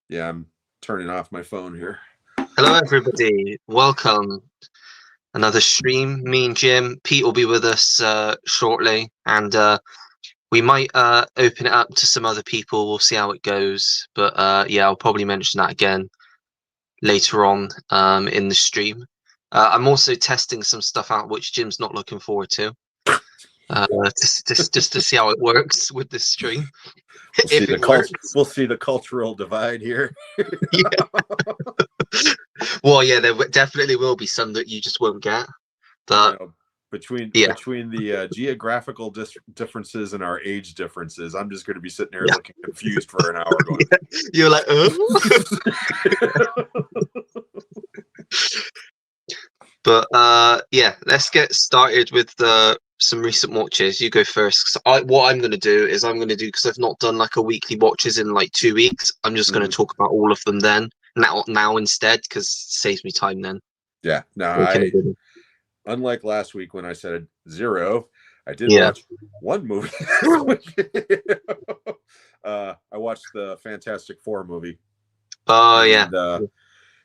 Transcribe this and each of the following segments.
Yeah, I'm turning off my phone here. Hello, everybody. Welcome. Another stream. Me and Jim. Pete will be with us shortly, and we might open it up to some other people. We'll see how it goes. But yeah, I'll probably mention that again later on in the stream. I'm also testing some stuff out, which Jim's not looking forward to. Just to see how it works with this stream. If it works. We'll see the cultural divide here. Yeah. Well, yeah, there definitely will be some that you just won't get. But between the geographical differences and our age differences, I'm just going to be sitting here looking confused for an hour. Going, You're like, But yeah, let's get started with some recent watches. You go first. What I'm going to do is because I've not done like a weekly watches in like 2 weeks. I'm just going to talk about all of them then now instead, because it saves me time then. Yeah, no, unlike last week when I said 0, I did watch one movie. I watched the Fantastic Four movie. Oh, yeah.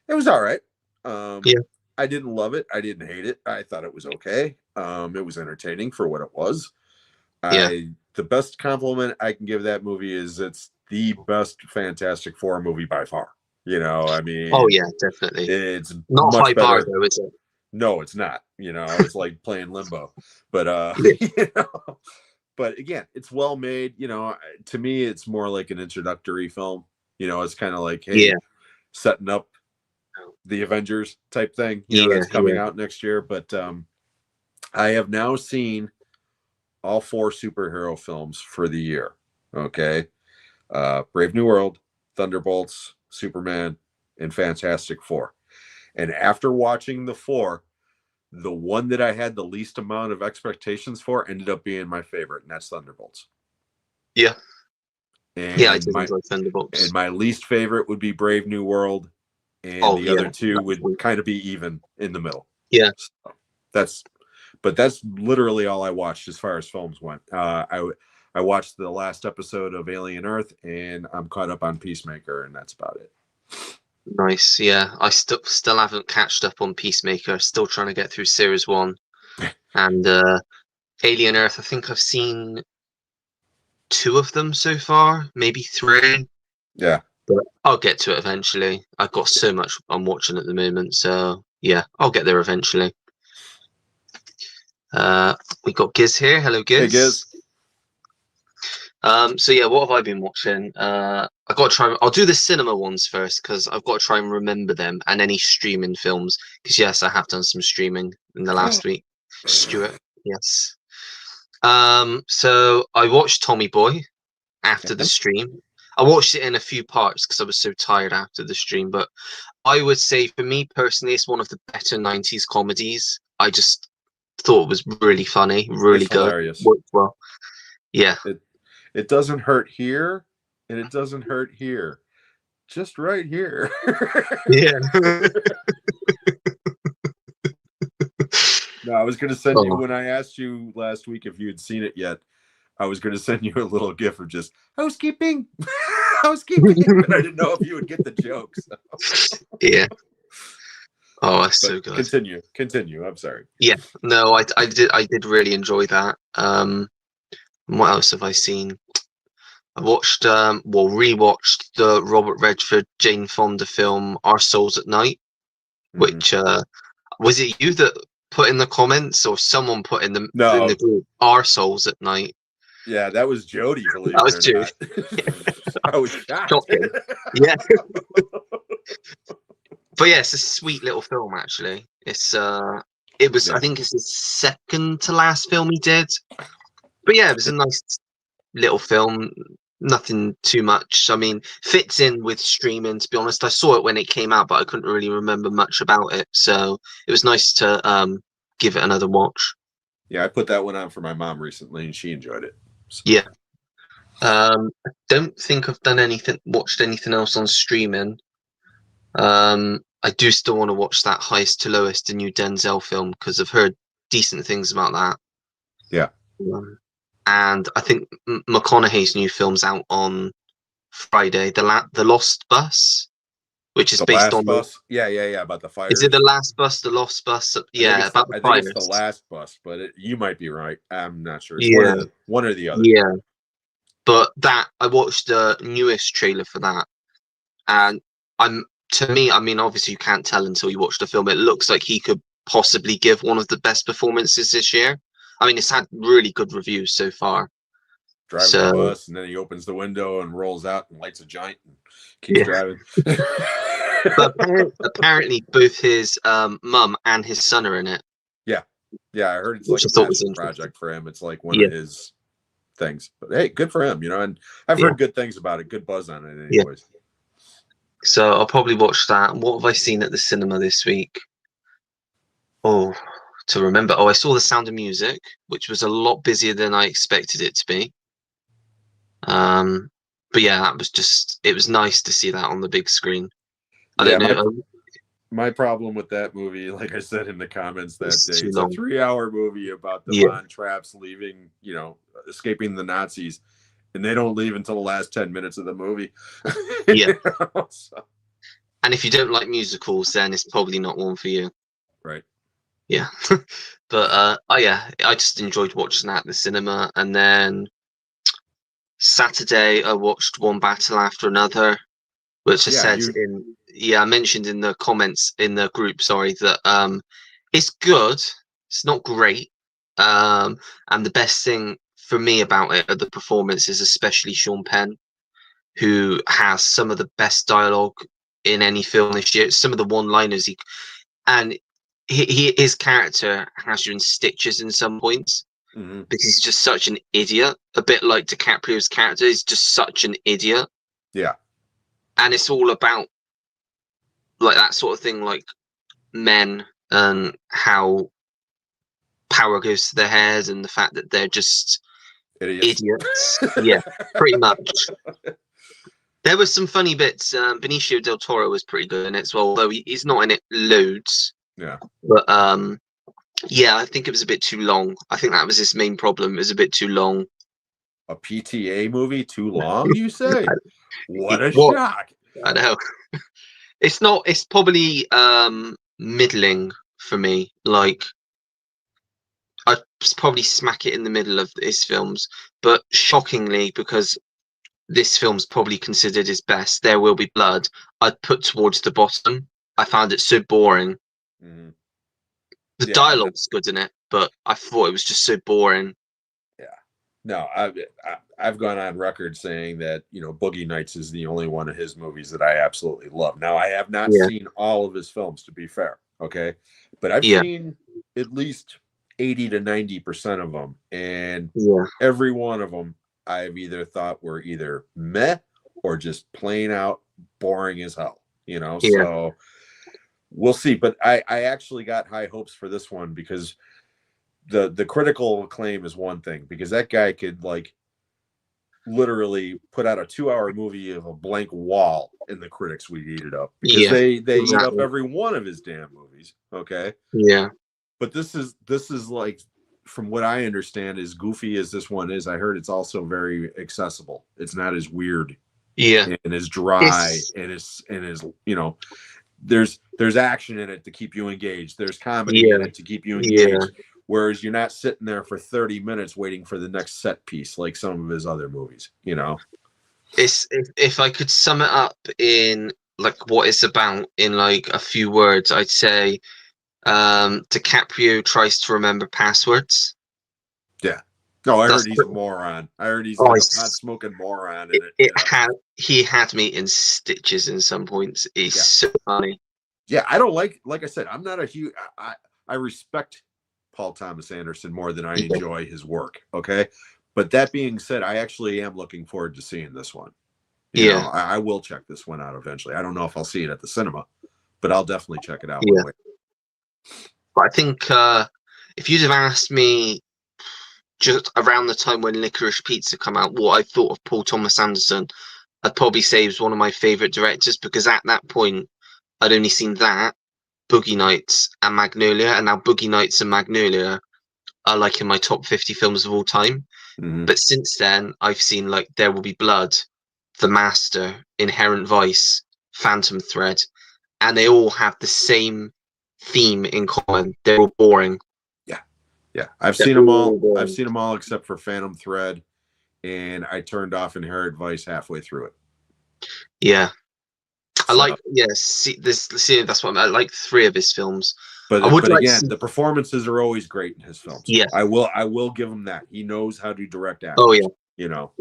It was all right. I didn't love it. I didn't hate it. I thought it was okay. It was entertaining for what it was. The best compliment I can give that movie is it's the best Fantastic Four movie by far. I mean, oh yeah, definitely. It's not much high bar though, is it? No, it's not. It's like playing Limbo. But but again, it's well made. To me, it's more like an introductory film. It's kind of like, hey, setting up the Avengers type thing. That's coming out next year. But I have now seen all 4 superhero films for the year. Okay, Brave New World, Thunderbolts, Superman, and Fantastic Four. And after watching the 4, the one that I had the least amount of expectations for ended up being my favorite, and that's Thunderbolts. Yeah. And I did enjoy Thunderbolts. And my least favorite would be Brave New World, and the other 2 would kind of be even in the middle. Yeah. So that's literally all I watched as far as films went. I watched the last episode of Alien Earth, and I'm caught up on Peacemaker, and that's about it. Nice. Yeah, I still haven't catched up on Peacemaker. Still trying to get through series 1, and Alien Earth. I think I've seen 2 of them so far, maybe 3. Yeah, but I'll get to it eventually. I've got so much I'm watching at the moment, so yeah, I'll get there eventually. We got Giz here. Hello, Giz. Hey, Giz. So yeah, what have I been watching? I got to try. I'll do the cinema ones first because I've got to try and remember them, and any streaming films. Because yes, I have done some streaming in the last week. Stuart, yes. So I watched Tommy Boy after the stream. I watched it in a few parts because I was so tired after the stream. But I would say, for me personally, it's one of the better '90s comedies. I just thought it was really funny, really good. Hilarious. Worked well. Yeah. It doesn't hurt here, and it doesn't hurt here. Just right here. Yeah. No, I was going to send you, when I asked you last week if you had seen it yet, I was going to send you a little gif of just housekeeping. Housekeeping. But I didn't know if you would get the jokes. Yeah. Oh, that's so good. Continue. I'm sorry. Yeah. No, I did really enjoy that. What else have I seen? I watched, rewatched the Robert Redford, Jane Fonda film Our Souls at Night, which was it you that put in the comments, or someone put in the group, Our Souls at Night? Yeah, that was Jody. Believe that was Jody. I was shocked. Shocking. Yeah. But yeah, it's a sweet little film actually. It's I think it's his second to last film he did. But yeah, it was a nice little film. Nothing too much. I mean, fits in with streaming, to be honest. I saw it when it came out, but I couldn't really remember much about it. So it was nice to give it another watch. Yeah, I put that one on for my mom recently, and she enjoyed it. So. Yeah. I don't think I've watched anything else on streaming. I do still want to watch that Highest to Lowest, the new Denzel film, because I've heard decent things about that. Yeah. And I think McConaughey's new film's out on Friday, the Lost Bus, which is The based Last on Bus. Yeah, about the fires. Is it the Last Bus, the Lost Bus? Yeah, about the I think fires. it's the Last Bus, but you might be right. I'm not sure. It's Yeah, one or the other. yeah. But that I watched the newest trailer for that, and to me, I mean, obviously you can't tell until you watch the film. It looks like he could possibly give one of the best performances this year. I mean, it's had really good reviews so far. Driving the bus, and then he opens the window and rolls out and lights a joint and keeps driving. But apparently, both his mum and his son are in it. Yeah, I heard it's like a passion project for him. It's like one of his things. But hey, good for him, and I've heard good things about it. Good buzz on it, anyways. So I'll probably watch that. What have I seen at the cinema this week? Oh, to remember. Oh, I saw The Sound of Music, which was a lot busier than I expected it to be. But yeah, it was nice to see that on the big screen. I don't know. My problem with that movie, like I said in the comments that day, it's a 3-hour movie about the Von Trapps leaving, escaping the Nazis, and they don't leave until the last 10 minutes of the movie. Yeah. And if you don't like musicals, then it's probably not one for you. Right. Yeah. But I just enjoyed watching that at the cinema. And then Saturday I watched One Battle After Another, which I mentioned in the comments in the group, that it's good. It's not great. And the best thing for me about it are the performances, especially Sean Penn, who has some of the best dialogue in any film this year. Some of the one-liners his character has you in stitches in some points, because he's just such an idiot. A bit like DiCaprio's character, he's just such an idiot. Yeah. And it's all about like that sort of thing, like men and how power goes to their heads and the fact that they're just idiots. Yeah, pretty much. There was some funny bits. Benicio del Toro was pretty good in it as well, although he's not in it loads. Yeah. But I think it was a bit too long. I think that was his main problem. It was a bit too long. A PTA movie too long, you say? What a shock. I know. It's not. It's probably middling for me. Like, I'd probably smack it in the middle of his films. But shockingly, because this film's probably considered his best, There Will Be Blood, I'd put towards the bottom. I found it so boring. Mm-hmm. The dialogue's good in it, but I thought it was just so boring. Yeah. No, I've gone on record saying that, Boogie Nights is the only one of his movies that I absolutely love. Now, I have not seen all of his films, to be fair, okay? But I've seen at least 80 to 90% of them, and every one of them I've either thought were either meh or just plain out boring as hell, So we'll see. But I actually got high hopes for this one, because the critical acclaim is one thing, because that guy could literally put out a 2-hour movie of a blank wall and the critics would eat it up, because they eat up every one of his damn movies. Okay. Yeah. But this is like, from what I understand, as goofy as this one is, I heard it's also very accessible. It's not as weird. Yeah. And as dry and as there's action in it to keep you engaged. There's comedy in it to keep you engaged. Yeah. Whereas you're not sitting there for 30 minutes waiting for the next set piece like some of his other movies, It's if I could sum it up in like what it's about in like a few words, I'd say DiCaprio tries to remember passwords. Yeah. No, I heard he's a moron. I heard he's a pot smoking moron in it. He had me in stitches in some points. He's so funny. Yeah, I don't like I said, I'm not a huge I respect Paul Thomas Anderson more than I enjoy his work. Okay. But that being said, I actually am looking forward to seeing this one. You know, I will check this one out eventually. I don't know if I'll see it at the cinema, but I'll definitely check it out. Yeah. But I think if you'd have asked me just around the time when Licorice Pizza come out, what I thought of Paul Thomas Anderson, I'd probably say he was one of my favorite directors, because at that point I'd only seen that, Boogie Nights and Magnolia, and now Boogie Nights and Magnolia are like in my top 50 films of all time. Mm-hmm. But since then I've seen like There Will Be Blood, The Master, Inherent Vice, Phantom Thread, and they all have the same theme in common. They're all boring. Yeah. I've They're seen them all. boring. I've seen them all except for Phantom Thread, and I turned off Inherent Vice halfway through it. Yeah. I So, like, that's what I like 3 of his films. but I would like again, to see, the performances are always great in his films. yeah. I will give him that. He knows how to direct actors. Oh, yeah. You know.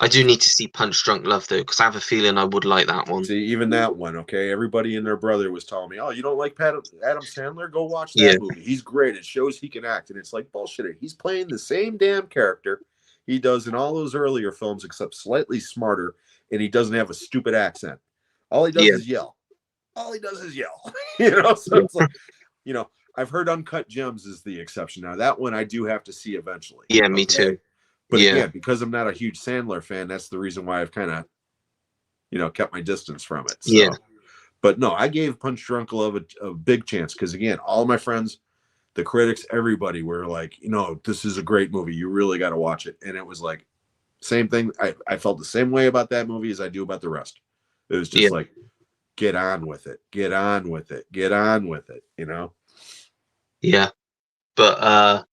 I do need to see Punch Drunk Love, though, because I have a feeling I would like that one. See, even that one, okay? Everybody and their brother was telling me, oh, you don't like Adam Sandler? Go watch that Yeah. movie. He's great. It shows he can act. And it's like, bullshit. He's playing the same damn character he does in all those earlier films, except slightly smarter, and he doesn't have a stupid accent. All he does Yeah. is yell. All he does is yell. You know, so it's like, you know, I've heard Uncut Gems is the exception. Now, that one I do have to see eventually. Yeah, me too. But Yeah. again, because I'm not a huge Sandler fan, that's the reason why I've kind of, you know, kept my distance from it. So. Yeah. But no, I gave Punch Drunk Love a big chance because, again, all my friends, the critics, everybody were like, you know, this is a great movie. You really got to watch it. And it was like, same thing. I felt the same way about that movie as I do about the rest. It was just like, get on with it. Get on with it. Get on with it, you know? Yeah. But,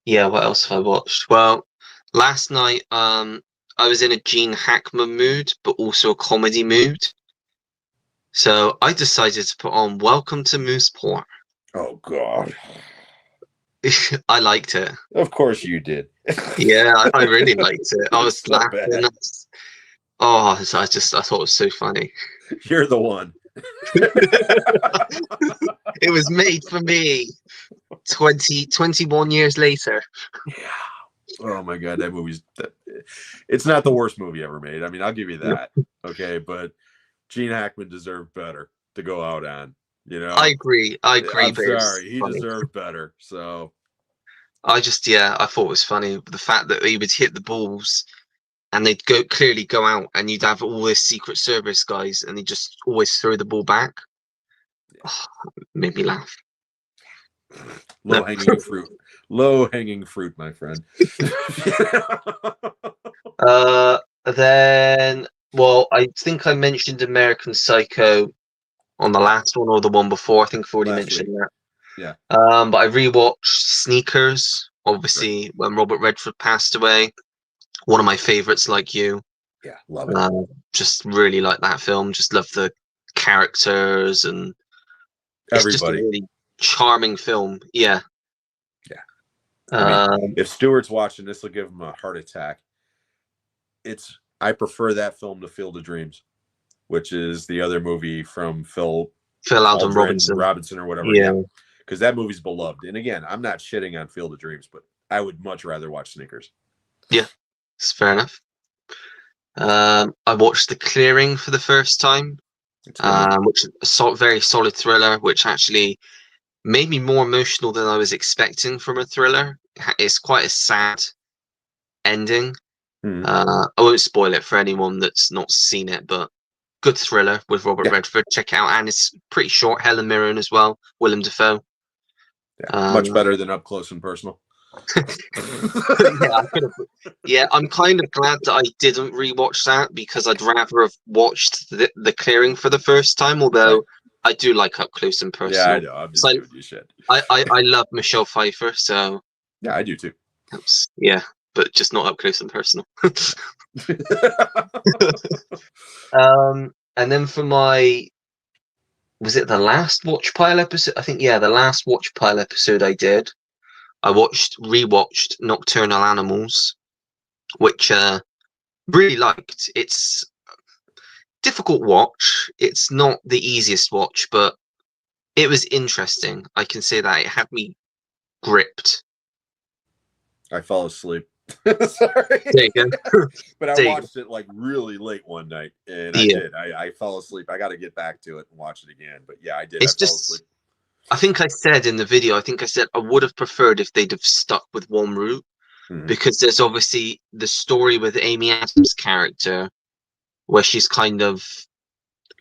yeah, what else have I watched? Well, last night, I was in a Gene Hackman mood, but also a comedy mood. So I decided to put on Welcome to Mooseport. Oh, God. I liked it. Of course you did. Yeah, I really liked it. I was So laughing. bad. Oh, I thought it was so funny. You're the one. It was made for me 21 years later. Yeah. Oh my God, that movie's it's not the worst movie ever made. I mean, I'll give you that. Okay, but Gene Hackman deserved better to go out on. You know, I agree. I'm Bears. sorry, he deserved better. So I thought it was funny the fact that he would hit the balls and they'd clearly go out, and you'd have all this Secret Service guys, and they just always throw the ball back. Oh, made me laugh. Low hanging fruit. Low hanging fruit, my friend. Then, well, I think I mentioned American Psycho on the last one or the one before. I think I've already mentioned that. Yeah. But I rewatched Sneakers, obviously, when Robert Redford passed away. One of my favorites, like you. Yeah, love it. Just really like that film. Just love the characters, and it's just a really charming film. Yeah. Yeah. I mean, if Stuart's watching this, will give him a heart attack. I prefer that film to Field of Dreams, which is the other movie from Phil Alden Robinson or whatever. Yeah. Because that movie's beloved. And again, I'm not shitting on Field of Dreams, but I would much rather watch Sneakers. Yeah, it's fair enough. I watched The Clearing for the first time, which is a very solid thriller, which actually made me more emotional than I was expecting from a thriller. It's quite a sad ending. I won't spoil it for anyone that's not seen it, but good thriller with Robert Redford. Check it out, and it's pretty short. Helen Mirren as well, Willem Dafoe. Yeah, much better than Up Close and Personal. Yeah, I'm kind of glad that I didn't rewatch that, because I'd rather have watched the Clearing for the first time. Although I do like Up Close and Personal. Yeah, I know. I'm just giving you shit. I love Michelle Pfeiffer, so yeah, I do too. Yeah, but just not Up Close and Personal. And then for was it the last Watch Pile episode? I think, the last Watch Pile episode I did, I rewatched Nocturnal Animals, which really liked. It's difficult watch. It's not the easiest watch, but it was interesting. I can say that it had me gripped. I fell asleep. Sorry. There you go. But I watched it like really late one night, and I did. I fell asleep. I got to get back to it and watch it again. But yeah, I did. It's fell asleep. I think I said in the video, I would have preferred if they'd have stuck with one route, because there's obviously the story with Amy Adams' character, where she's kind of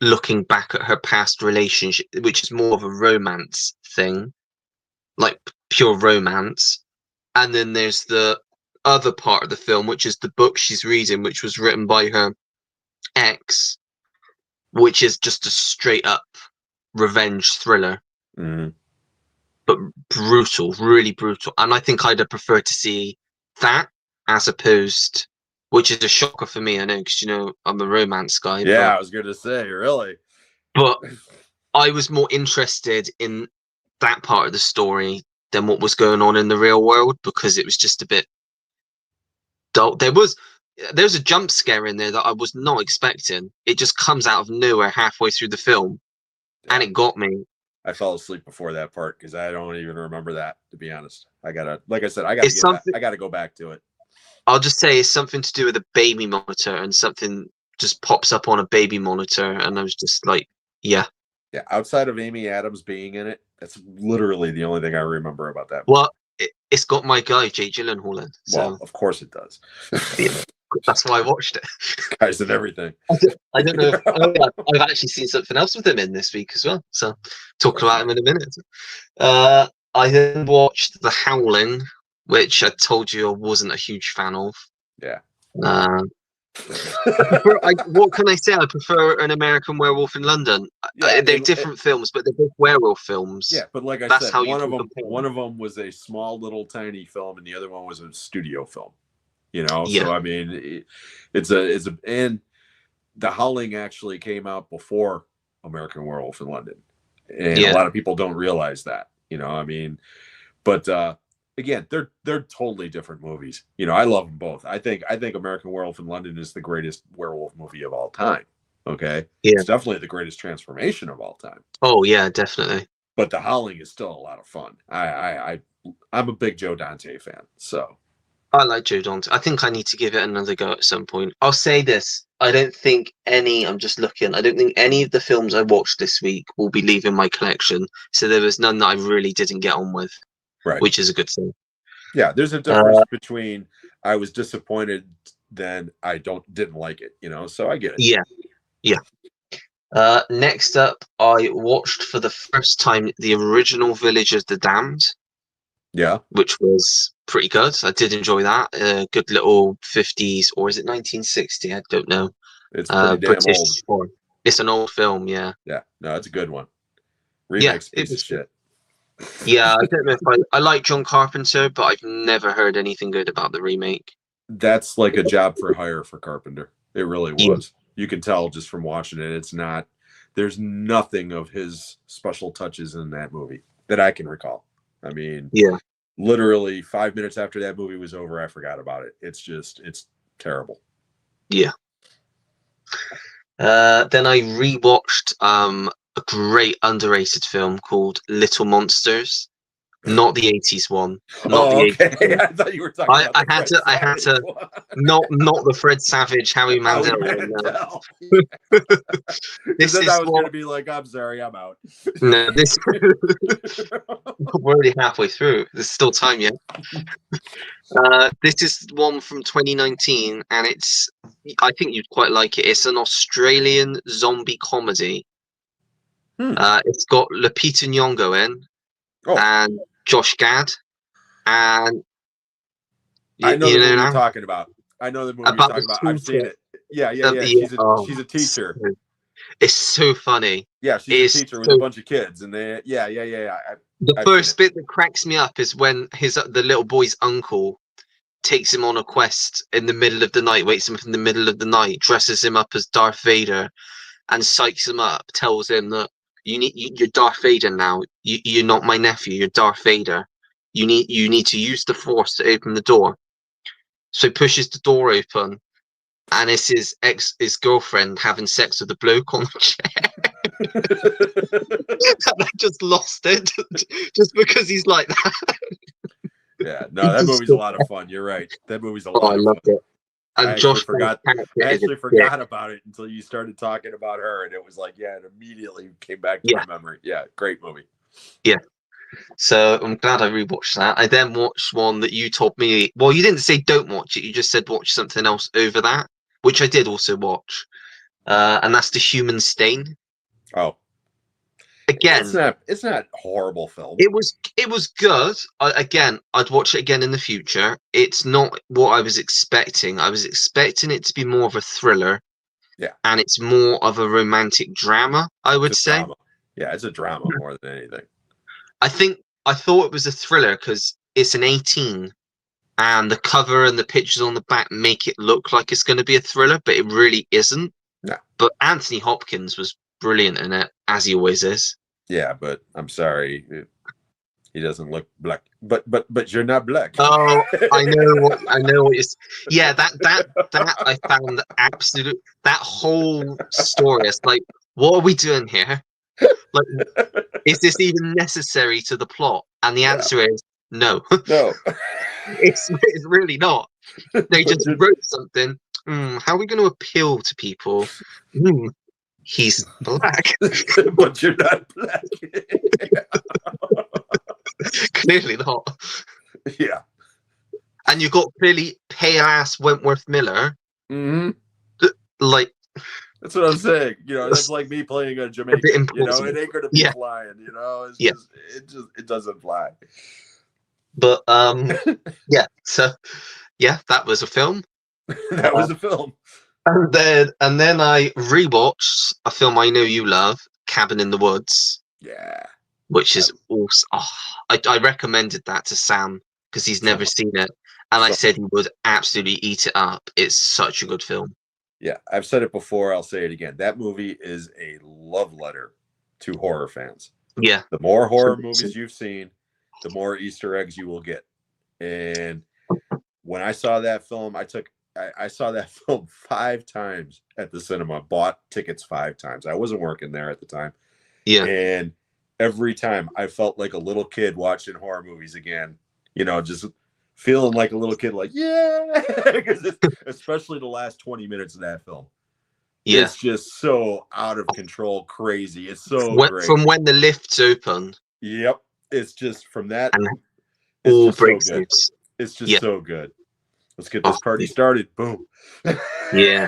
looking back at her past relationship, which is more of a romance thing, like pure romance. And then there's the other part of the film, which is the book she's reading, which was written by her X, which is just a straight up revenge thriller, but brutal, really brutal. And I think I'd have preferred to see that as opposed, which is a shocker for me, I know, because I'm a romance guy. Yeah, I was going to say, really. But I was more interested in that part of the story than what was going on in the real world, because it was just a bit dull. There was a jump scare in there that I was not expecting. It just comes out of nowhere halfway through the film, and it got me. I fell asleep before that part because I don't even remember that, to be honest. Like I said, I gotta go back to it. I'll just say it's something to do with a baby monitor, and something just pops up on a baby monitor, and I was just like, yeah. Yeah, outside of Amy Adams being in it, that's literally the only thing I remember about that. Well, it's got my guy, Jake Gyllenhaal in. So. Well, of course it does. Yeah, that's why I watched it. Guys and everything. I don't know. I've actually seen something else with him in this week as well. So talk about him in a minute. I then watched The Howling, which I told you I wasn't a huge fan of. Yeah. What can I say? I prefer An American Werewolf in London. Yeah, they're different films, but they're both werewolf films. Yeah, but like I said, one of them was a small, little, tiny film, and the other one was a studio film. Yeah. So I mean, and The Howling actually came out before American Werewolf in London, and a lot of people don't realize that. I mean, but again, they're totally different movies. I love them both. I think American Werewolf in London is the greatest werewolf movie of all time. Okay, it's definitely the greatest transformation of all time. Oh yeah, definitely. But The Howling is still a lot of fun. I'm a big Joe Dante fan, so I like Joe Dante. I think I need to give it another go at some point. I'll say this: I don't think any of the films I watched this week will be leaving my collection. So there was none that I really didn't get on with. Right. Which is a good thing. Yeah, there's a difference between I was disappointed than I didn't like it, so I get it. Yeah. Next up, I watched for the first time the original Village of the Damned. Yeah. Which was pretty good. I did enjoy that. Good little 50s, or is it 1960? I don't know. It's pretty damn British old. It's an old film, yeah. Yeah, no, it's a good one. Remake's piece of shit. Yeah, I don't know if I like John Carpenter, but I've never heard anything good about the remake. That's like a job for hire for Carpenter. It really was. You can tell just from watching it. There's nothing of his special touches in that movie that I can recall. I mean, literally 5 minutes after that movie was over, I forgot about it. It's terrible. Yeah. Then I rewatched a great underrated film called Little Monsters, not the 80s one. Okay. I thought you were talking about I had to not the Fred Savage, Howie Mandel. This is I was going to be like, I'm sorry, I'm out. No, we're already halfway through. There's still time yet. This is one from 2019, and I think you'd quite like it. It's an Australian zombie comedy. It's got Lupita Nyong'o in, and Josh Gad, and I know the movie you're talking about. I know the movie you're talking about. I've seen it. Yeah. She's a teacher. It's so funny. Yeah, she's a teacher with a bunch of kids, and they. Yeah. The first bit that cracks me up is when the little boy's uncle takes him on a quest in the middle of the night, wakes him up in the middle of the night, dresses him up as Darth Vader, and psychs him up, tells him that you're Darth Vader now. You're not my nephew. You're Darth Vader. You need to use the Force to open the door. So he pushes the door open, and it's his girlfriend having sex with a bloke on the chair. And I just lost it, just because he's like that. Yeah, no, that movie's a lot of fun. You're right. That movie's a lot of fun. I loved it. And I actually forgot about it until you started talking about her, and it was like, it immediately came back to my memory. Yeah, great movie. Yeah. So I'm glad I rewatched that. I then watched one that you told me. Well, you didn't say don't watch it. You just said watch something else over that, which I did also watch. And that's The Human Stain. Oh. Again, it's not a horrible film. It was good. I'd watch it again in the future. It's not what I was expecting. I was expecting it to be more of a thriller, Yeah. And it's more of a romantic drama, I would say. Drama. Yeah, it's a drama more than anything. I thought it was a thriller because it's an 18, and the cover and the pictures on the back make it look like it's going to be a thriller, but it really isn't. No. But Anthony Hopkins was brilliant in it, as he always is. Yeah, but I'm sorry, he doesn't look black. But you're not black. Oh, I know what you're. Yeah, that I found absolute. That whole story. It's like, what are we doing here? Like, is this even necessary to the plot? And the answer is no. No. It's really not. They just wrote something. How are we going to appeal to people? He's black. But you're not black. Clearly not. Yeah. And you've got clearly pale ass Wentworth Miller. Mm-hmm. Like, that's what I'm saying. You know, that's like me playing a Jamaican. You know, it ain't gonna be flying. You know, it's it doesn't fly. But yeah. So yeah, that was a film. That was a film. And then I rewatched a film I know you love, Cabin in the Woods. Yeah. Which is also, I recommended that to Sam because he's never seen it, and I said he would absolutely eat it up. It's such a good film. Yeah, I've said it before. I'll say it again. That movie is a love letter to horror fans. Yeah. The more horror movies you've seen, the more Easter eggs you will get. And when I saw that film, I saw that film 5 times at the cinema. Bought tickets 5 times. I wasn't working there at the time. Yeah. And every time I felt like a little kid watching horror movies again, you know, just feeling like a little kid, like, yeah, because especially the last 20 minutes of that film. Yeah. It's just so out of control, crazy. It's so great. From when the lifts open. Yep. It's just from that. And all breaks so good. It's just so good. Let's get this party started. Boom. Yeah.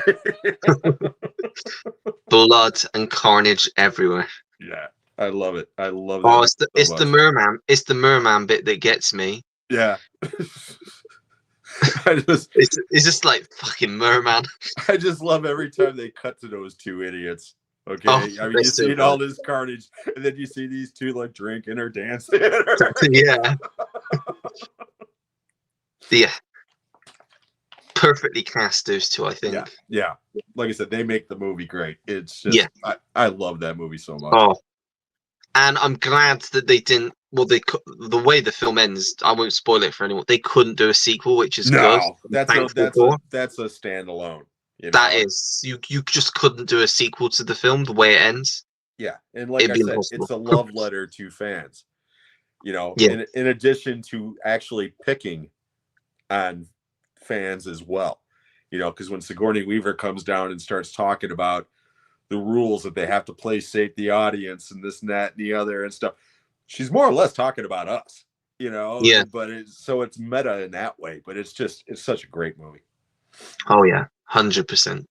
Blood and carnage everywhere. Yeah. I love it. I love it. Oh, it's the merman. It's the merman bit that gets me. Yeah. It's just like fucking merman. I just love every time they cut to those 2 idiots. Okay. I mean, you see all this carnage, and then you see these 2 like drinking or dancing. Yeah. Yeah. Perfectly cast, those 2, I think. Yeah. Like I said, they make the movie great. It's just I love that movie so much. Oh. And I'm glad that they didn't. Well, the way the film ends, I won't spoil it for anyone. They couldn't do a sequel, which is good. That's a standalone. You know? That is, you just couldn't do a sequel to the film the way it ends. Yeah, and like I said, impossible. It's a love letter to fans. You know, in addition to actually picking on fans as well. You know, because when Sigourney Weaver comes down and starts talking about the rules that they have to play safe the audience and this and that and the other and stuff, she's more or less talking about us, you know. But it's meta in that way, but it's such a great movie. Oh yeah, 100%.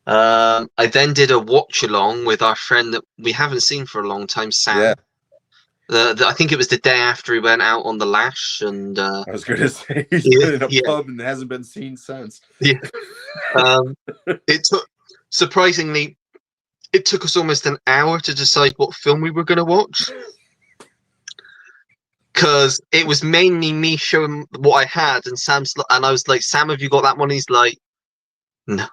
I then did a watch along with our friend that we haven't seen for a long time, Sam. I think it was the day after he went out on the Lash, and I was going to say he's been in a pub and hasn't been seen since. Yeah. Surprisingly, it took us almost an hour to decide what film we were going to watch, because it was mainly me showing what I had, and I was like, "Sam, have you got that one?" He's like, "No,"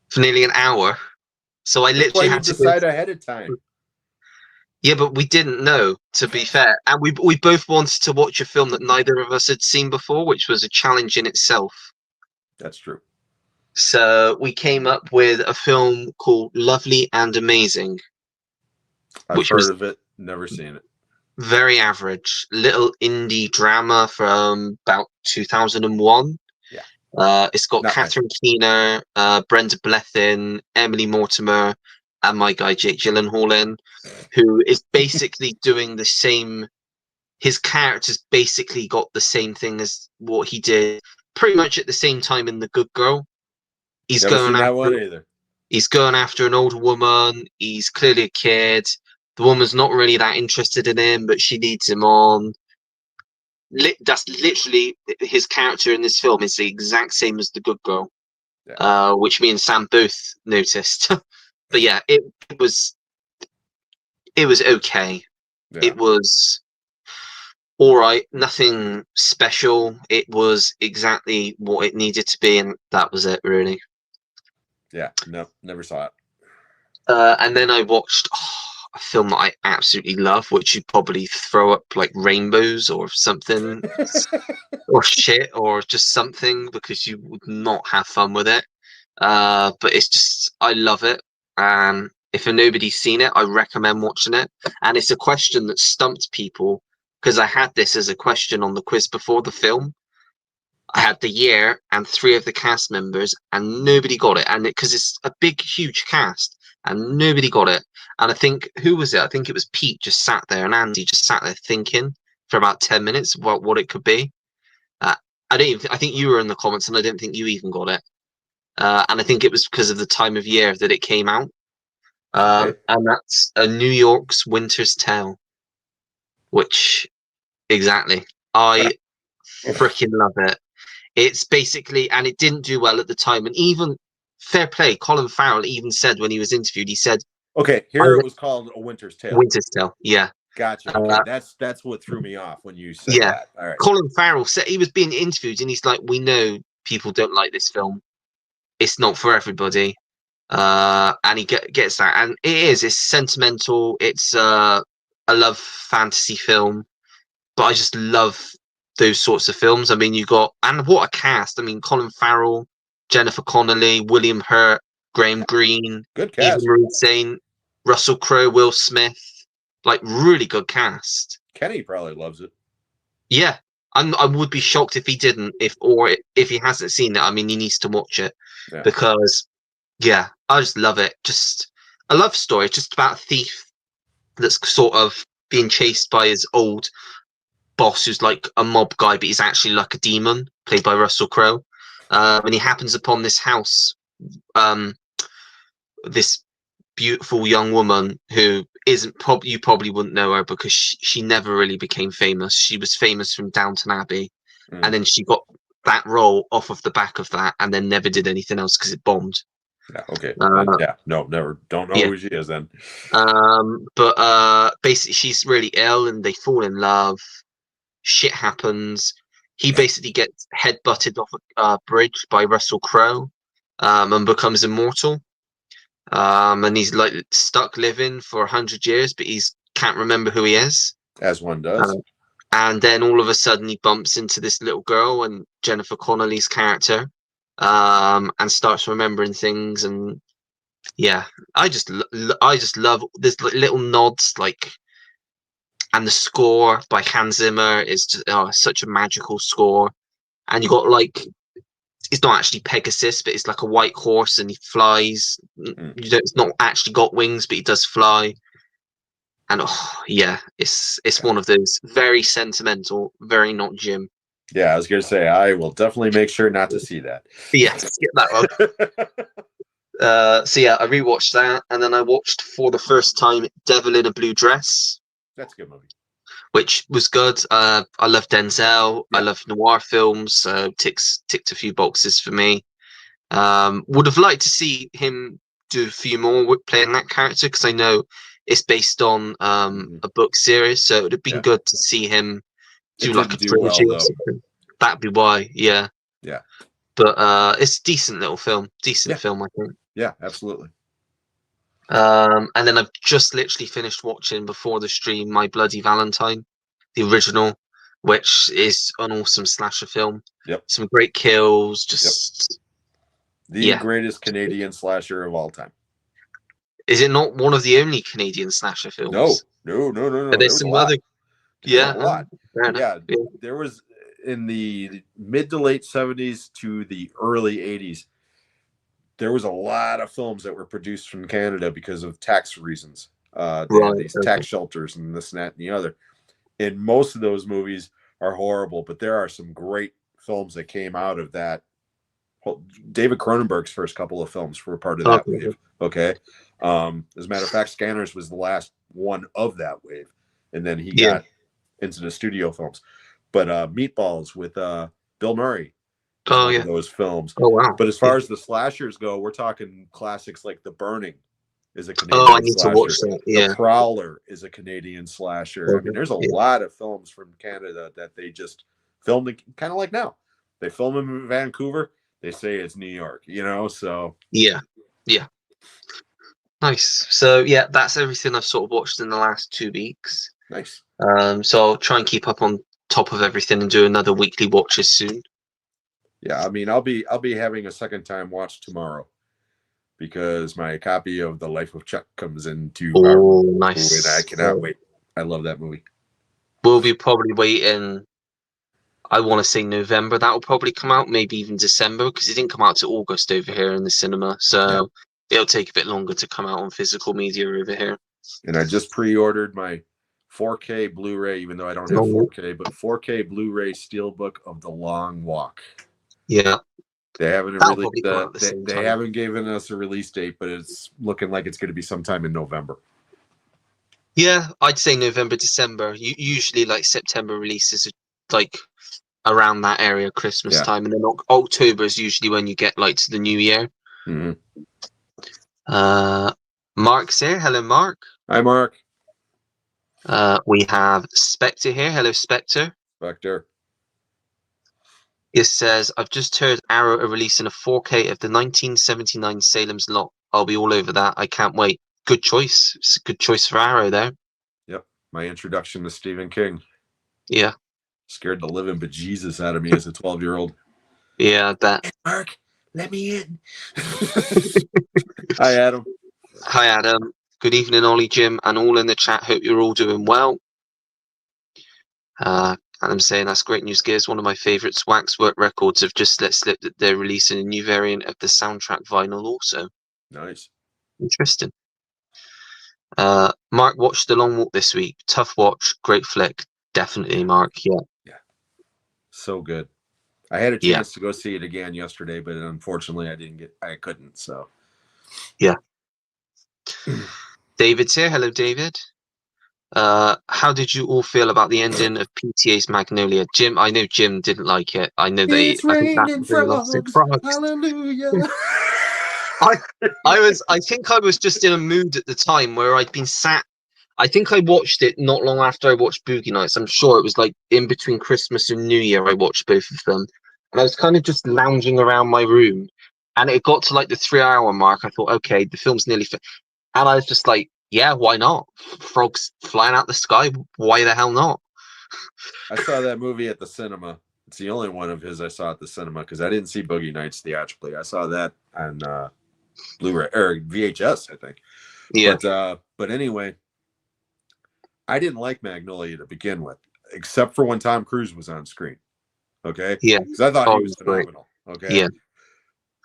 for nearly an hour. So I literally had to decide ahead of time. Yeah, but we didn't know, to be fair, and we both wanted to watch a film that neither of us had seen before, which was a challenge in itself. That's true. So we came up with a film called Lovely and Amazing. I've heard of it, never seen it. Very average. Little indie drama from about 2001. Yeah. It's got Catherine Keener, Brenda Blethyn, Emily Mortimer, and my guy Jake Gyllenhaal in, who is basically doing the same. His character's basically got the same thing as what he did pretty much at the same time in The Good Girl. He's going after an older woman. He's clearly a kid. The woman's not really that interested in him, but she leads him on. That's literally his character in this film is the exact same as The Good Girl. which me and Sam both noticed. But yeah, it was okay. Yeah. It was all right, nothing special. It was exactly what it needed to be, and that was it, really. Yeah, no, never saw it. And then I watched a film that I absolutely love, which you'd probably throw up like rainbows or something, or shit, or just something, because you would not have fun with it. But it's just, I love it. And if nobody's seen it, I recommend watching it. And it's a question that stumped people, because I had this as a question on the quiz before the film. I had the year and 3 of the cast members, and nobody got it. And because it's a big, huge cast, and nobody got it. And I think, who was it? I think it was Pete just sat there, and Andy just sat there thinking for about 10 minutes what it could be. I don't even, I think you were in the comments, and I don't think you even got it. And I think it was because of the time of year that it came out. Okay. And that's a New York's Winter's Tale, which exactly, I freaking love it. It's basically, and it didn't do well at the time. And even fair play, Colin Farrell even said when he was interviewed, he said, Okay, here it was called A Winter's Tale. Winter's Tale, yeah. Gotcha. Okay, that's what threw me off when you said that. All right. Colin Farrell said, he was being interviewed, and he's like, "We know people don't like this film. It's not for everybody." And he gets that, and it's sentimental. It's a love fantasy film, but I just love those sorts of films. I mean, you got, and what a cast! I mean, Colin Farrell, Jennifer Connelly, William Hurt, Graham Greene, Good Eva cast. Marie Saint, Russell Crowe, Will Smith, like really good cast. Kenny probably loves it. Yeah, I would be shocked if he didn't, if he hasn't seen it. I mean, he needs to watch it, because yeah, I just love it. Just a love story, just about a thief that's sort of being chased by his old boss, who's like a mob guy, but he's actually like a demon, played by Russell Crowe. And he happens upon this house, this beautiful young woman who isn't, you probably wouldn't know her, because she never really became famous. She was famous from Downton Abbey, and then she got that role off of the back of that, and then never did anything else because it bombed. Yeah. Okay. No, never. Don't know who she is then. But basically, she's really ill, and they fall in love. Shit happens. He basically gets headbutted off a bridge by Russell Crowe, and becomes immortal. And he's like stuck living for 100 years, but he's can't remember who he is. As one does. And then all of a sudden, he bumps into this little girl and Jennifer Connelly's character, and starts remembering things. And yeah, I just love this little nods, like, and the score by Hans Zimmer is just, such a magical score. And you got like, it's not actually Pegasus, but it's like a white horse, and he flies. It's not actually got wings, but he does fly. And it's one of those very sentimental, very not Jim. Yeah, I was gonna say, I will definitely make sure not to see that. Yes, get that one. So yeah, I rewatched that, and then I watched for the first time Devil in a Blue Dress. That's a good movie. Which was good. I love Denzel. Yeah. I love noir films. Ticked a few boxes for me. Would have liked to see him do a few more with playing that character, because I know it's based on a book series, so it would have been good to see him do like a trilogy or something. That'd be why, yeah. Yeah. But it's a decent little film. Decent film, I think. Yeah, absolutely. And then I've just literally finished watching before the stream My Bloody Valentine, the original, which is an awesome slasher film. Yep. Some great kills, just the greatest Canadian slasher of all time. Is it not one of the only Canadian slasher films? No. There's some other. A lot. Yeah, there was in the mid to late 70s to the early 80s. There was a lot of films that were produced from Canada because of tax reasons. They had these tax shelters and this, and that, and the other. And most of those movies are horrible, but there are some great films that came out of that. David Cronenberg's first couple of films were part of that wave. Okay. As a matter of fact, Scanners was the last one of that wave. And then he got into the studio films. But Meatballs with Bill Murray is Oh one of yeah. those films. Oh wow. But as Yeah. far as the slashers go, we're talking classics like The Burning is a Oh, I Canadian need to watch slasher. that. The Yeah. Prowler is a Canadian slasher. I mean, Okay. there's a Yeah. lot of films from Canada that they just filmed, kind of like now. They film them in Vancouver. They say it's New York, so. Yeah. Yeah. Nice. So yeah, that's everything I've sort of watched in the last 2 weeks. Nice. So I'll try and keep up on top of everything and do another weekly watches soon. Yeah, I mean, I'll be having a second time watch tomorrow because my copy of The Life of Chuck comes into our Oh, room, and I nice. cannot wait. I love that movie. We'll be probably waiting. I want to say November. That will probably come out, maybe even December, because it didn't come out to August over here in the cinema. So it'll take a bit longer to come out on physical media over here. And I just pre-ordered my 4K Blu-ray, even though I don't have 4K, but 4K Blu-ray Steelbook of The Long Walk. Yeah. They haven't That'll released probably come out at the same they time. haven't given us a release date, but it's looking like it's going to be sometime in November. Yeah, I'd say November, December. Usually, like September releases, like around that area, Christmas time, and then October is usually when you get like to the new year. Mm-hmm. Mark's here. Hello, Mark. Hi, Mark. We have Spectre here. Hello, Spectre. Spectre. It says, I've just heard Arrow are releasing a 4K of the 1979 Salem's Lot. I'll be all over that. I can't wait. Good choice. It's a good choice for Arrow there. Yep. My introduction to Stephen King. Yeah. Scared the living bejesus out of me as a 12-year-old. Yeah, I bet. Hey, Mark, let me in. Hi, Adam. Hi, Adam. Good evening, Ollie, Jim, and all in the chat. Hope you're all doing well. Adam saying that's great news, Gears. One of my favourites. Waxwork Records have just let slip that they're releasing a new variant of the soundtrack vinyl also. Nice. Interesting. Mark watched The Long Walk this week. Tough watch. Great flick. Definitely, Mark. Yeah. Yeah. So good. I had a chance to go see it again yesterday, but unfortunately I couldn't, so. Yeah. David's here. Hello, David. How did you all feel about the ending of PTA's Magnolia? Jim, I know Jim didn't like it. I know that it's raining frogs. Hallelujah. I think I was just in a mood at the time where I'd been sat. I think I watched it not long after I watched Boogie Nights. I'm sure it was like in between Christmas and New Year. I watched both of them, and I was kind of just lounging around my room, and it got to like the 3-hour mark. I thought, okay, the film's nearly finished, and I was just like, yeah, why not? Frogs flying out the sky. Why the hell not? I saw that movie at the cinema. It's the only one of his I saw at the cinema because I didn't see Boogie Nights theatrically. I saw that on Blu-ray or VHS, I think. Yeah. But anyway, I didn't like Magnolia to begin with, except for when Tom Cruise was on screen. Okay. Yeah. Because I thought he was phenomenal. Great. Okay. Yeah.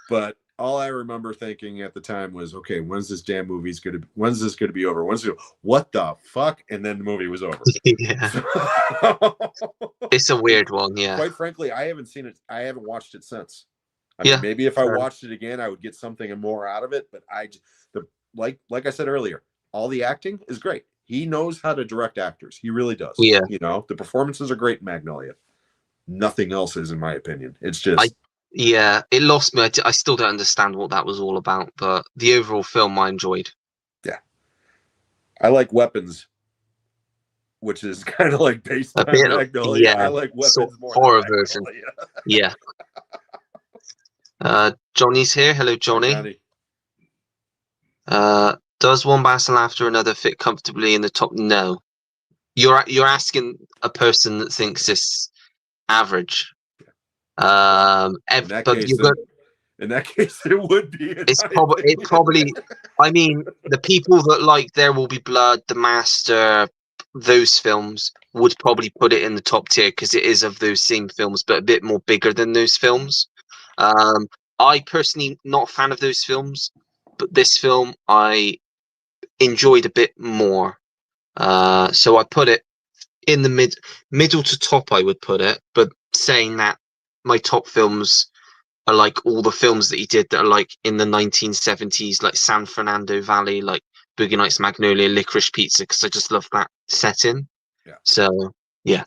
But all I remember thinking at the time was, okay, when's this damn movie's gonna be over? What the fuck? And then the movie was over. Yeah. It's a weird one, yeah. Quite frankly, I haven't seen it. I haven't watched it since. I mean, maybe if I watched it again, I would get something more out of it. But like I said earlier, all the acting is great. He knows how to direct actors. He really does. Yeah. The performances are great in Magnolia. Nothing else is, in my opinion. It's just. Yeah, it lost me. I still don't understand what that was all about, but the overall film I enjoyed. Yeah. I like Weapons, which is kind of like based on Magnolia. I like Weapons more. Horror version. Yeah. Johnny's here. Hello, Johnny. Does One Battle After Another fit comfortably in the top? No. You're asking a person that thinks it's average. In that case, it would be. It probably. I mean, the people that like There Will Be Blood, The Master, those films would probably put it in the top tier because it is of those same films, but a bit more bigger than those films. I personally not a fan of those films, but this film I enjoyed a bit more. So I put it in the middle to top. I would put it, but saying that my top films are like all the films that he did that are like in the 1970s, like San Fernando Valley, like Boogie Nights, Magnolia, Licorice Pizza, because I just love that setting. Yeah. So yeah.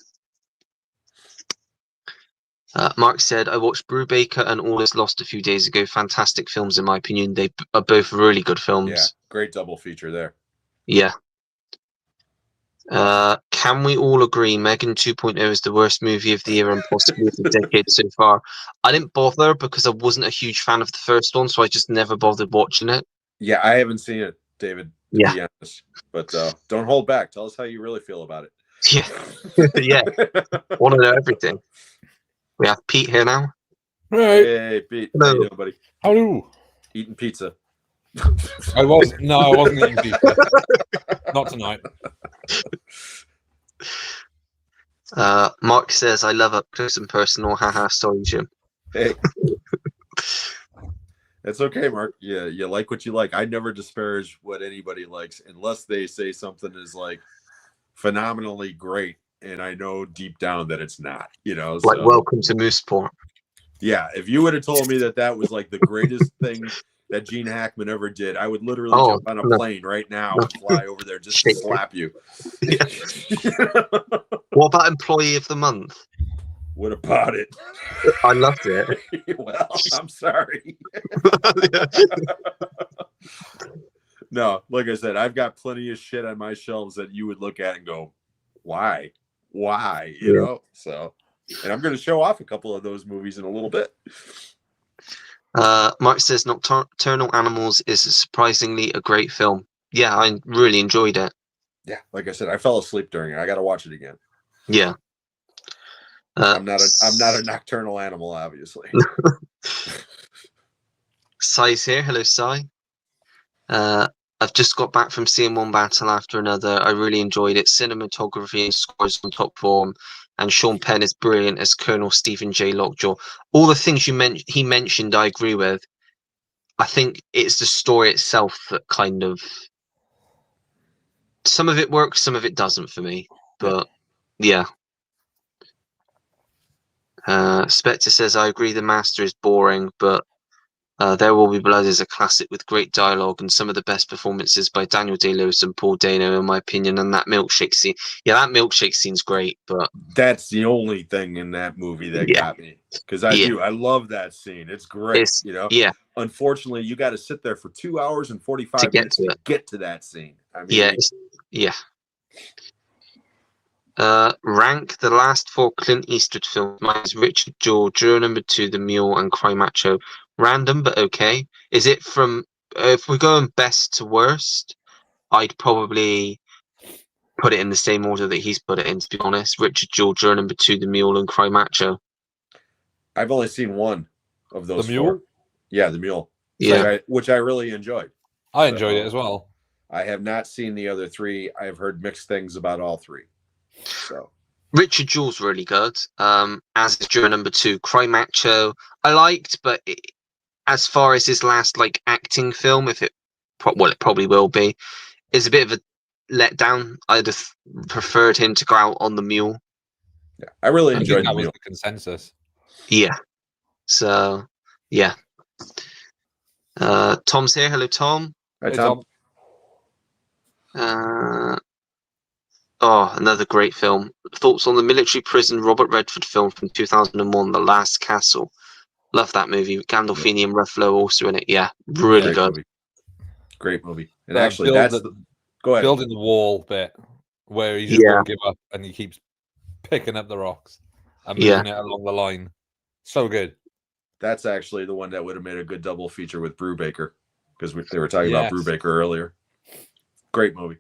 Mark said, I watched Brubaker and All Is Lost a few days ago. Fantastic films, in my opinion. They are both really good films. Yeah, great double feature there. Yeah. Can we all agree Megan 2.0 is the worst movie of the year and possibly of the decade so far? I didn't bother because I wasn't a huge fan of the first one, so I just never bothered watching it. Yeah, I haven't seen it, David, to be honest. But don't hold back. Tell us how you really feel about it. Yeah. Yeah. Want to know everything. We have Pete here now. Right. Hey, Pete. Hello. How you doing, buddy? Hello. Eating pizza. I wasn't eating pizza. Not tonight. Mark says, I love up close and personal. Haha, sorry, Jim. Hey. It's okay, Mark. Yeah, you like what you like. I never disparage what anybody likes unless they say something is like phenomenally great, and I know deep down that it's not. Like Welcome to Mooseport. Yeah, if you would have told me that was like the greatest thing that Gene Hackman ever did, I would literally jump on a plane right now and fly over there just to slap you. Yeah. What about Employee of the Month? What about it? I loved it. Well, I'm sorry. No, like I said, I've got plenty of shit on my shelves that you would look at and go, why? You know? So, and I'm going to show off a couple of those movies in a little bit. Mark says Nocturnal Animals is surprisingly a great film. Yeah, I really enjoyed it. Yeah, like I said, I fell asleep during it. I got to watch it again. Yeah. I'm not a nocturnal animal, obviously. Sai's here. Hello, Sai. I've just got back from seeing one battle after another. I really enjoyed it. Cinematography and scores on top form, and Sean Penn is brilliant as Colonel Stephen J. Lockjaw. All the things he mentioned, I agree with. I think it's the story itself that kind of, some of it works, some of it doesn't for me. But yeah. Spectre says, I agree the Master is boring, but There Will Be Blood is a classic with great dialogue and some of the best performances by Daniel Day-Lewis and Paul Dano, in my opinion. And that milkshake scene, that milkshake scene's great, but that's the only thing in that movie that got me, because I love that scene. It's great. Unfortunately, you got to sit there for 2 hours and 45 minutes to get to that scene. I mean, rank the last 4 Clint Eastwood films. Mine is Richard Jewell, Juror Number 2, The Mule, and Cry Macho. Random, but okay. Is it from, if we're going best to worst, I'd probably put it in the same order that he's put it in, to be honest. Richard Jewell, Juror Number 2, The Mule, and Cry Macho. I've only seen one of those. The Mule? 4. Yeah, The Mule. Yeah. Which I really enjoyed. I enjoyed it as well. I have not seen the other 3. I've heard mixed things about all 3. So Richard Jewell's really good. As is Juror Number 2. Cry Macho I liked, but as far as his last acting film, it probably will be, is a bit of a letdown. I'd have preferred him to go out on The Mule. Yeah, I really enjoyed that The Mule. Was the consensus. Yeah. So yeah. Tom's here. Hello, Tom. Hi, Tom. Another great film. Thoughts on the military prison Robert Redford film from 2001, The Last Castle. Love that movie. Gandolfini and Ruffalo also in it. Yeah, really good. Movie. Great movie. And actually, go ahead. Building the wall bit where he just won't give up and he keeps picking up the rocks and moving it along the line. So good. That's actually the one that would have made a good double feature with Brubaker, because they were talking about Brubaker earlier. Great movie.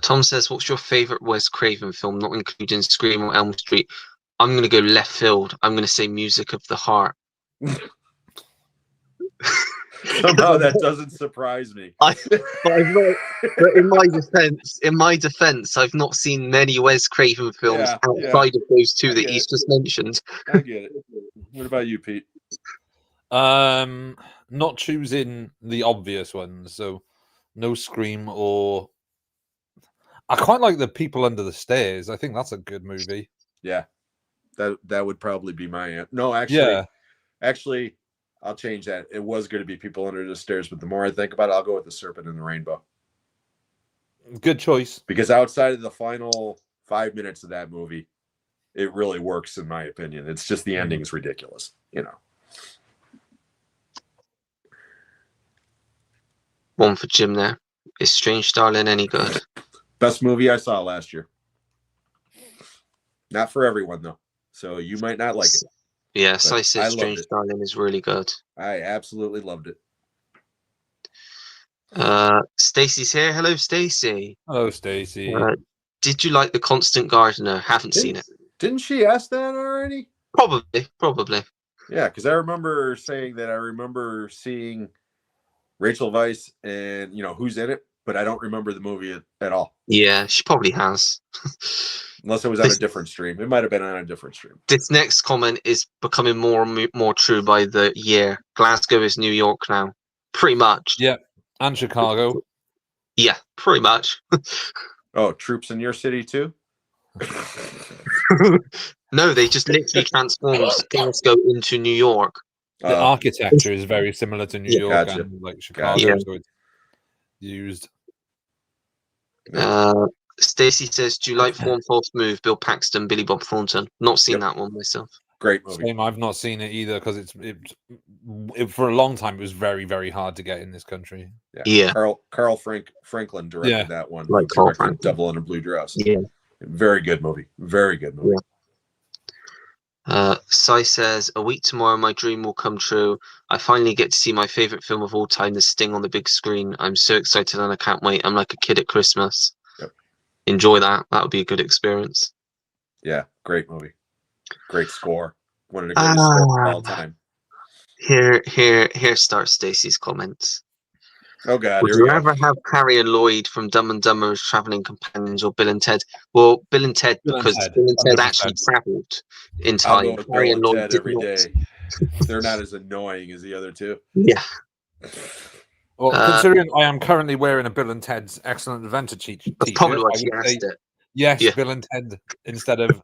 Tom says, what's your favorite Wes Craven film, not including Scream or Elm Street? I'm going to go left field. I'm going to say Music of the Heart. Somehow that doesn't surprise me. But in my defense, I've not seen many Wes Craven films outside of those 2 that he's just mentioned. I get it. What about you, Pete? Not choosing the obvious ones, so no Scream or. I quite like The People Under the Stairs. I think that's a good movie. Yeah, that would probably be my answer. No, actually, I'll change that. It was going to be People Under the Stairs, but the more I think about it, I'll go with The Serpent and the Rainbow. Good choice. Because outside of the final 5 minutes of that movie, it really works in my opinion. It's just the ending is ridiculous, you know. One for Jim there. Is Strange Darling any good? Best movie I saw last year. Not for everyone though, so you might not like it. Yeah, so I said loved Strange it. Darling is really good. I absolutely loved it. Stacey's here. Hello, Stacey. Hello, Stacey. Did you like The Constant Gardener? Haven't seen it. Didn't she ask that already? Probably. Yeah, because I remember saying that I remember seeing Rachel Weisz and who's in it, but I don't remember the movie at all. Yeah, she probably has. Unless it was on a different stream. It might have been on a different stream. This next comment is becoming more and more true by the year. Glasgow is New York now. Pretty much. Yeah, and Chicago. Yeah, pretty much. Oh, troops in your city too? No, they just literally transformed Glasgow into New York. The architecture is very similar to New York Gotcha. and like Chicago, so it's used. Stacey says, "Do you like Form False Move? Bill Paxton, Billy Bob Thornton." Not seen that one myself. Great movie. Same, I've not seen it either because it for a long time it was very, very hard to get in this country. Yeah. Carl Franklin directed that one. Like Carl Franklin. Devil in a Blue Dress. Yeah. Very good movie. Very good movie. Yeah. Sai says, "A week tomorrow, my dream will come true. I finally get to see my favorite film of all time, The Sting, on the big screen. I'm so excited and I can't wait. I'm like a kid at Christmas." Yep. Enjoy that. That would be a good experience. Yeah, great movie. Great score. One of the greatest scores of all time. Here starts Stacey's comments. Oh God! Would you ever have Harry and Lloyd from Dumb and Dumber as traveling companions, or Bill and Ted? Well, Bill and Ted, because Bill and Ted actually traveled in time. I'll go with Harry Bill and Lloyd Ted every day. They're not as annoying as the other two. Yeah. Well, considering I am currently wearing a Bill and Ted's Excellent Adventure t-shirt, that's probably why she asked it. Yes, Bill and Ted instead of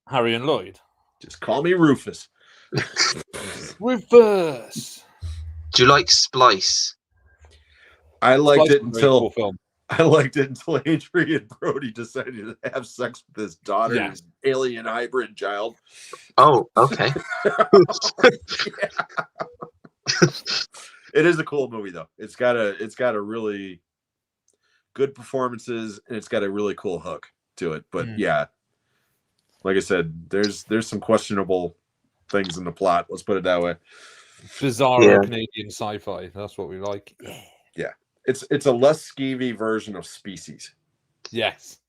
Harry and Lloyd. Just call me Rufus. Rufus. Do you like Splice? I liked it until film. I liked it until Adrian Brody decided to have sex with his daughter, his alien hybrid child. Oh, okay. It is a cool movie though. It's got a really good performances and it's got a really cool hook to it. But yeah, like I said, there's some questionable things in the plot. Let's put it that way. Bizarre Canadian sci-fi. That's what we like. Yeah. It's a less skeevy version of Species. Yes.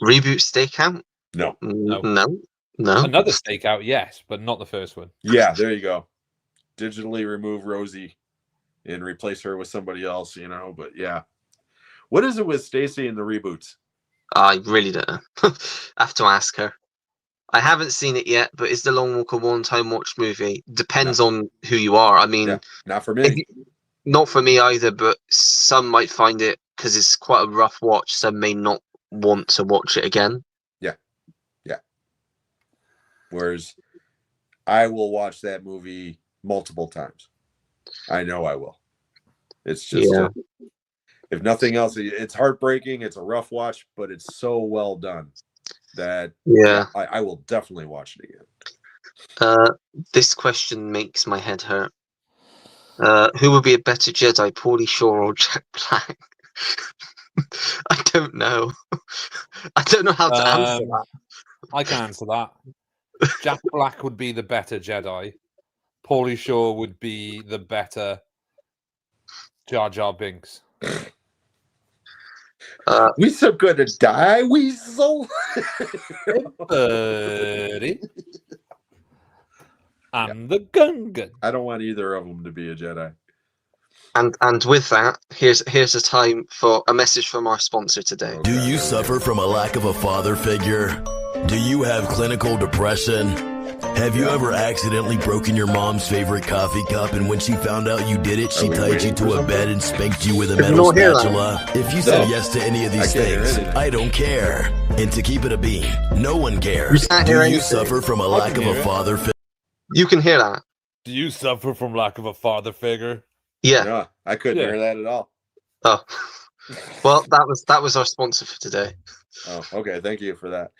Reboot Stakeout? No. Another Stakeout, yes, but not the first one. Yeah, there you go. Digitally remove Rosie and replace her with somebody else, but yeah. What is it with Stacey and the reboots? I really don't know. I have to ask her. I haven't seen it yet, but is The Long Walk a one-time watch movie? Depends on who you are. I mean, not for me. Not for me either, but some might find it, because it's quite a rough watch, some may not want to watch it again. Yeah. Whereas I will watch that movie multiple times. I know I will. It's just, if nothing else, it's heartbreaking. It's a rough watch, but it's so well done that I will definitely watch it again. This question makes my head hurt. Who would be a better Jedi, Paulie Shaw or Jack Black? I don't know. I don't know how to answer that. I can answer that. Jack Black would be the better Jedi. Paulie Shaw would be the better Jar Jar Binks. We so good to die, Weasel. Buddy. And the Gungan. I don't want either of them to be a Jedi. And with that, here's a time for a message from our sponsor today. Do you suffer from a lack of a father figure? Do you have clinical depression? Have you ever accidentally broken your mom's favorite coffee cup, and when she found out you did it, she tied you to a bed and spanked you with a metal spatula? If you said yes to any of these things, I don't care. And to keep it a bean, no one cares. Do you suffer from a lack of a father figure? You can hear that. Do you suffer from lack of a father figure? Yeah. No, I couldn't hear that at all. Oh. Well, that was our sponsor for today. Oh, okay. Thank you for that.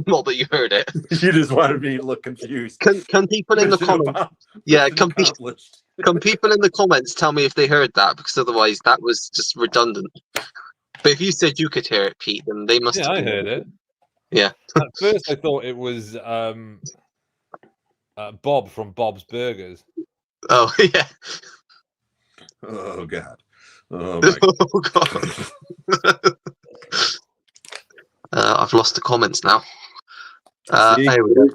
Not that you heard it. You just wanted me to look confused. Can people in the comments? Yeah, can people in the comments tell me if they heard that? Because otherwise, that was just redundant. But if you said you could hear it, Pete, then they must. Yeah, have I been heard it. Yeah. At first, I thought it was Bob from Bob's Burgers. Oh yeah. Oh God. Oh my Oh God. I've lost the comments now. There we go.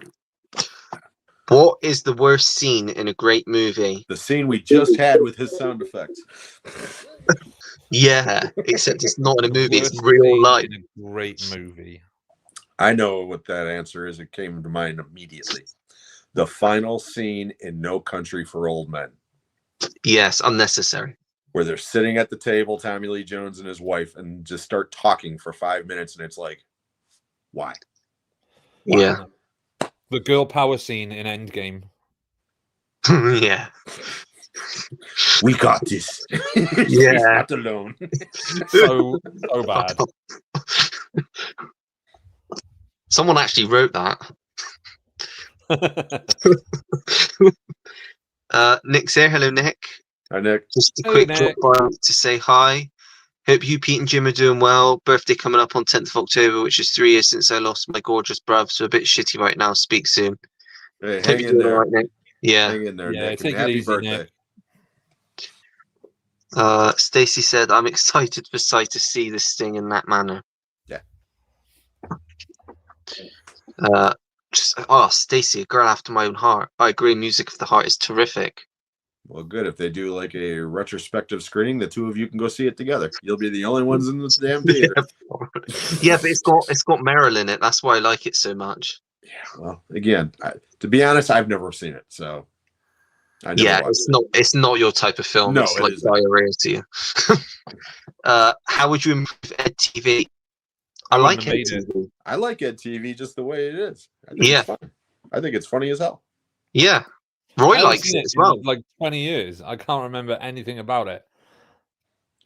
What is the worst scene in a great movie? The scene we just had with his sound effects. Yeah, except it's not in a movie; it's Worst real scene life. in a great movie. I know what that answer is. It came to mind immediately. The final scene in No Country for Old Men. Yes, unnecessary. Where they're sitting at the table, Tommy Lee Jones and his wife, and just start talking for 5 minutes, and it's like, why? Yeah. The girl power scene in Endgame. Yeah. We got this. Yeah. She's not alone. So bad. Someone actually wrote that. Nick's here. Hello, Nick. Hi, Nick. Just a Hey, quick Nick. drop by to say hi. Hope you, Pete, and Jim are doing well. Birthday coming up on 10th of October, which is 3 years since I lost my gorgeous bruv, so a bit shitty right now. Speak soon. Hey, Hope hang you're in doing there. all right, Nick. Yeah. Hang in there, Yeah, Nick. take And it happy easy, birthday. Nick. Stacy said, I'm excited for Sai to see this thing in that manner. Yeah. Stacy, a girl after my own heart. I agree, Music of the Heart is terrific. Well, good. If they do like a retrospective screening, the two of you can go see it together. You'll be the only ones in the damn theater. Yeah, but it's got Meryl in it. That's why I like it so much. Yeah. Well, again, to be honest, I've never seen it, so I never watched it. It's not your type of film. No, it's it like isn't. diarrhea to you. How would you improve Ed TV? I like Ed TV. I like Ed TV just the way it is. I think it's funny. I think it's funny as hell. Yeah. Roy likes it as well. Like 20 years. I can't remember anything about it.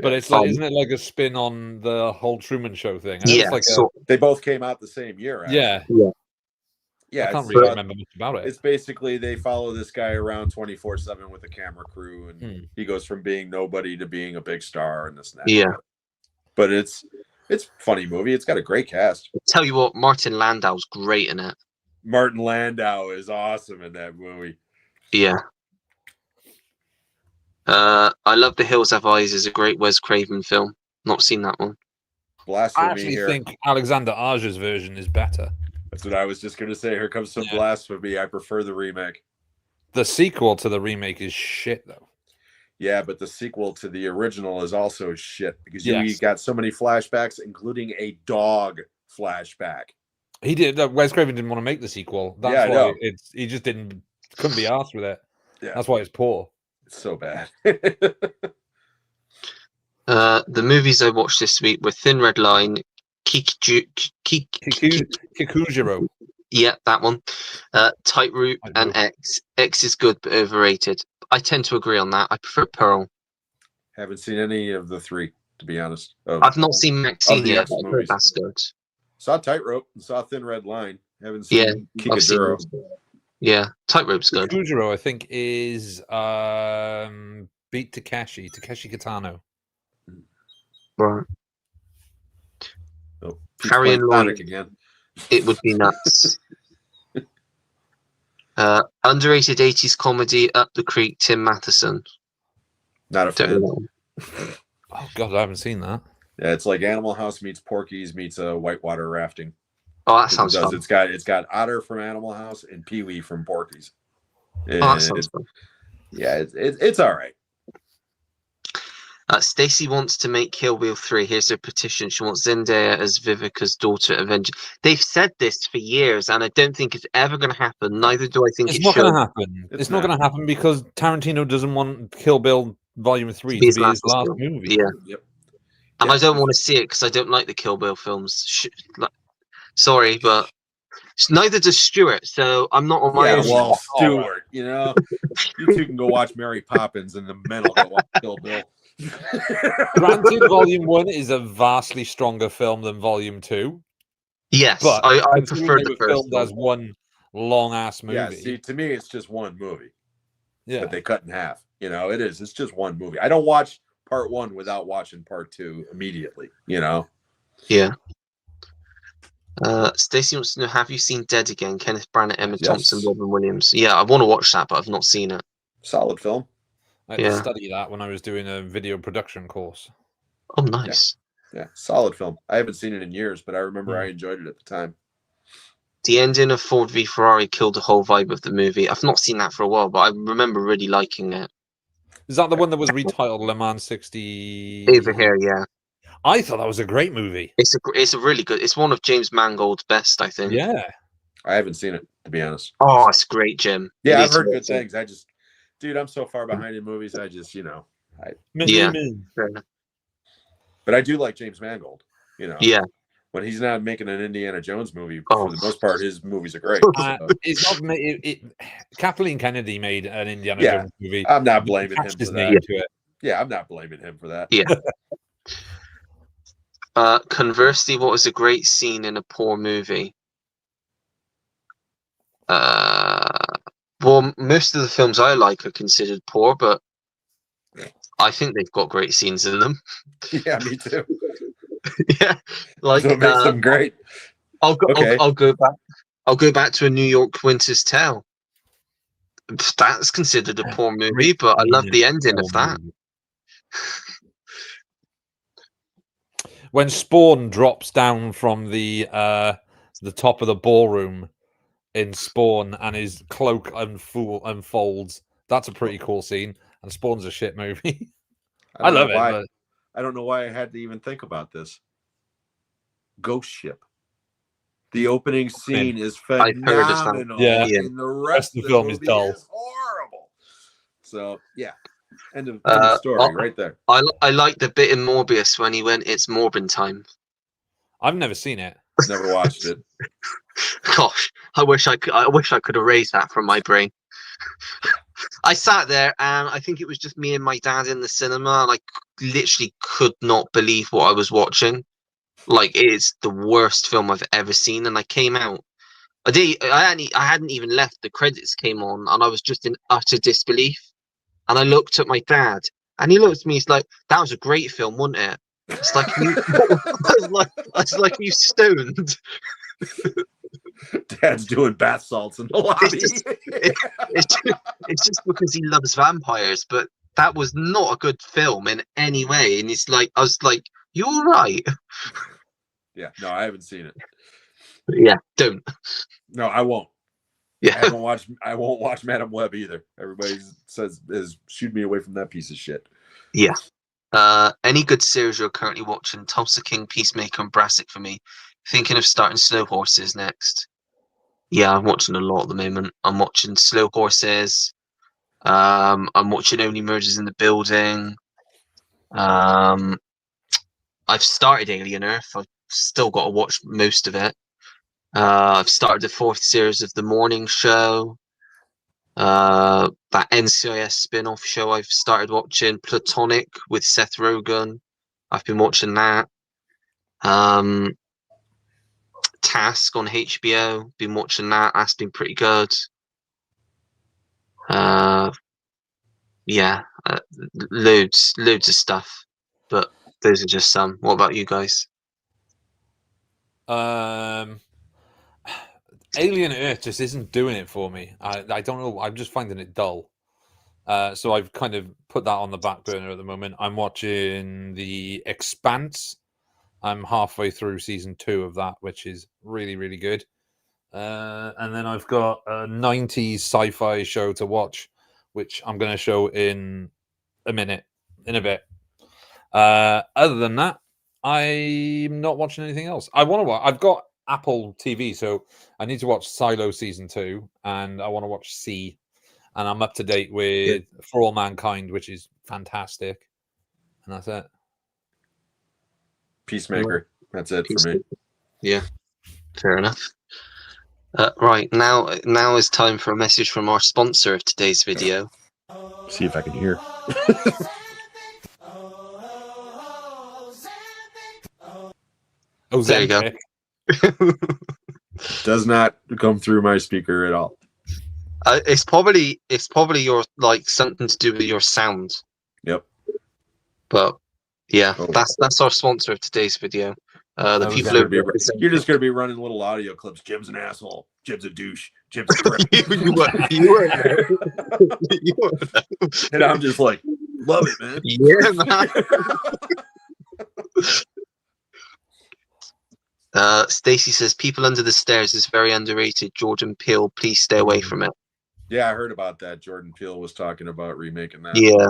But it's like, isn't it like a spin on the whole Truman Show thing? Yeah. Like they both came out the same year. Actually. Yeah. I can't really remember much about it. It's basically they follow this guy around 24/7 with a camera crew, and he goes from being nobody to being a big star and this and that. Yeah. But it's a funny movie. It's got a great cast. I'll tell you what, Martin Landau's great in it. Martin Landau is awesome in that movie. Yeah. I Love The Hills Have Eyes is a great Wes Craven film. Not seen that one. Blasphemy I actually think Alexander Aja's version is better. That's what I was just going to say. Here comes some blasphemy. I prefer the remake. The sequel to the remake is shit, though. Yeah, but the sequel to the original is also shit because you got so many flashbacks, including a dog flashback. He did. Wes Craven didn't want to make the sequel. That's why he just couldn't be arsed with it. Yeah. That's why it's poor. It's so bad. The movies I watched this week were Thin Red Line, Kikujiro. Yeah, that one. Tightrope and X. X is good but overrated. I tend to agree on that. I prefer Pearl. Haven't seen any of the three, to be honest. I've not seen Maxine yet. But I heard that's good. Saw Tightrope and saw Thin Red Line. Haven't seen Kikujiro. Yeah, Tightrope's good. Kikujiro, I think, is Beat Takeshi Kitano. Right. Oh, Harry and Lloyd again. It would be nuts. Underrated 80s comedy, Up the Creek, Tim Matheson. Not a fan. Oh God, I haven't seen that. Yeah, it's like Animal House meets Porky's meets whitewater rafting. Oh, that sounds fun. It's got Otter from Animal House and Pee-wee from Porky's. And that sounds fun. Yeah, it's all right. Stacy wants to make Kill Bill 3. Here's her petition. She wants Zendaya as Vivica's daughter at Avenger. They've said this for years, and I don't think it's ever going to happen. Neither do I think it's not going to happen. It's not going to happen because Tarantino doesn't want Kill Bill Volume 3 to be his last movie. Yeah. Yep. And I don't want to see it because I don't like the Kill Bill films. Sorry, but neither does Stuart, so I'm not on my own. Well, Stuart, you two can go watch Mary Poppins and the men will go watch Kill Bill. Granted, Volume 1 is a vastly stronger film than Volume 2. Yes, But I considering prefer they the were first filmed one. as one long-ass movie. Yeah, see, to me, it's just one movie. Yeah. That they cut in half. You know, it is. It's just one movie. I don't watch part 1 without watching part 2 immediately, you know? Yeah. Stacey wants to know, have you seen Dead Again? Kenneth Branagh, Emma Thompson, Robin Williams. Yeah, I want to watch that, but I've not seen it. Solid film. I had to study that when I was doing a video production course. Oh, nice. Yeah, solid film. I haven't seen it in years, but I remember I enjoyed it at the time. The ending of Ford v Ferrari killed the whole vibe of the movie. I've not seen that for a while, but I remember really liking it. Is that the one that was retitled Le Mans 60? Over here, yeah. I thought that was a great movie. It's a really good. It's one of James Mangold's best, I think. Yeah. I haven't seen it, to be honest. Oh, it's great, Jim. Yeah, I've heard good things. Dude, I'm so far behind in movies. Yeah. But I do like James Mangold. You know. Yeah. When he's not making an Indiana Jones movie, for the most part, his movies are great. It's not. Kathleen Kennedy made an Indiana Jones movie. I'm not blaming him for that. Yeah, I'm not blaming him for that. Yeah. Conversely, what was a great scene in a poor movie? Well, most of the films I like are considered poor, but I think they've got great scenes in them. Yeah, me too. Yeah, like so it makes them great. I'll go back. I'll go back to A New York Winter's Tale. That's considered a poor movie, but I love the ending of that. When Spawn drops down from the top of the ballroom in Spawn and his cloak unfolds, that's a pretty cool scene. And Spawn's a shit movie. I love it. But... I don't know why I had to even think about this. Ghost Ship. The opening scene is phenomenal. Yeah, and the rest of the film is dull. Is horrible. So yeah, end of story right there. I like the bit in Morbius when he went, "It's Morbin time." I've never seen it. Never watched it. Gosh, I wish I could erase that from my brain. I sat there and I think it was just me and my dad in the cinema, and I literally could not believe what I was watching. Like, it's the worst film I've ever seen, and I came out. I hadn't even left. The credits came on, and I was just in utter disbelief. And I looked at my dad, and he looked at me. He's like, "That was a great film, wasn't it?" It's like, I was like, "You stoned." Dad's doing bath salts in the lobby. It's just because he loves vampires, but that was not a good film in any way. And it's like, I was like, "You all right?" Yeah, no, I haven't seen it. Yeah, don't. No, I won't. Yeah, I won't watch Madam Web either. Everybody says shoot me away from that piece of shit. Yeah. Any good series you're currently watching? Tulsa King, Peacemaker, and Brassic for me. Thinking of starting Slow Horses next. Yeah, I'm watching a lot at the moment. I'm watching Slow Horses. I'm watching Only Murders in the Building. I've started Alien Earth. I've still got to watch most of it. I've started the 4th series of The Morning Show. That NCIS spin-off show I've started watching, Platonic with Seth Rogen. I've been watching that. Task on HBO. Been watching that. That's been pretty good. Yeah, loads of stuff. But those are just some. What about you guys? Alien Earth just isn't doing it for me. I don't know. I'm just finding it dull. So I've kind of put that on the back burner at the moment. I'm watching The Expanse. I'm halfway through season 2 of that, which is really, really good. And then I've got a 90s sci-fi show to watch, which I'm going to show in a bit. Other than that, I'm not watching anything else. I want to watch. I've got Apple TV, so I need to watch Silo season 2, and I want to watch C, and I'm up to date with For All Mankind, which is fantastic, and that's it. Peacemaker. That's it for me. Yeah, fair enough. Right, now is time for a message from our sponsor of today's video. See if I can hear. Oh, There you go. Does not come through my speaker at all. It's probably your like something to do with your sound. Yep. But yeah, Oh. that's our sponsor of today's video. The Oh, people Zen. You're just gonna be running little audio clips. Jim's an asshole. Jim's a douche. Jim's a prick. you were And I'm just like, love it, man. Yeah, man. Stacy says People Under the Stairs is very underrated. Jordan Peele, please stay away from it. Yeah, I heard about that. Jordan Peele was talking about remaking that. Yeah.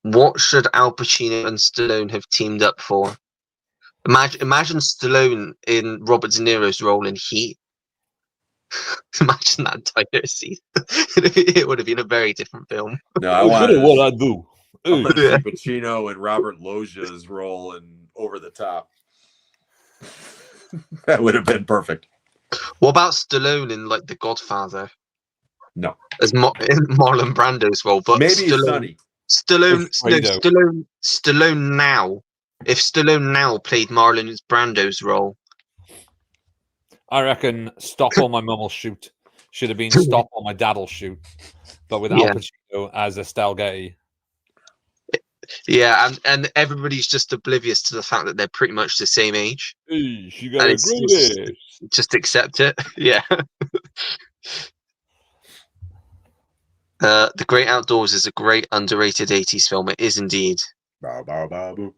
What should Al Pacino and Stallone have teamed up for? Imagine Stallone in Robert De Niro's role in Heat. Imagine that entire scene. It would have been a very different film. No, I wanted what I do. I wanted to see Pacino and Robert Loggia's role in Over the Top. That would have been perfect. What about Stallone in like The Godfather? No. As in Marlon Brando's role, but Maybe Sonny. Stallone now. If Stallone now played Marlon Brando's role, I reckon Stop or My Mum'll Shoot should have been Stop or My Dad'll Shoot, but with Al Pacino as Estelle Getty. Yeah, and everybody's just oblivious to the fact that they're pretty much the same age. Hey, she got a great just accept it. Yeah. The Great Outdoors is a great underrated 80s film. It is indeed. Bow, bow, bow, boo.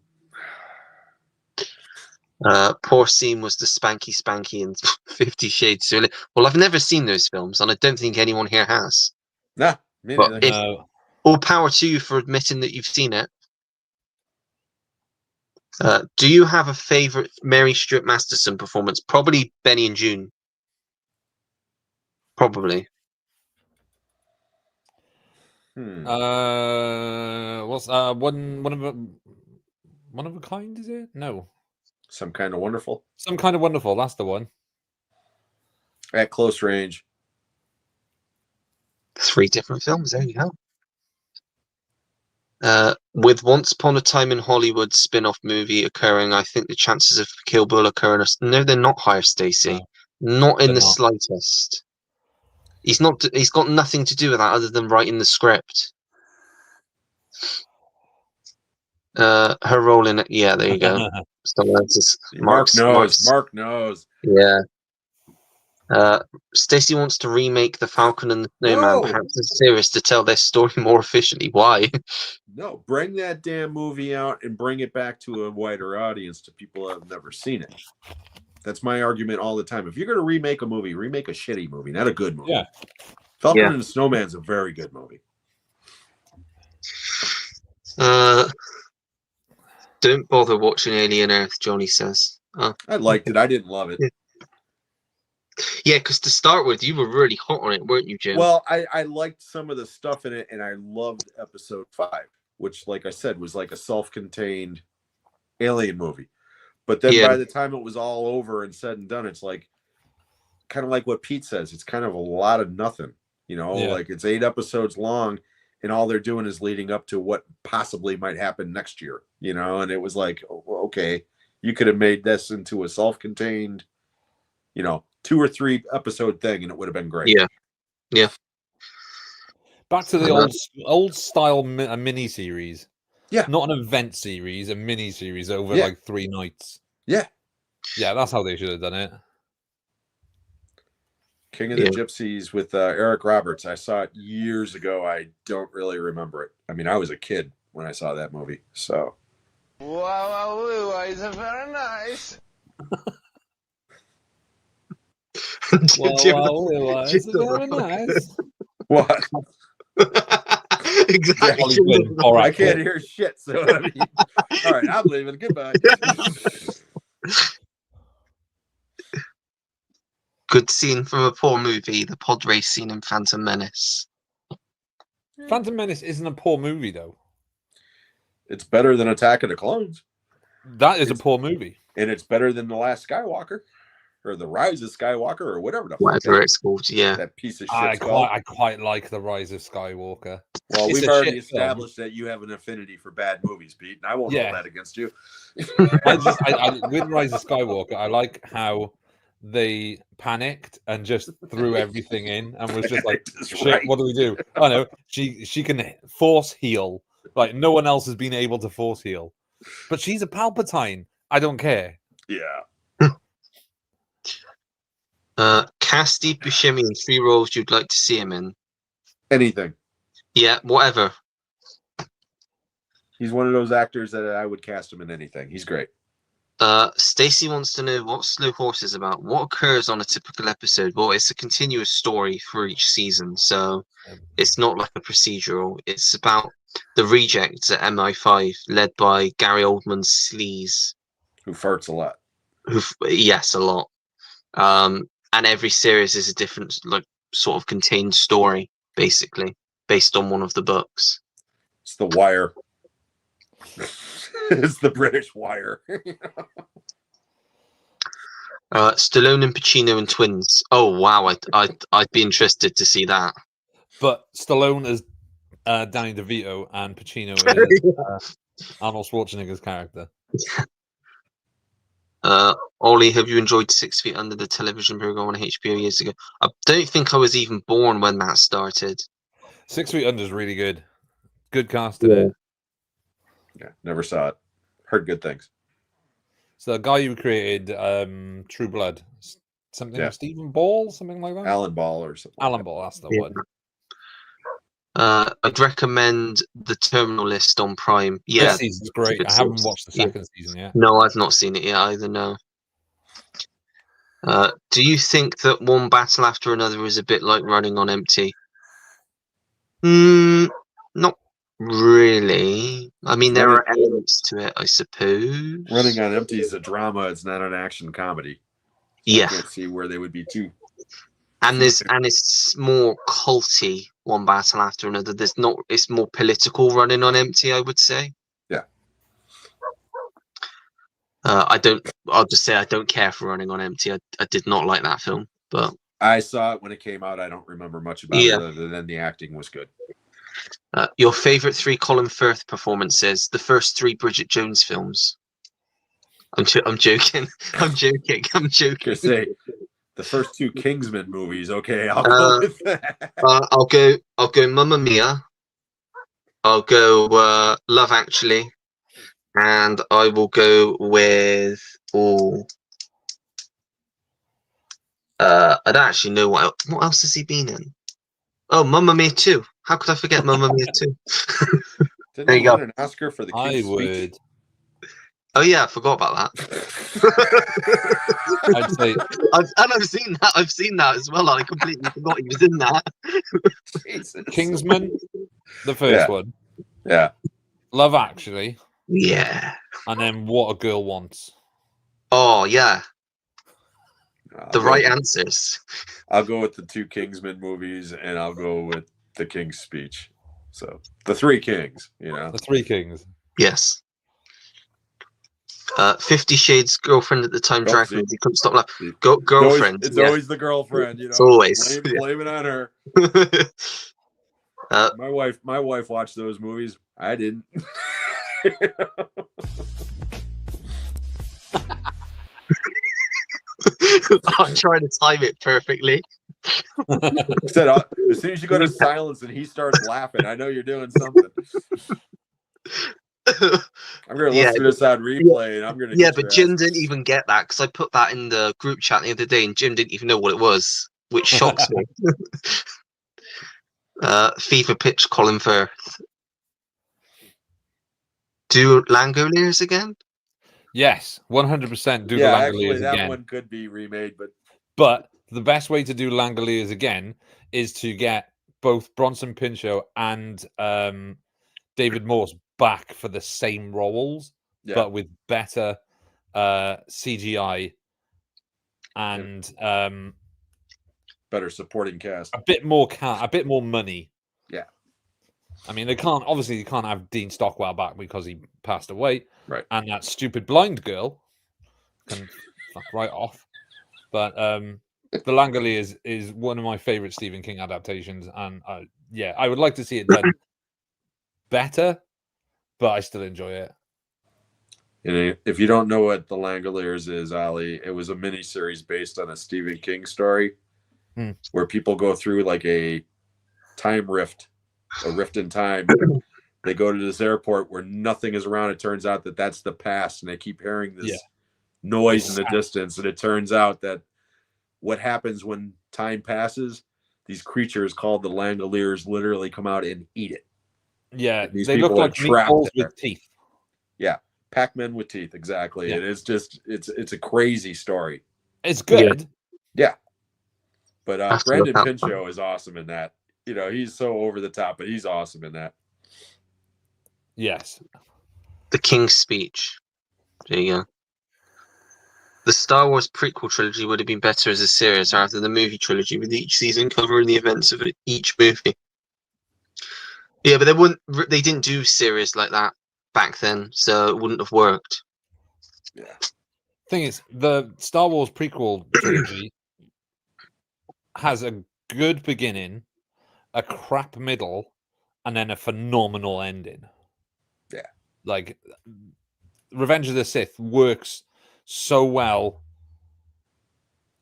Poor Scene was the Spanky in 50 Shades. Well, I've never seen those films, and I don't think anyone here has. Nah, me neither. All power to you for admitting that you've seen it. Do you have a favorite Mary Stuart Masterson performance? Probably Benny and June. Probably. What's one of a kind? Is it? No. Some Kind of Wonderful. Some Kind of Wonderful. That's the one. At Close Range. 3 different films. There you go. With Once Upon a Time in Hollywood spin-off movie occurring, I think the chances of Kill Bill occurring are... No, they're not higher, Stacey. No, not in the slightest. He's got nothing to do with that other than writing the script. Her role in it. Yeah, there you go. Mark knows. Yeah. Stacey wants to remake The Falcon and the Snowman. Perhaps it's serious to tell their story more efficiently. Why? No, bring that damn movie out and bring it back to a wider audience, to people that have never seen it. That's my argument all the time. If you're going to remake a movie, remake a shitty movie, not a good movie. Yeah. Falcon and the Snowman's a very good movie. Don't bother watching Alien Earth, Johnny says. I liked it. I didn't love it. Yeah, because to start with, you were really hot on it, weren't you, Jim? Well, I liked some of the stuff in it, and I loved episode 5, which, like I said, was like a self-contained alien movie. But then by the time it was all over and said and done, it's like kind of like what Pete says. It's kind of a lot of nothing, like it's 8 episodes long, and all they're doing is leading up to what possibly might happen next year, and it was like, okay, you could have made this into a self-contained, 2 or 3 episode thing, and it would have been great. Yeah. Back to the old style mini series. Yeah. Not an event series, a mini series over like 3 nights. Yeah. Yeah, that's how they should have done it. King of the Gypsies with Eric Roberts. I saw it years ago. I don't really remember it. I mean, I was a kid when I saw that movie, so. Wow, it's very nice. It's very nice. What? Exactly. All right, I can't hear shit. So I mean, all right, I'm leaving. Goodbye. Good scene from a poor movie: the pod race scene in Phantom Menace. Phantom Menace isn't a poor movie, though. It's better than Attack of the Clones. That is a poor movie, and it's better than The Last Skywalker. or the Rise of Skywalker, or whatever the fuck Whatever it's called, yeah. that piece of shit. I quite like the Rise of Skywalker. Well, It's we've a already shit established that you have an affinity for bad movies, Pete, and I won't hold that against you. With Rise of Skywalker, I like how they panicked and just threw everything in and was just like, shit, right. what do we do? I know she can force heal. Like no one else has been able to force heal. But she's a Palpatine. I don't care. Yeah. Cast Steve Buscemi in 3 roles you'd like to see him in. Anything. Yeah, whatever. He's one of those actors that I would cast him in anything. He's great. Stacy wants to know what Slow Horse is about. What occurs on a typical episode? Well, it's a continuous story for each season, so it's not like a procedural. It's about the rejects at MI5, led by Gary Oldman's Sleaze, who farts a lot. Yes, a lot. And every series is a different, like, sort of contained story, basically, based on one of the books. It's The Wire. It's the British Wire. Stallone and Pacino and twins. Oh wow, I'd be interested to see that. But Stallone is Danny DeVito and Pacino is Arnold Schwarzenegger's character. Ollie, have you enjoyed 6 Feet Under, the television program on HBO years ago? I don't think I was even born when that started. 6 Feet Under is really good. Good cast in it. Yeah, never saw it. Heard good things. So the guy who created True Blood, something Stephen Ball, something like that. Alan Ball or something. Alan Ball, that's the one. I'd recommend The Terminal List on Prime. Yeah, this season's great. I haven't watched the second season yet. No, I've not seen it yet either. No. Do you think that one battle after another is a bit like running on empty? Not really. I mean, there are elements to it, I suppose. Running on Empty is a drama. It's not an action comedy. Yeah. I can't see where they would be too. And it's more culty, one battle after another. It's more political Running on Empty, I would say. Yeah. I'll just say I don't care for Running on Empty. I did not like that film, but I saw it when it came out. I don't remember much about it other than the acting was good. Your favorite 3 Colin Firth performances? The first 3 Bridget Jones films. I'm joking. I'm joking. Say the first 2 Kingsman movies. Okay, I'll go with that. I'll go Mamma Mia. I'll go Love Actually, and I will go with I don't actually know what else has he been in. Oh, Mamma Mia 2. How could I forget Mamma Mia 2? Didn't he win an Oscar for the King's I would. Speech? Oh yeah, I forgot about that. I'd say I've seen that. I've seen that as well. I completely forgot he was in that. Jesus. Kingsman, the first one. Yeah. Love Actually. Yeah. And then What a Girl Wants. Oh yeah. The right answers. I'll go with the 2 Kingsman movies, and I'll go with the King's Speech. So the 3 Kings, The 3 Kings. Yes. 50 Shades Girlfriend at the time. Dragman. You couldn't stop laughing. Girlfriend. It's always the girlfriend. It's always. Blame it on her. My wife watched those movies. I didn't. I'm trying to time it perfectly. Said, as soon as you go to silence and he starts laughing, I know you're doing something. I'm going to listen to this on replay, and I'm going to. Yeah, but Jim didn't even get that because I put that in the group chat the other day, and Jim didn't even know what it was, which shocks me. Fever Pitch, Colin Firth. Do Langoliers again? Yes, 100% do the Langoliers actually, that again. one could be remade, but the best way to do Langoliers again is to get both Bronson Pinchot and David Morse back for the same roles, but with better CGI and better supporting cast, a bit more money. Yeah, I mean, you can't have Dean Stockwell back because he passed away, right? And that stupid blind girl can fuck right off. But The Langoliers is one of my favorite Stephen King adaptations, and yeah, I would like to see it done better, but I still enjoy it. And if you don't know what The Langoliers is, Ali, it was a miniseries based on a Stephen King story where people go through like a time rift, a rift in time. They go to this airport where nothing is around. It turns out that that's the past, and they keep hearing this noise in the distance. And it turns out that what happens when time passes, these creatures called the Langoliers literally come out and eat it. Yeah, these they look people are like trapped meatballs there. with teeth. Yeah, Pac-Men with teeth, exactly. Yeah. It is just it's a crazy story. It's good. Yeah. But Brandon look up. Pinchot is awesome in that. You know, he's so over the top, but he's awesome in that. Yes. The King's Speech. There you go. The Star Wars prequel trilogy would have been better as a series rather than the movie trilogy, with each season covering the events of each movie. Yeah, but they didn't do series like that back then, so it wouldn't have worked. Yeah. Thing is, the Star Wars prequel trilogy has a good beginning, a crap middle, and then a phenomenal ending. Yeah. Like, Revenge of the Sith works so well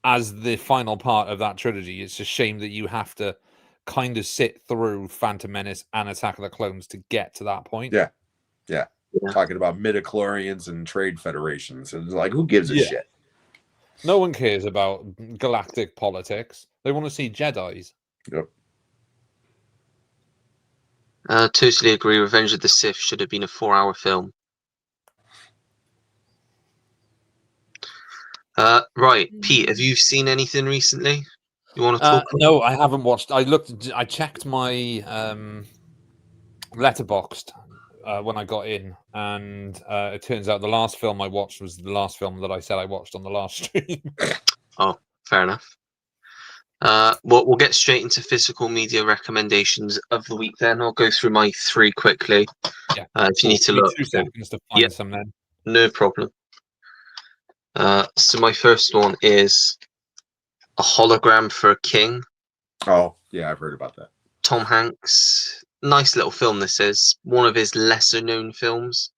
as the final part of that trilogy. It's a shame that you have to kind of sit through Phantom Menace and Attack of the Clones to get to that point. Yeah. Talking about midichlorians and trade federations. And it's like, who gives a shit? No one cares about galactic politics. They want to see Jedis. Yep. Totally agree. Revenge of the Sith should have been a 4-hour film. Right, Pete, have you seen anything recently you want to talk about? No, I haven't watched. I checked my Letterboxd when I got in, and it turns out the last film I watched was the last film that I said I watched on the last stream. Oh, fair enough. We'll get straight into physical media recommendations of the week then. I'll go through my 3 quickly. Yeah. If you need to look. 2 seconds to find some then. No problem. So my first one is A Hologram for a King. Oh, yeah, I've heard about that. Tom Hanks. Nice little film this is. One of his lesser known films.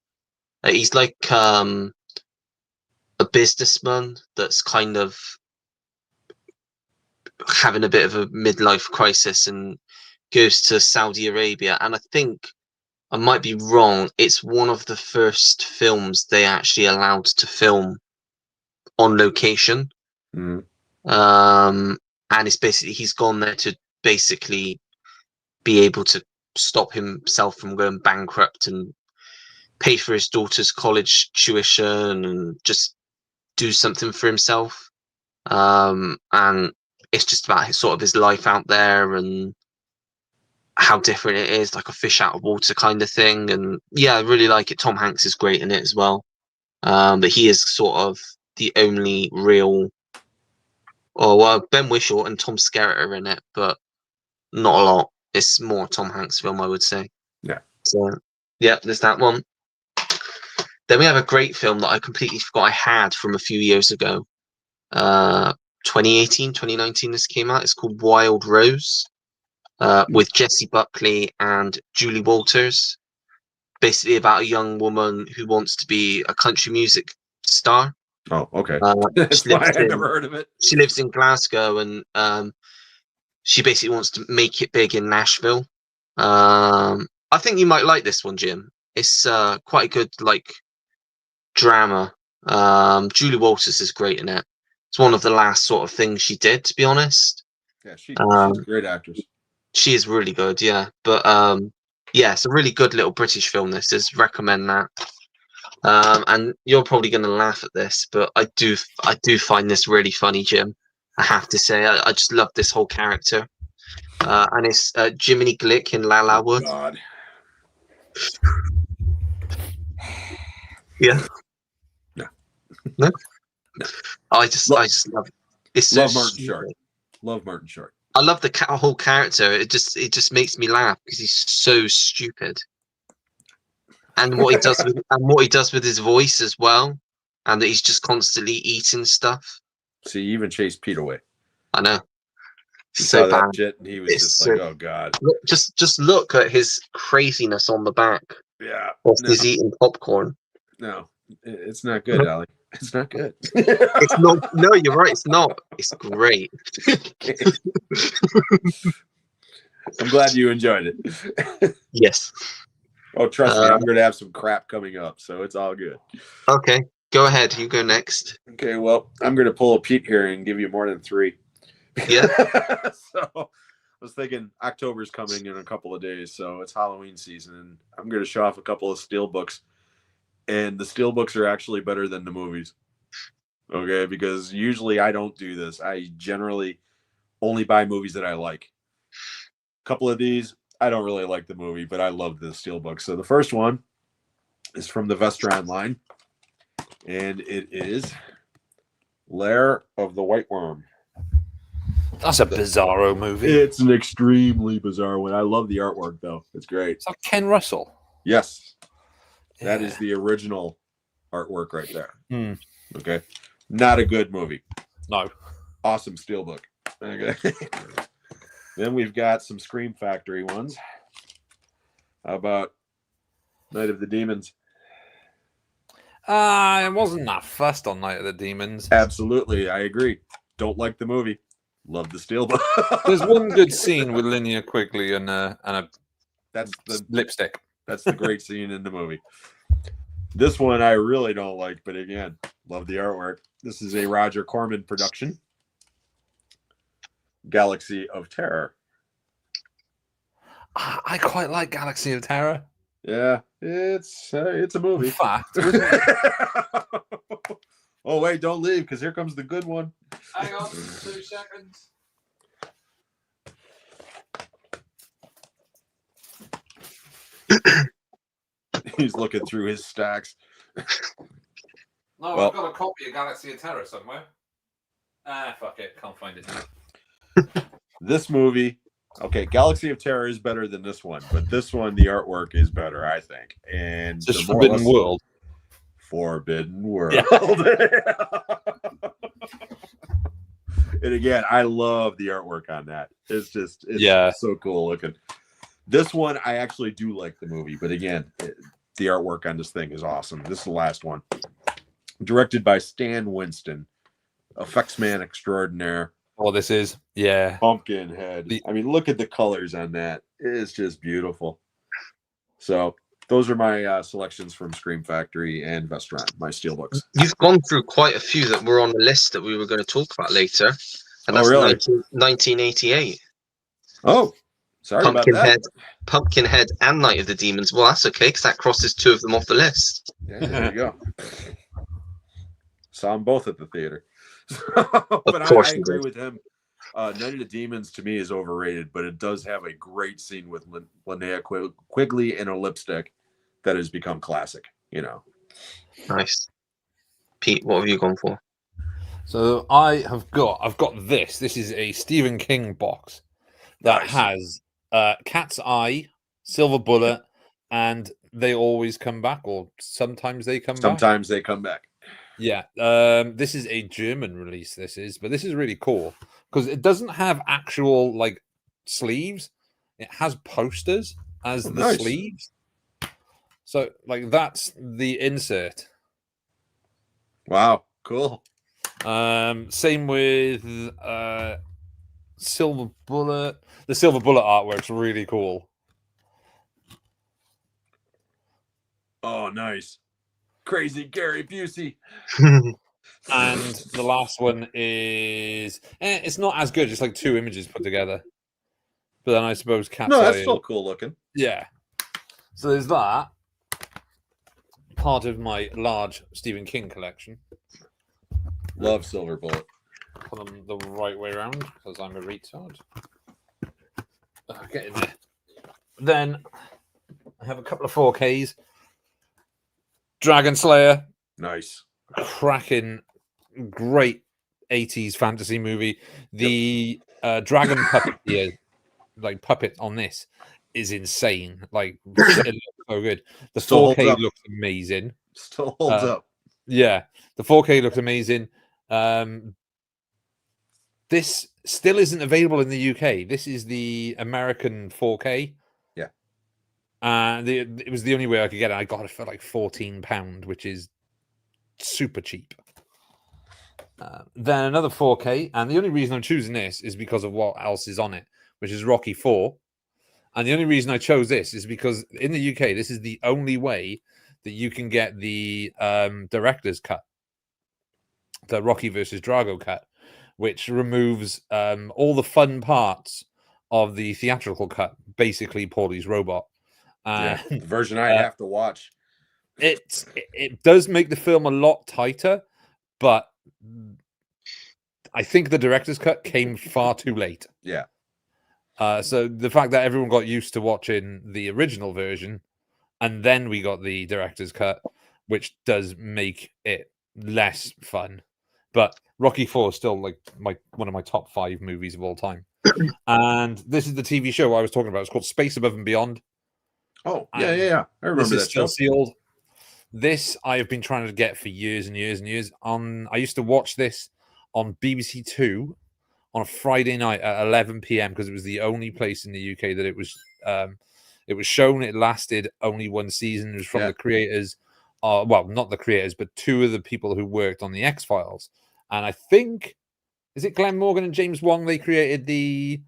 He's like a businessman that's kind of having a bit of a midlife crisis and goes to Saudi Arabia. And I think, I might be wrong, it's one of the first films they actually allowed to film on location. And it's basically, he's gone there to basically be able to stop himself from going bankrupt and pay for his daughter's college tuition and just do something for himself. And it's just about his life out there and how different it is, like a fish out of water kind of thing. And yeah, I really like it. Tom Hanks is great in it as well. But he is sort of the only real, Ben Whishaw and Tom Skerritt are in it, but not a lot. It's more a Tom Hanks film, I would say. Yeah. So yeah, there's that one. Then we have a great film that I completely forgot I had from a few years ago. 2018, 2019 this came out. It's called Wild Rose, with Jessie Buckley and Julie Walters. Basically about a young woman who wants to be a country music star. Oh, okay. That's why I've never heard of it. She lives in Glasgow, and she basically wants to make it big in Nashville. I think you might like this one, Jim. It's quite a good drama. Julie Walters is great in it. It's one of the last sort of things she did, to be honest. Yeah, she's a great actress. She is really good, yeah. But yeah, it's a really good little British film. This is, recommend that. And you're probably going to laugh at this, but I do find this really funny, Jim. I have to say, I just love this whole character. And it's Jiminy Glick in La La Wood. God. Yeah. No. No. I just love it. It's so love Martin stupid. Short. Love Martin Short. I love the whole character. It just makes me laugh because he's so stupid. And what he does with his voice as well, and that he's just constantly eating stuff. See, you even chased Pete away. I know. He So saw that bad. shit, and he was It's just so- like, "Oh God." Look, just look at his craziness on the back. Yeah. Whilst he's eating popcorn. No, it's not good, Ali. It's not good. It's not. No, you're right. It's not. It's great. I'm glad you enjoyed it. Yes. Oh, trust me, I'm going to have some crap coming up, so it's all good. Okay. Go ahead. You go next. Okay, well, I'm going to pull a Pete here and give you more than 3. Yeah. So I was thinking October's coming in a couple of days, so it's Halloween season, and I'm going to show off a couple of steelbooks. And the steelbooks are actually better than the movies. Okay, because usually I don't do this. I generally only buy movies that I like. A couple of these, I don't really like the movie, but I love the steelbook. So the first one is from the Vestron line, and it is Lair of the White Worm. That's a bizarro movie. It's an extremely bizarre one. I love the artwork, though. It's great. It's like Ken Russell. Yes. That is the original artwork right there. Okay. Not a good movie. No. Awesome steelbook. Okay. Then we've got some Scream Factory ones. How about Night of the Demons? I wasn't that fussed on Night of the Demons. Absolutely. I agree. Don't like the movie. Love the steelbook. There's one good scene with Linnea Quigley and a That's the lipstick. That's the great scene in the movie. This one I really don't like, but again, love the artwork. This is a Roger Corman production. Galaxy of Terror. I quite like Galaxy of Terror. Yeah, it's a movie. In fact, oh wait, don't leave because here comes the good one. hang on 2 seconds. He's looking through his stacks. No, Well- I've got a copy of Galaxy of Terror somewhere. Fuck it, can't find it now. This movie, okay, Galaxy of Terror is better than this one, but this one, the artwork is better, I think. And It's just the more or Forbidden less- World. Forbidden World. Yeah. And again, I love the artwork on that. It's Yeah. so cool looking. This one, I actually do like the movie, but again, the artwork on this thing is awesome. This is the last one. Directed by Stan Winston, effects man extraordinaire. What this is? Yeah. Pumpkinhead. I mean, look at the colors on that. It's just beautiful. So those are my selections from Scream Factory and Vestron, my steelbooks. You've gone through quite a few that were on the list that we were going to talk about later. And that's really? 1988. Oh, sorry about that. Pumpkinhead and Night of the Demons. Well, that's okay, because that crosses 2 of them off the list. Yeah, there you go. Saw them both at the theater. But course I you agree did. with him. Night of the Demons to me is overrated, but it does have a great scene with Linnea Quigley in a lipstick that has become classic. You know, Nice. Pete, what have you gone for? So I've got this. This is a Stephen King box that Nice. has Cat's Eye, Silver Bullet, and They Always Come Back, or Sometimes They Come Back. sometimes they come back. Yeah. This is a German release, but this is really cool because it doesn't have actual like sleeves. It has posters as the Nice. sleeves. So like that's the insert. Wow, cool. Same with Silver Bullet. The Silver Bullet artwork's really cool. Oh, nice. Crazy Gary Busey. And the last one is it's not as good. It's like 2 images put together. But then I suppose Cat's No, Eye that's is- still cool looking. Yeah. So there's that. Part of my large Stephen King collection. Love Silver Bullet. Put them the right way around because I'm a retard. Get in there. Then I have a couple of 4Ks. Dragon Slayer, Nice. cracking, great 80s fantasy movie. The dragon puppet, like puppet on this is insane. Like it looks so good. The Still holds 4K up. looks amazing. Still holds up. Yeah, the 4K looks amazing. This still isn't available in the UK. This is the American 4K. Yeah. And it was the only way I could get it. I got it for like £14, which is super cheap. Then another 4K, and the only reason I'm choosing this is because of what else is on it, which is Rocky 4. And the only reason I chose this is because in the UK, this is the only way that you can get the director's cut, the Rocky versus Drago cut, which removes all the fun parts of the theatrical cut, basically Paulie's robot. Yeah, the version I have to watch. It does make the film a lot tighter, but I think the director's cut came far too late. Yeah. So the fact that everyone got used to watching the original version, and then we got the director's cut, which does make it less fun. But Rocky 4 is still like one of my top 5 movies of all time. And this is the TV show I was talking about. It's called Space Above and Beyond. Oh, yeah. I remember this that is still show. sealed. This I have been trying to get for years and years and years. I used to watch this on BBC Two on a Friday night at 11 p.m. because it was the only place in the UK that it was shown. It lasted only one season. It was from the creators, well, not the creators, but 2 of the people who worked on the X-Files. And I think, is it Glenn Morgan and James Wong? They created the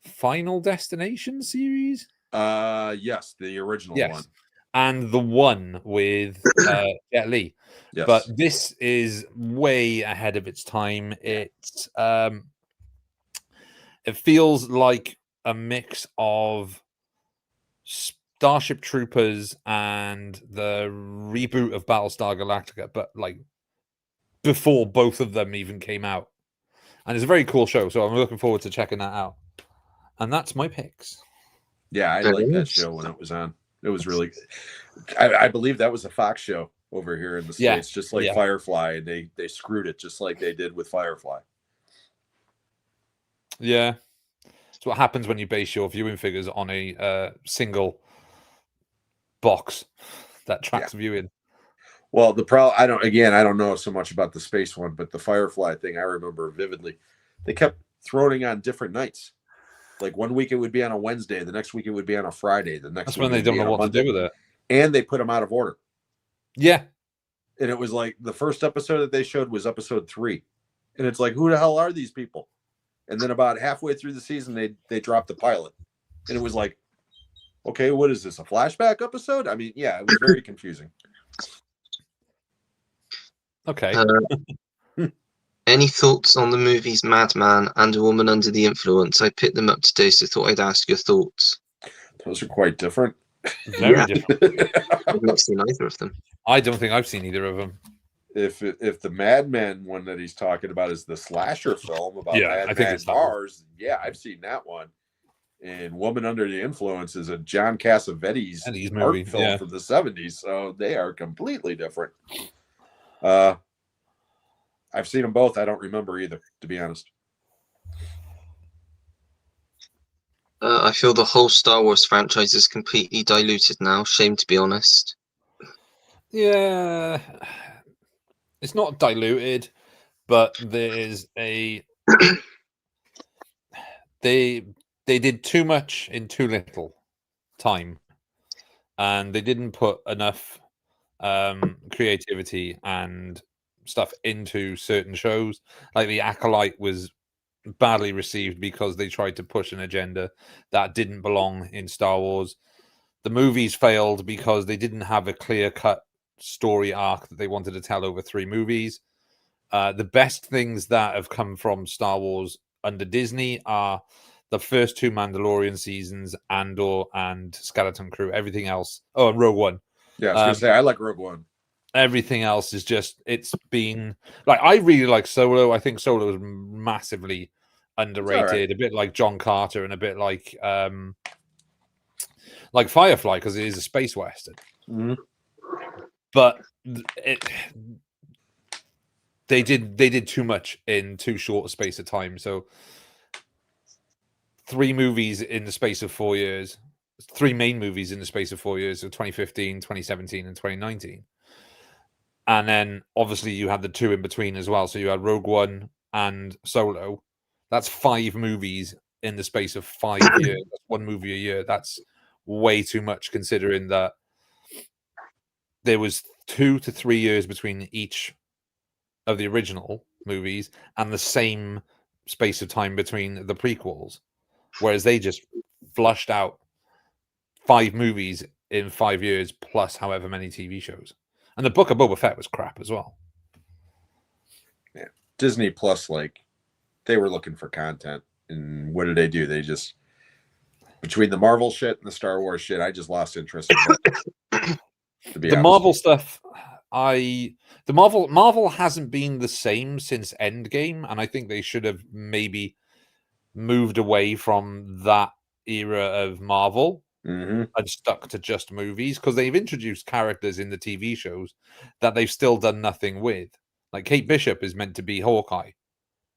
Final Destination series. Yes, the original one. And the one with Jet Li. Yes. But this is way ahead of its time. It feels like a mix of Starship Troopers and the reboot of Battlestar Galactica, but like before both of them even came out. And it's a very cool show, so I'm looking forward to checking that out. And that's my picks. Yeah, I liked that show when it was on. It was really good. I believe that was a Fox show over here in the States, just like Firefly, and they screwed it just like they did with Firefly. Yeah. It's what happens when you base your viewing figures on a single box that tracks viewing. Well, I don't know so much about the space one, but the Firefly thing I remember vividly. They kept throwing on different nights. Like one week it would be on a Wednesday, the next week it would be on a Friday, the next That's when they don't know what to do with it. And they put them out of order. Yeah. And it was like the first episode that they showed was episode 3. And it's like, who the hell are these people? And then about halfway through the season, they dropped the pilot. And it was like, okay, what is this, a flashback episode? I mean, yeah, it was very confusing. Okay. Any thoughts on the movies Madman and A Woman Under the Influence? I picked them up today, so thought I'd ask your thoughts. Those are quite different. Very different. I've not seen either of them. I don't think I've seen either of them. If the Mad Men one that he's talking about is the slasher film about Mad Mars, I've seen that one. And Woman Under the Influence is a John Cassavetes movie film from the 70s, so they are completely different. I've seen them both. I don't remember either, to be honest. I feel the whole Star Wars franchise is completely diluted now. Shame to be honest. Yeah, it's not diluted, but there is a they did too much in too little time, and they didn't put enough creativity and stuff into certain shows. Like the Acolyte was badly received because they tried to push an agenda that didn't belong in Star Wars. The movies failed because they didn't have a clear-cut story arc that they wanted to tell over 3 movies. The best things that have come from Star Wars under Disney are the first 2 Mandalorian seasons, Andor and Skeleton Crew. Everything else, Rogue One. Yeah, I was gonna say I like Rogue One. Everything else is just, it's been like, I really like Solo. I think Solo is massively underrated, a bit like John Carter and a bit like Firefly, because it is a space western. Mm-hmm. But they did too much in too short a space of time. So 3 movies in the space of 4 years, 3 main movies in the space of 4 years, so 2015, 2017, and 2019. And then obviously you had the 2 in between as well. So you had Rogue One and Solo. That's 5 movies in the space of 5 years. That's 1 movie a year. That's way too much, considering that there was 2 to 3 years between each of the original movies and the same space of time between the prequels, whereas they just flushed out 5 movies in 5 years plus however many TV shows. And the Book of Boba Fett was crap as well. Yeah, Disney Plus, like, they were looking for content, and what did they do? They just, between the Marvel shit and the Star Wars shit, I just lost interest in it. The Marvel stuff, the Marvel hasn't been the same since Endgame, and I think they should have maybe moved away from that era of Marvel and stuck to just movies, because they've introduced characters in the TV shows that they've still done nothing with. Like Kate Bishop is meant to be Hawkeye,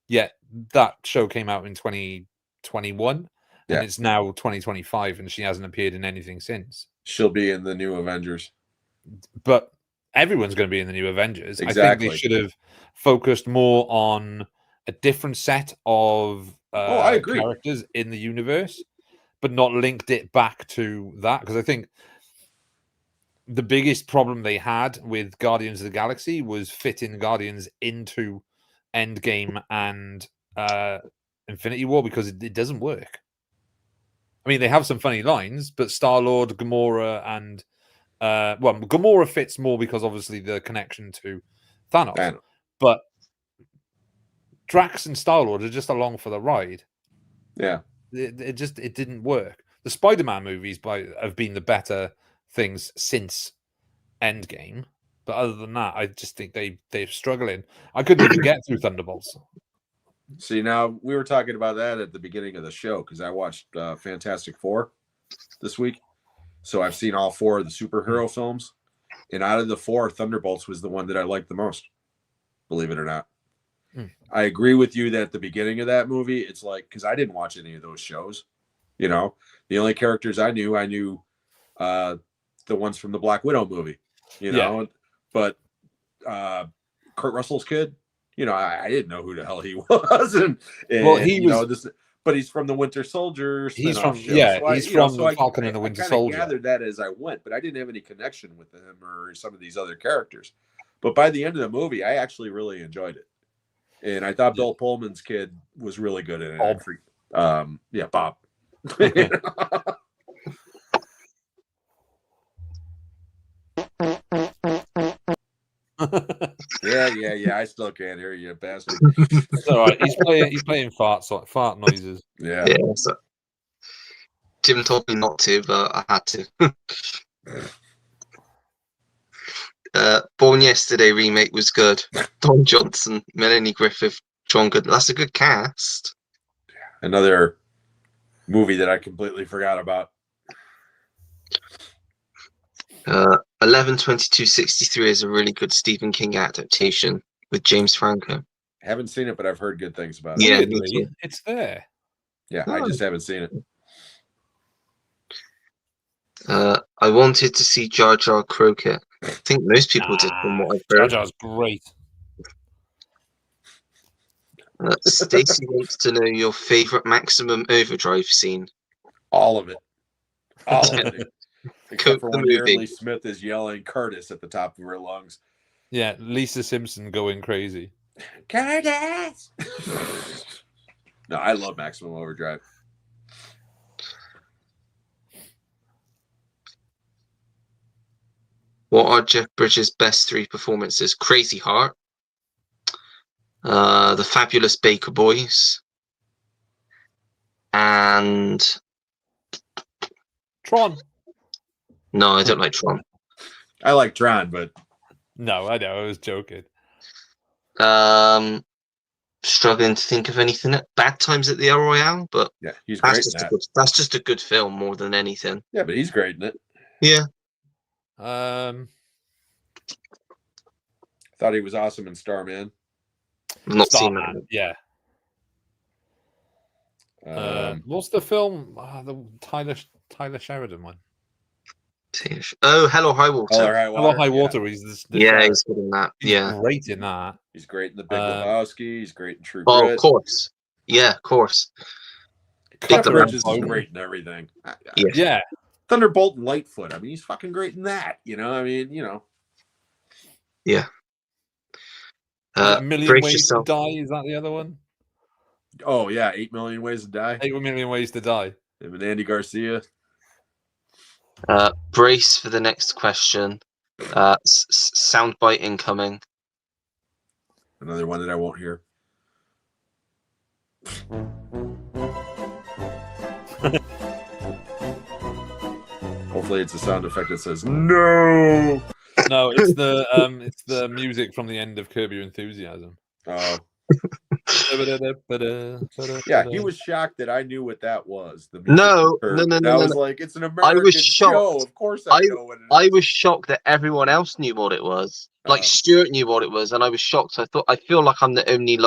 yet that show came out in 2021 and it's now 2025 and she hasn't appeared in anything since. She'll be in the new Avengers. But everyone's going to be in the new Avengers. Exactly. I think they should have focused more on a different set of I agree. characters in the universe, but not linked it back to that. Because I think the biggest problem they had with Guardians of the Galaxy was fitting Guardians into Endgame and Infinity War, because it doesn't work. I mean, they have some funny lines, but Star-Lord, Gamora, and Gamora fits more because obviously the connection to Thanos. But Drax and Star-Lord are just along for the ride. Yeah. It didn't work. The Spider-Man movies have been the better things since Endgame. But other than that, I just think they're struggling. I couldn't even get through Thunderbolts. See, now we were talking about that at the beginning of the show, because I watched Fantastic Four this week. So I've seen all 4 of the superhero films. And out of the 4, Thunderbolts was the one that I liked the most, believe it or not. I agree with you that at the beginning of that movie, it's like, because I didn't watch any of those shows. You know, the only characters I knew the ones from the Black Widow movie, you know, but Kurt Russell's kid, you know, I didn't know who the hell he was. And well, he was, know, this, but he's from the Winter Soldier. He's from, show. He's from the Falcon and the Winter Soldier. I gathered that as I went, but I didn't have any connection with him or some of these other characters. But by the end of the movie, I actually really enjoyed it. And I thought Bill Pullman's kid was really good in it. Bob. Yeah. I still can't hear you, bastard. It's all right. He's playing fart noises. Yeah. So Jim told me not to, but I had to. Born Yesterday remake was good. Don Johnson, Melanie Griffith, John Good. That's a good cast. Another movie that I completely forgot about. 11/22/63 is a really good Stephen King adaptation with James Franco. Haven't seen it, but I've heard good things about it. Yeah, it's there. Yeah, I just haven't seen it. I wanted to see Jar Jar Crockett. I think most people did from what I've heard. Jar Jar's great. Stacey wants to know your favorite Maximum Overdrive scene. All of it. All of it. Except for the when movie. Shirley Smith is yelling Curtis at the top of her lungs. Yeah, Lisa Simpson going crazy. Curtis! No, I love Maximum Overdrive. What are Jeff Bridges' best 3 performances? Crazy Heart, The Fabulous Baker Boys, and Tron. No, I don't like Tron. I like Tron, but no, I know, I was joking. Struggling to think of anything. Bad Times at the El Royale, but yeah, he's great. That's just a good film more than anything. Yeah, but he's great in it. Yeah. Thought he was awesome in Starman. I've not seen that. Yeah. What's the film? The Tyler Sheridan one. Oh, Hello High Water. Hello High Water. Yeah. He's good in that. He's great in that. He's great in The Big Lebowski. He's great in True Grit. Grit. Of course. Yeah, of course. Jeff Cutter Bridges is and great in everything. Yeah. Yeah. Thunderbolt and Lightfoot. I mean, he's fucking great in that. Yeah. Is it A Million Brace Ways yourself. to Die? Is that the other one? Oh yeah, 8 Million Ways to Die. 8 Million Ways to Die. Him and Andy Garcia. Brace for the next question. Soundbite incoming. Another one that I won't hear. Hopefully it's a sound effect that says no. No, it's the music from the end of Curb Your Enthusiasm. Oh. Yeah, he was shocked that I knew what that was. The music No. And I was like, it's an American show. Of course I know what it is. I was shocked that everyone else knew what it was. Like Stuart knew what it was, and I was shocked. I feel like I'm the only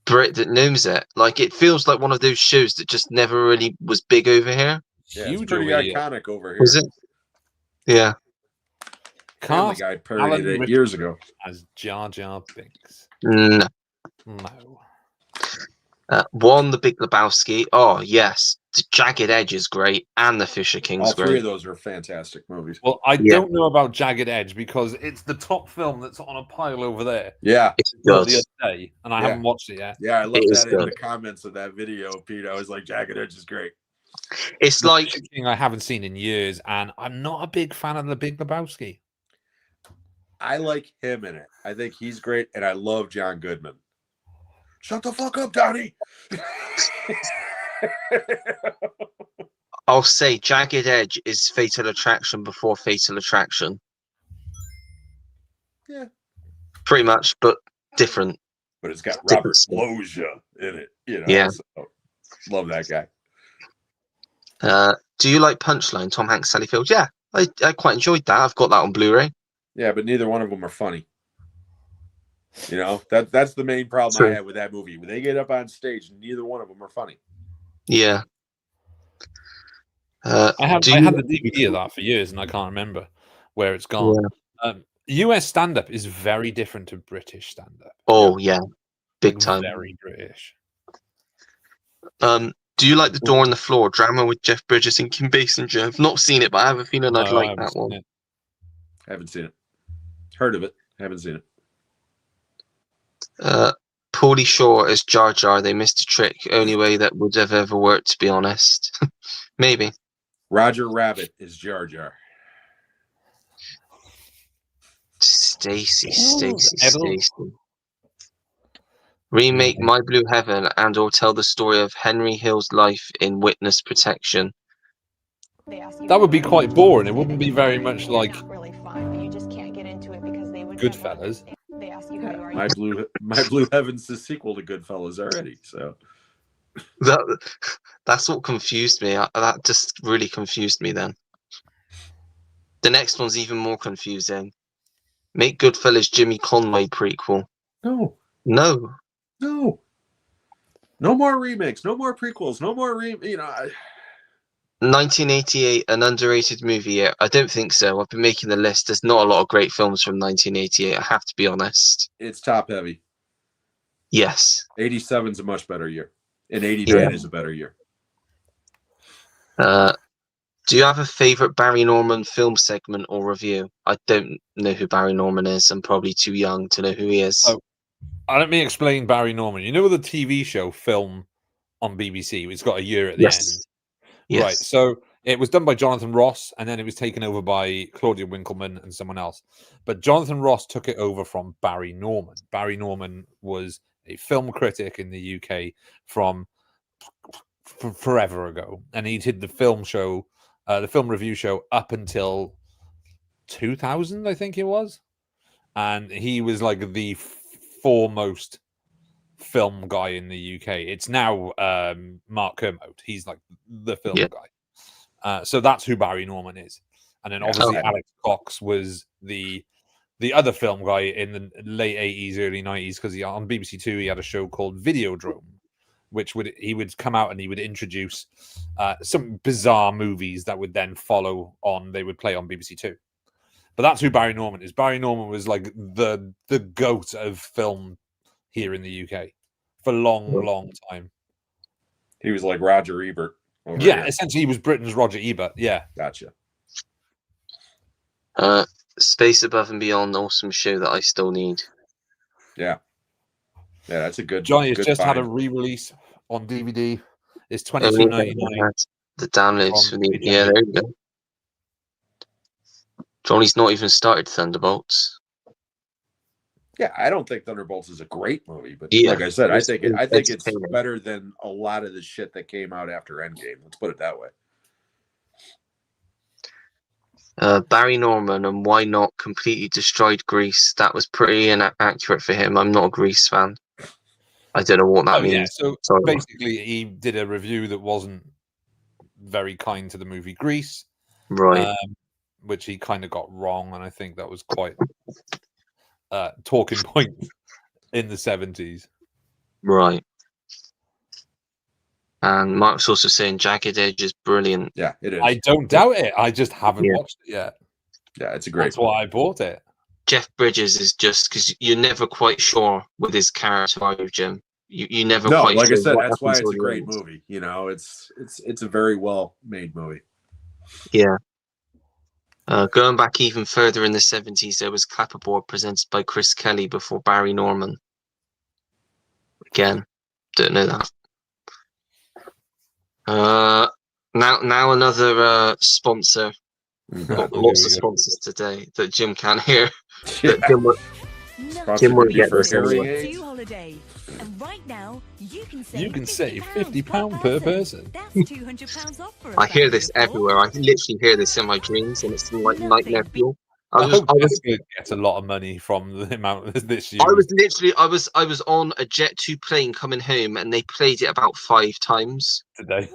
Brit that knows it. Like it feels like one of those shows that just never really was big over here. Yeah, it's Huge pretty over here. iconic over here. Is it? Yeah. Family Guy parodied it years ago. As Jar Jar Binks. No. No. One, The Big Lebowski. Oh yes, The Jagged Edge is great, and The Fisher King's All three great. of those are fantastic movies. Well, I don't know about Jagged Edge because it's the top film that's on a pile over there. Yeah. It's The good. other day, and I haven't watched it yet. Yeah, I love It is that in good. the comments of that video, Pete. I was like, Jagged Edge is great. It's The like Fisher King I haven't seen in years, and I'm not a big fan of The Big Lebowski. I like him in it. I think he's great, and I love John Goodman. Shut the fuck up, Donnie. I'll say Jagged Edge is Fatal Attraction before Fatal Attraction. Yeah. Pretty much, but different. But it's got Different Robert stuff. Loggia in it. Yeah. So, love that guy. Do you like Punchline, Tom Hanks, Sally Field? Yeah, I quite enjoyed that. I've got that on Blu-ray. Yeah, but neither one of them are funny. That's the main problem True. I have with that movie. When they get up on stage, neither one of them are funny. Yeah. I had the DVD of that for years, and I can't remember where it's gone. Yeah. US stand-up is very different to British stand-up. Oh yeah, big time. Very British. Do you like The Door on the Floor drama with Jeff Bridges and Kim Basinger? I've not seen it, but I have a feeling I'd like that one. I haven't seen it. Heard of it. Haven't seen it. Pauly Shore as Jar Jar. They missed a trick. Only way that would have ever worked, to be honest. Maybe. Roger Rabbit is Jar Jar. Stacy. Edel. Remake My Blue Heaven and/or tell the story of Henry Hill's life in witness protection. That would be quite boring. It wouldn't be very much like Goodfellas. My Blue Heaven's the sequel to Goodfellas already. So that's what confused me. That just really confused me then. The next one's even more confusing. Make Goodfellas Jimmy Conway prequel. No. No more remakes. No more prequels. No more 1988, an underrated movie year. I don't think so. I've been making the list. There's not a lot of great films from 1988. I have to be honest. It's top heavy. Yes. 87's a much better year, and 89 is a better year. Do you have a favorite Barry Norman film segment or review? I don't know who Barry Norman is. I'm probably too young to know who he is. Oh, let me explain Barry Norman. You know the TV show Film on BBC? It's got a year at the end. Yes. Right. So it was done by Jonathan Ross, and then it was taken over by Claudia Winkleman and someone else. But Jonathan Ross took it over from Barry Norman. Barry Norman was a film critic in the UK from forever ago, and he did the film show, the film review show, up until 2000, I think it was. And he was like the foremost film guy in the UK. It's now Mark Kermode. He's like the film guy. So that's who Barry Norman is. And then obviously Alex Cox was the other film guy in the late 80s, early 90s, because on BBC Two he had a show called Videodrome, which he would come out and he would introduce some bizarre movies that would then follow on. They would play on BBC Two. But that's who Barry Norman is. Barry Norman was like the goat of film here in the UK. for a long time. He was like Roger Ebert. Yeah, essentially, he was Britain's Roger Ebert. Yeah, gotcha. Space Above and Beyond, awesome show that I still need. Yeah, that's a good. Johnny has good just had a find. re-release on DVD. It's $22.99. The downloads for the there you go. Johnny's not even started Thunderbolts. Yeah, I don't think Thunderbolts is a great movie, but Yeah, like I said, I think it's entertaining. better than a lot of the shit that came out after Endgame. Let's put it that way. Barry Norman and Why Not completely destroyed Grease. That was pretty inaccurate for him. I'm not a Grease fan. I don't know what that means. Yeah, so Sorry. basically, he did a review that wasn't very kind to the movie Grease, Right. Which he kind of got wrong, and I think that was quite talking point in the 70s. Right. And Mark's also saying Jagged Edge is brilliant. Yeah, it is. I don't doubt it. I just haven't watched it yet. Yeah, it's a great. That's why I bought it. Jeff Bridges is just because you're never quite sure with his character, are you, Jim? You never No, quite. like sure I said, what that's why happens it's a to great the end. movie. You know, it's a very well made movie. Yeah. Going back even further in the 70s, there was Clapperboard presented by Chris Kelly before Barry Norman. Again, don't know that. Now another sponsor. Got lots of sponsors today that Jim can't hear. Jim won't get this anyway. And right now, you can save £50 per person. That's £200 off for a I hear this family of everywhere. I literally hear this in my dreams, and it's like nightmare fuel. I hope Tesco gets a lot of money from the amount this year. I was on a Jet2 plane coming home, and they played it about 5 times today.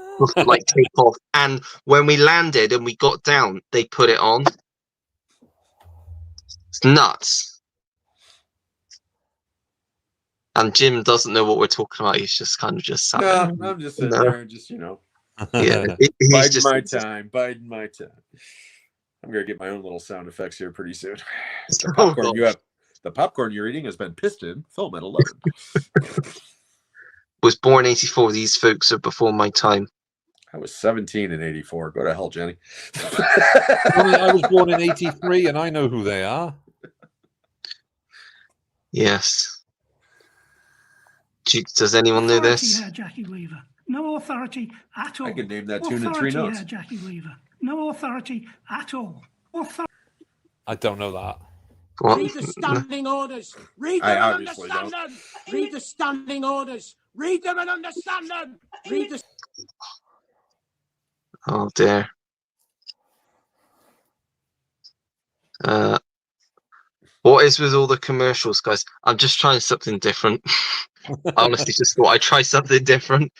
Like take off. And when we landed and we got down, they put it on. It's nuts. And Jim doesn't know what we're talking about. He's just kind of just sat there. I'm just sitting there, just yeah, biding my time. I'm gonna get my own little sound effects here pretty soon. The popcorn you're eating has been pissed in. Film at 11. Was born 84. These folks are before my time. I was 17 in 84. Go to hell, Jenny. I was born in 83, and I know who they are. Yes. Does anyone know this? Here, Jackie Weaver. No authority at all. I can name that tune in 3 notes. Here, Jackie Weaver. No authority at all. I don't know that. What? Read the standing orders. Read them and understand them. Read the standing orders. Read them and understand them. Read the. Oh dear. What is with all the commercials, guys? I'm just trying something different. I honestly just thought I'd try something different.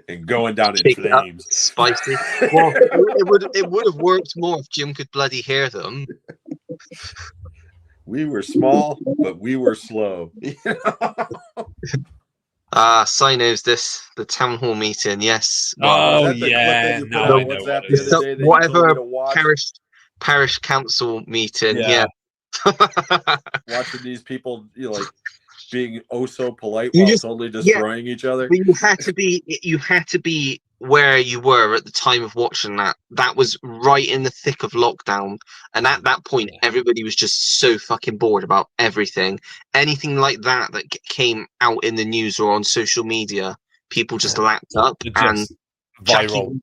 And going down in flames. Spicy. Well, it would have worked more if Jim could bloody hear them. We were small, but we were slow. Si knows this. The town hall meeting, yes. Oh, yeah. No, whatever parish council meeting, yeah. Watching these people, being so polite while totally destroying each other. But you had to be where you were at the time of watching that. That was right in the thick of lockdown, and at that point, everybody was just so fucking bored about everything. Anything like that came out in the news or on social media, people just lapped up. And viral.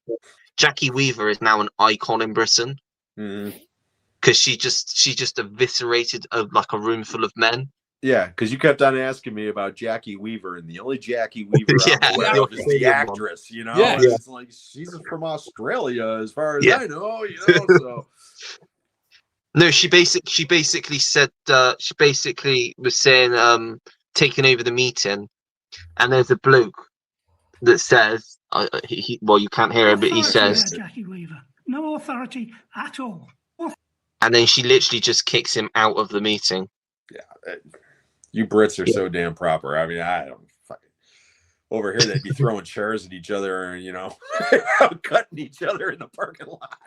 Jackie Weaver is now an icon in Britain. Mm-hmm. Because she just eviscerated a room full of men. Yeah, because you kept on asking me about Jackie Weaver, and the only Jackie Weaver I'm aware of is the actress. Yeah. And it's like she's from Australia, as far as I know. So. No, she basically said she basically was saying taking over the meeting, and there's a bloke that says you can't hear him, but he says Jackie Weaver, no authority at all. And then she literally just kicks him out of the meeting. Yeah, you Brits are so damn proper. I mean, I don't fucking over here. They'd be throwing chairs at each other, and cutting each other in the parking lot.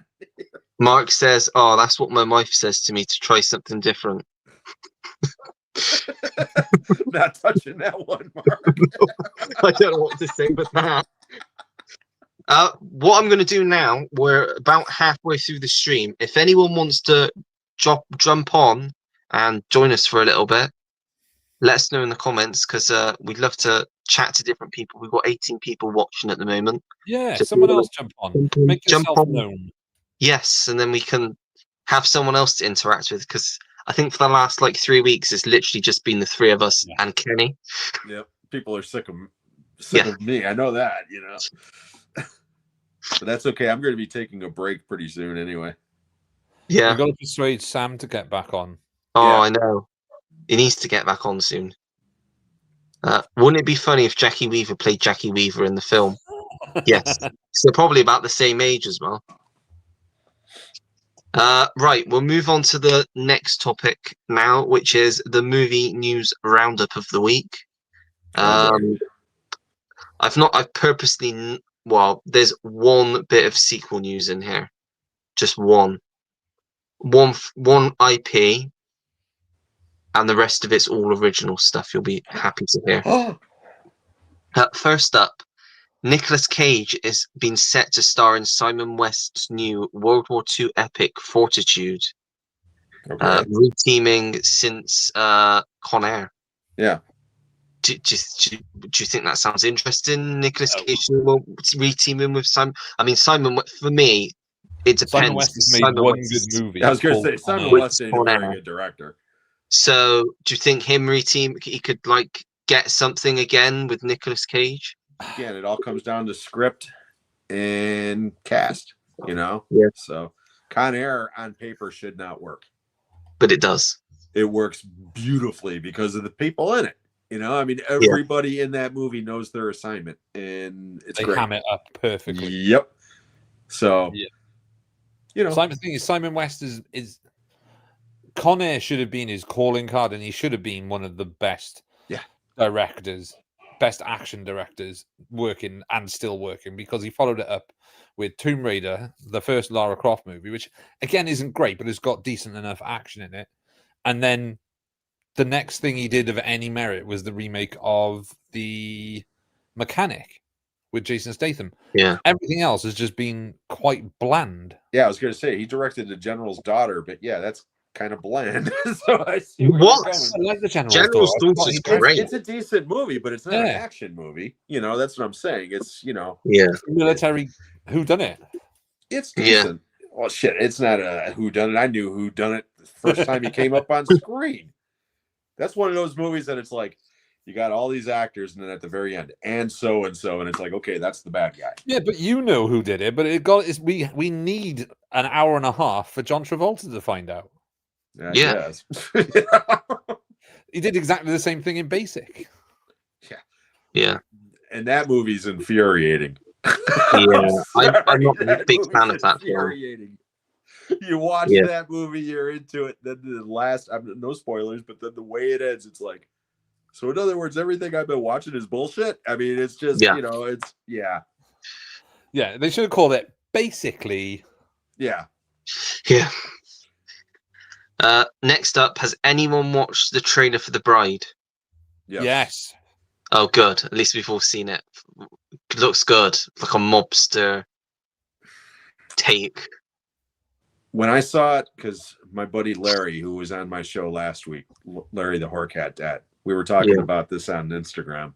Mark says, "Oh, that's what my wife says to me to try something different." Not touching that one, Mark. I don't know what to say with that. What I'm going to do now, we're about halfway through the stream. If anyone wants to jump on and join us for a little bit, let us know in the comments, because we'd love to chat to different people. We've got 18 people watching at the moment. Yeah, So someone else jump on. Make yourself on. known. Yes, and then we can have someone else to interact with, because I think for the last 3 weeks, it's literally just been the three of us and Kenny. Yep, people are sick of me. I know that, but that's okay. I'm going to be taking a break pretty soon anyway. Yeah, We've got to persuade Sam to get back on. Oh, Yeah. I know. He needs to get back on soon. Wouldn't it be funny if Jackie Weaver played Jackie Weaver in the film? Yes. So probably about the same age as well. Right, we'll move on to the next topic now, which is the movie news roundup of the week. I've purposely, there's one bit of sequel news in here. Just one IP, and the rest of it's all original stuff. You'll be happy to hear. First up, Nicolas Cage is being set to star in Simon West's new World War II epic Fortitude, reteaming since Con Air. Yeah. Do you think that sounds interesting? Nicolas Cage reteaming with Simon. I mean, Simon. For me, it depends. Simon West has made one good movie. I was going to say Simon West ain't a very good director. So, do you think him he could get something again with Nicolas Cage? Again, it all comes down to script and cast. Yeah. So, Con Air on paper should not work, but it does. It works beautifully because of the people in it. I mean, everybody in that movie knows their assignment, and it's great. They ham it up perfectly. Yep. So, Simon West is Con Air should have been his calling card, and he should have been one of the best directors, best action directors working and still working, because he followed it up with Tomb Raider, the first Lara Croft movie, which again isn't great, but it's got decent enough action in it. And then the next thing he did of any merit was the remake of The Mechanic with Jason Statham. Yeah. Everything else has just been quite bland. Yeah, I was going to say, he directed The General's Daughter, but that's kind of bland. So I see what? I like The General's Daughter is great. It's a decent movie, but it's not an action movie. That's what I'm saying. It's, military whodunit. It's decent. Well, shit, it's not a whodunit. I knew whodunit the first time he came up on screen. That's one of those movies that it's like, you got all these actors, and then at the very end, and so, and it's like, okay, that's the bad guy. Yeah, but you know who did it. But we need an hour and a half for John Travolta to find out. Yeah. He did exactly the same thing in Basic. Yeah. And that movie's infuriating. Yeah, I'm not a big fan of that film. You watch that movie, you're into it. Then the last, no spoilers, but then the way it ends, it's like, so in other words, everything I've been watching is bullshit. I mean, it's just, it's, Yeah, they should have called it Basically. Yeah. Yeah. Next up, has anyone watched the trailer for The Bride? Yes. Oh, good. At least we've all seen it. It looks good. Like a mobster take. When I saw it, because my buddy Larry, who was on my show last week, Larry the Horcat Dad, we were talking about this on Instagram,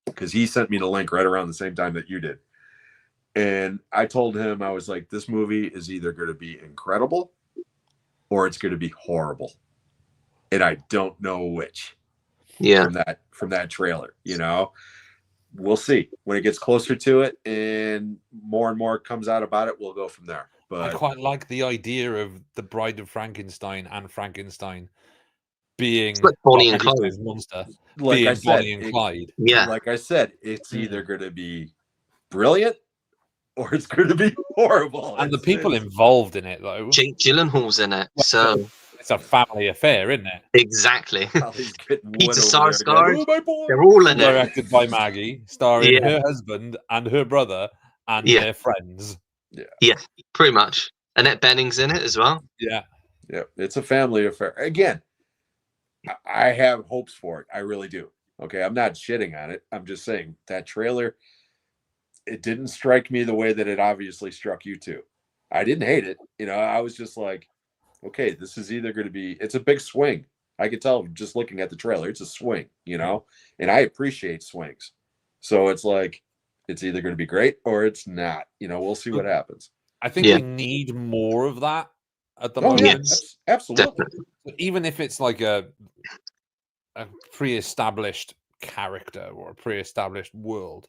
because he sent me the link right around the same time that you did. And I told him, I was like, this movie is either going to be incredible or it's going to be horrible. And I don't know which. Yeah. From that trailer, we'll see when it gets closer to it and more comes out about it. We'll go from there. But I quite like the idea of the Bride of Frankenstein and Frankenstein being like Bonnie and Clyde monster, like being I said, Bonnie and Clyde. Yeah, like I said, it's either going to be brilliant or it's going to be horrible. And the people involved in it, though, Jake Gyllenhaal's in it, so it's a family affair, isn't it? Exactly. Peter Sarsgaard, they're all in it. Directed by Maggie, starring her husband and her brother and their friends. Yeah, pretty much. Annette Bening's in it as well. Yeah. It's a family affair. Again, I have hopes for it. I really do. Okay, I'm not shitting on it. I'm just saying that trailer, it didn't strike me the way that it obviously struck you two. I didn't hate it. I was just like, okay, this is either going to be, it's a big swing. I could tell just looking at the trailer, it's a swing, and I appreciate swings. So it's like, it's either going to be great or it's not. We'll see what happens. I think we need more of that at the moment. Yes, absolutely. Definitely. Even if it's like a pre-established character or a pre-established world,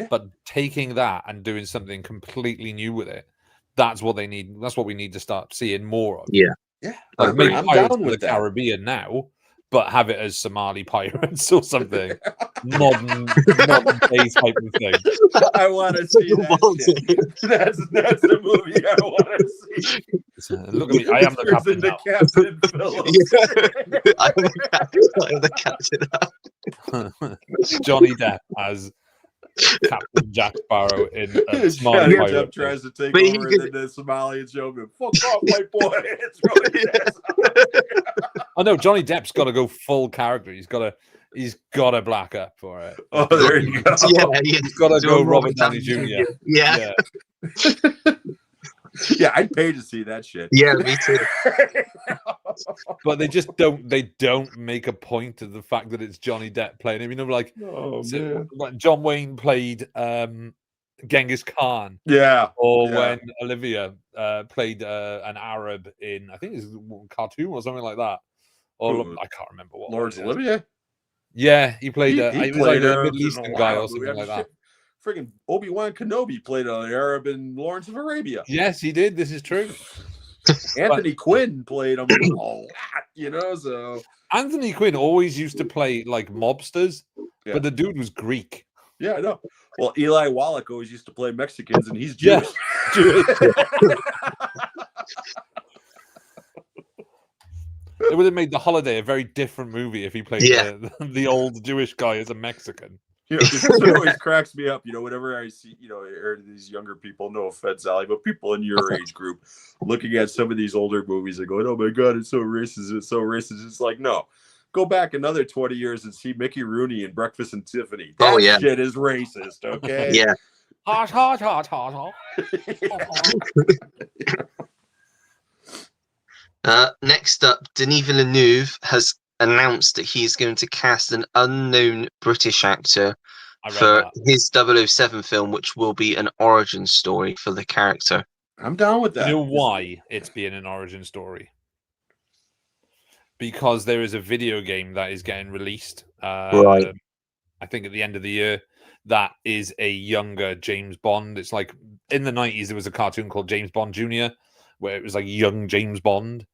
but taking that and doing something completely new with it, that's what they need. That's what we need to start seeing more of. Yeah. Like make I'm Pirates down of with the that. Caribbean now, but have it as Somali pirates or something. modern day type of thing. I want to see that shit. That's the movie I want to see. Look at me. I am the captain now. Captain Phillips. I am the captain. Johnny Depp as Captain Jack Sparrow in a Somali Johnny pirate. Depp tries to take over, and then the Somalians show him, "Fuck off, white boy!" It's really I know Johnny Depp's got to go full character. He's got to black up for it. Oh, there you go. He's got to go Robert Downey Jr. Yeah. Yeah, I'd pay to see that shit. Yeah, me too. But they just don't. They don't make a point of the fact that it's Johnny Depp playing him. Like, like John Wayne played Genghis Khan. Yeah. Or when Olivia played an Arab in, I think it's a cartoon or something like that. Or I can't remember what. Lawrence Olivia. Yeah, he played. He was like played a Middle Eastern guy or something like that. Friggin' Obi-Wan Kenobi played an Arab in Lawrence of Arabia. Yes, he did. This is true. Anthony Quinn played him a lot, so Anthony Quinn always used to play like mobsters, but the dude was Greek. Yeah, I know. Well, Eli Wallach always used to play Mexicans, and he's Jewish. It would have made The Holiday a very different movie if he played the old Jewish guy as a Mexican. It always cracks me up, whenever I see, I hear these younger people, no offense, Allie, but people in your age group looking at some of these older movies and going, "Oh my God, it's so racist, it's so racist." It's like, no, go back another 20 years and see Mickey Rooney in Breakfast and Tiffany. That shit is racist, okay? Yeah. Hot, hot, hot, hot, hot. Next up, Denis Villeneuve has announced that he's going to cast an unknown British actor for his 007 film, which will be an origin story for the character. I'm down with that. You know why it's being an origin story? Because there is a video game that is getting released. I think at the end of the year. That is a younger James Bond. It's like in the 90s, there was a cartoon called James Bond Jr., where it was like young James Bond.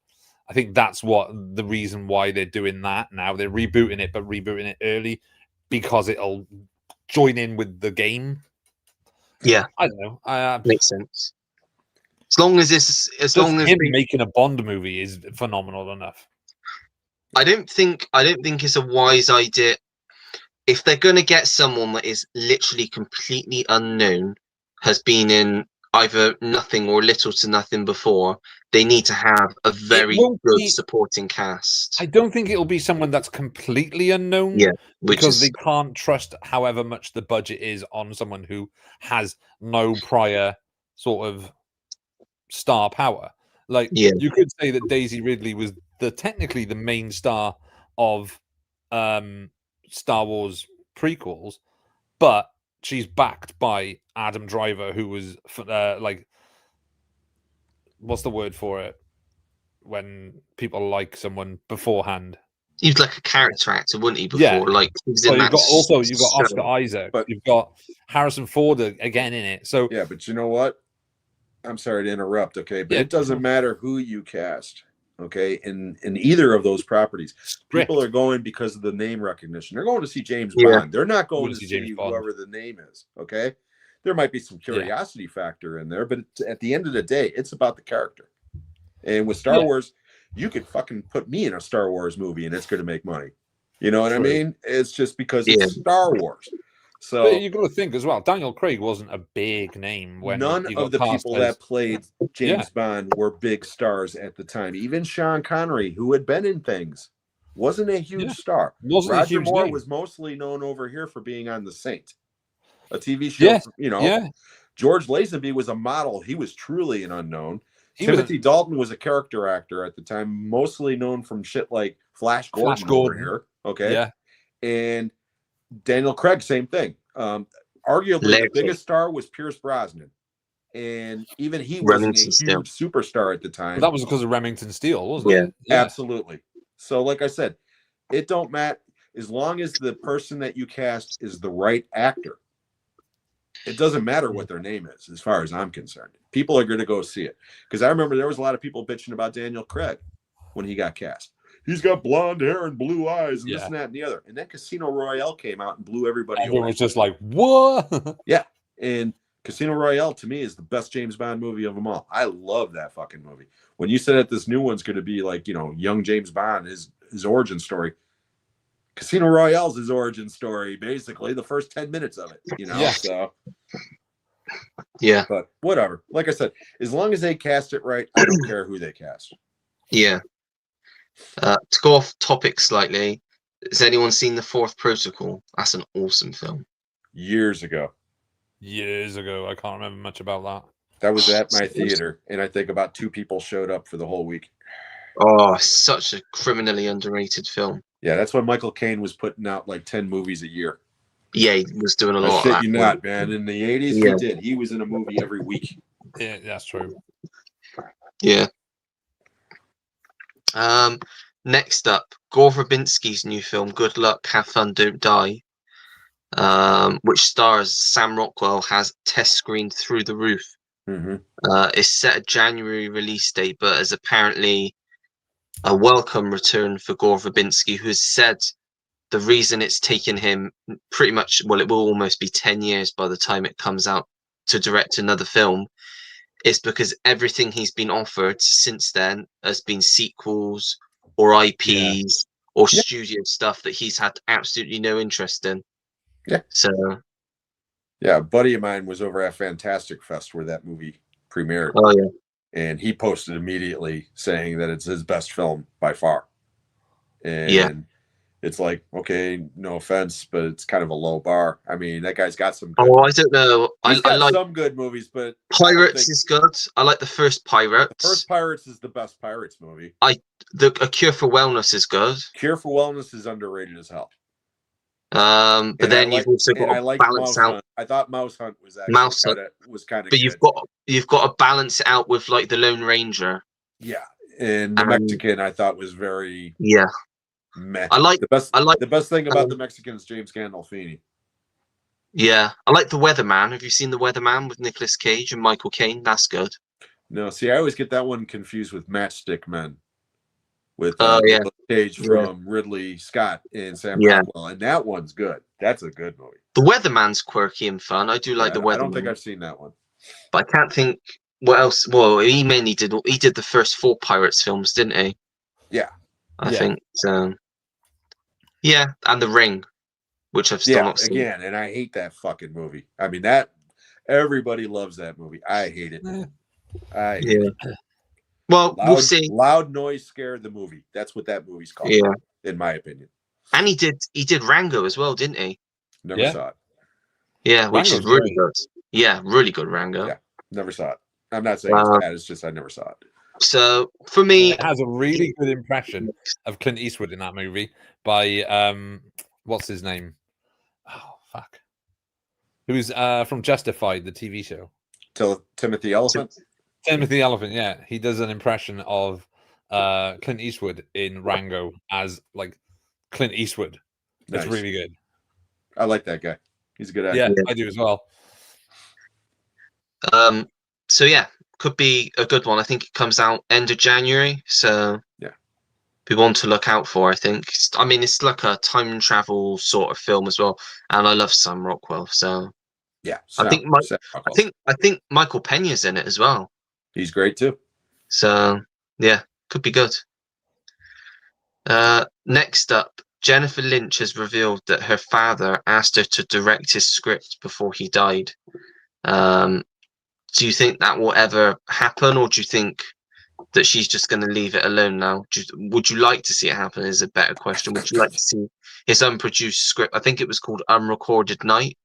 I think that's the reason why they're doing that now. They're rebooting it, but rebooting it early because it'll join in with the game. Yeah, I don't know. Makes sense. As long as him making a Bond movie is phenomenal enough. I don't think it's a wise idea. If they're going to get someone that is literally completely unknown, has been in either nothing or little to nothing before, they need to have a very good supporting cast. I don't think it'll be someone that's completely unknown. Yeah, because they can't trust however much the budget is on someone who has no prior sort of star power. Like you could say that Daisy Ridley was technically the main star of Star Wars prequels, but she's backed by Adam Driver, who was like, what's the word for it when people like someone beforehand? He was like a character actor, wouldn't he? Before, like he was in you've got Oscar Isaac, but you've got Harrison Ford again in it. So yeah, but you know what? I'm sorry to interrupt, okay, but it doesn't matter who you cast. Okay, in either of those properties, people are going because of the name recognition. They're going to see James Bond. They're not going to see whoever the name is. Okay, there might be some curiosity factor in there, but at the end of the day, it's about the character. And with Star Wars, you could fucking put me in a Star Wars movie, and it's going to make money. You know what I mean? It's just because it's Star Wars. So but you've got to think as well. Daniel Craig wasn't a big name when none of the people that played James Bond were big stars at the time. Even Sean Connery, who had been in things, Wasn't a huge Yeah. star. Wasn't a Roger huge Moore name. was mostly known over here for being on The Saint, a TV show. Yes. You know, Yeah. George Lazenby was a model. He was truly an unknown. He was Timothy Dalton was a character actor at the time, mostly known from shit like Flash Gordon over here. Okay. Yeah. And Daniel Craig, same thing. Arguably, the Larry. biggest star was Pierce Brosnan. And even he wasn't a Remington huge Steele. superstar at the time. But that was because of Remington Steele, wasn't Yeah. it? Absolutely. So, like I said, it don't matter as long as the person that you cast is the right actor. It doesn't matter what their name is, as far as I'm concerned. People are going to go see it. Because I remember there was a lot of people bitching about Daniel Craig when he got cast. He's got blonde hair and blue eyes and this and that and the other. And then Casino Royale came out and blew everybody Everyone away. was just like, what? Yeah. And Casino Royale, to me, is the best James Bond movie of them all. I love that fucking movie. When you said that this new one's going to be like, you know, young James Bond, his origin story, Casino Royale's his origin story, basically, the first 10 minutes of it, you know? Yeah. So, Yeah. but whatever. Like I said, as long as they cast it right, I don't care who they cast. Yeah. To go off topic slightly, has anyone seen The Fourth Protocol? That's an awesome film. Years ago. Years ago. I can't remember much about that. That was at my theater, and I think about 2 people showed up for the whole week. Oh, such a criminally underrated film. Yeah, that's when Michael Caine was putting out like 10 movies a year. Yeah, he was doing a lot. Shit, of that. you not, man. In the 80s, Yeah. he did. He was in a movie every week. Yeah, that's true. Yeah. Next up, Gore Verbinski's new film, Good Luck, Have Fun, Don't Die, which stars Sam Rockwell, has test screened through the roof. Mm-hmm. It's set a January release date, but is apparently a welcome return for Gore Verbinski, who has said the reason it's taken him pretty much, well, it will almost be 10 years by the time it comes out to direct another film, is because everything he's been offered since then has been sequels or IPs or studio stuff that he's had absolutely no interest in. Yeah. So. Yeah, a buddy of mine was over at Fantastic Fest where that movie premiered. Oh, yeah. And he posted immediately saying that it's his best film by far. And it's like, okay, no offense, but it's kind of a low bar. I mean, that guy's got some good I don't know. He's got I like some good movies, but Pirates is good. I like the first Pirates. The first Pirates is the best Pirates movie. A Cure for Wellness is good. Cure for Wellness is underrated as hell. But then you've also got to balance out. I thought Mouse Hunt was actually kind of but you've got to balance it out with like the Lone Ranger. Yeah, and the Mexican I thought was very meh. The best thing about the Mexican is James Gandolfini. Yeah, I like The Weatherman. Have you seen The Weatherman with Nicolas Cage and Michael Caine? That's good. No, see, I always get that one confused with Matchstick Men. With Cage from Ridley Scott and Sam Rockwell, and that one's good. That's a good movie. The Weatherman's quirky and fun. I do like The Weatherman. I don't think I've seen that one, but I can't think what else. Well, he mainly did. He did the first 4 Pirates films, didn't he? Yeah, I think so. Yeah, and The Ring, which I've still not seen. Again, and I hate that fucking movie. I mean, that everybody loves that movie. I hate it. I hate it. Well, we'll see. Loud Noise scared the movie. That's what that movie's called. Yeah, in my opinion. And he did Rango as well, didn't he? Never saw it. Yeah, which is really good. Yeah, really good Rango. Yeah, never saw it. I'm not saying it's bad. It's just I never saw it. So for me, it has a really good impression of Clint Eastwood in that movie by what's his name? Oh fuck! Who's from Justified, the TV show? Timothy Elephant. Timothy Elephant, yeah, he does an impression of Clint Eastwood in Rango as like Clint Eastwood. It's really good. I like that guy. He's a good actor. Yeah, I do as well. So yeah, could be a good one. I think it comes out end of January, so be one to look out for. I think. I mean, it's like a time travel sort of film as well, and I love Sam Rockwell. So yeah, I think Michael Peña's in it as well. He's great too. So yeah, could be good. Next up, Jennifer Lynch has revealed that her father asked her to direct his script before he died. Do you think that will ever happen, or do you think that she's just going to leave it alone now? Would you like to see it happen? Is a better question. Would you like to see his unproduced script? I think it was called Unrecorded Night.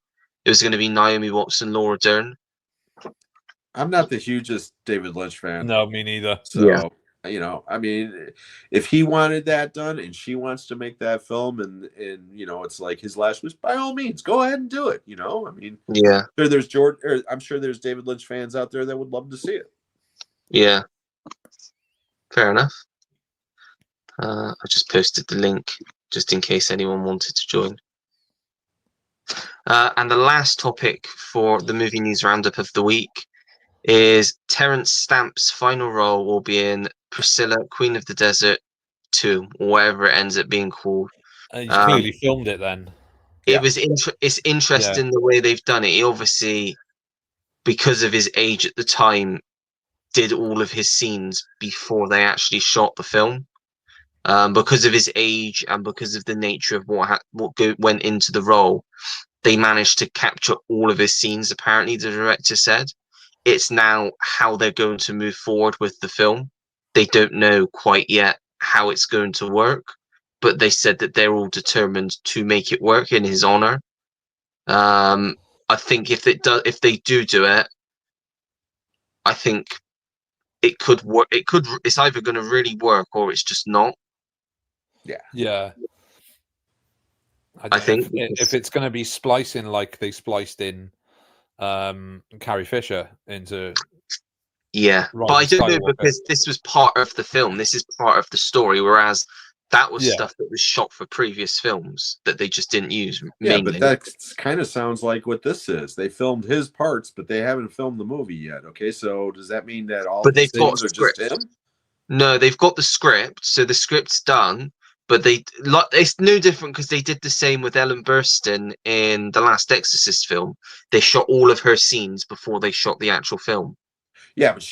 It was going to be Naomi Watts and Laura Dern. I'm not the hugest David Lynch fan. No, me neither. So, you know, I mean, if he wanted that done and she wants to make that film and you know, it's like his last wish, by all means, go ahead and do it. You know, I mean, yeah, I'm sure there's David Lynch fans out there that would love to see it. Yeah, fair enough. I just posted the link just in case anyone wanted to join. And the last topic for the movie news roundup of the week is Terence Stamp's final role will be in Priscilla, Queen of the Desert 2, or whatever it ends up being called. He's clearly filmed it then. It's interesting the way they've done it. He obviously, because of his age at the time, did all of his scenes before they actually shot the film. Because of his age and because of the nature of what went into the role, they managed to capture all of his scenes. Apparently, the director said it's now how they're going to move forward with the film. They don't know quite yet how it's going to work, but they said that they're all determined to make it work in his honor. I think if they do it, I think it could work. It's either going to really work or it's just not. Yeah. I think if it's going to be splicing like they spliced in Carrie Fisher into but I don't know, because this was part of the film. This is part of the story, whereas that was stuff that was shot for previous films that they just didn't use. Mainly. But that kind of sounds like what this is. They filmed his parts, but they haven't filmed the movie yet. Okay, so does that mean that all these things are just him? No, they've got the script, so the script's done. But it's no different because they did the same with Ellen Burstyn in the last Exorcist film. They shot all of her scenes before they shot the actual film. Yeah, but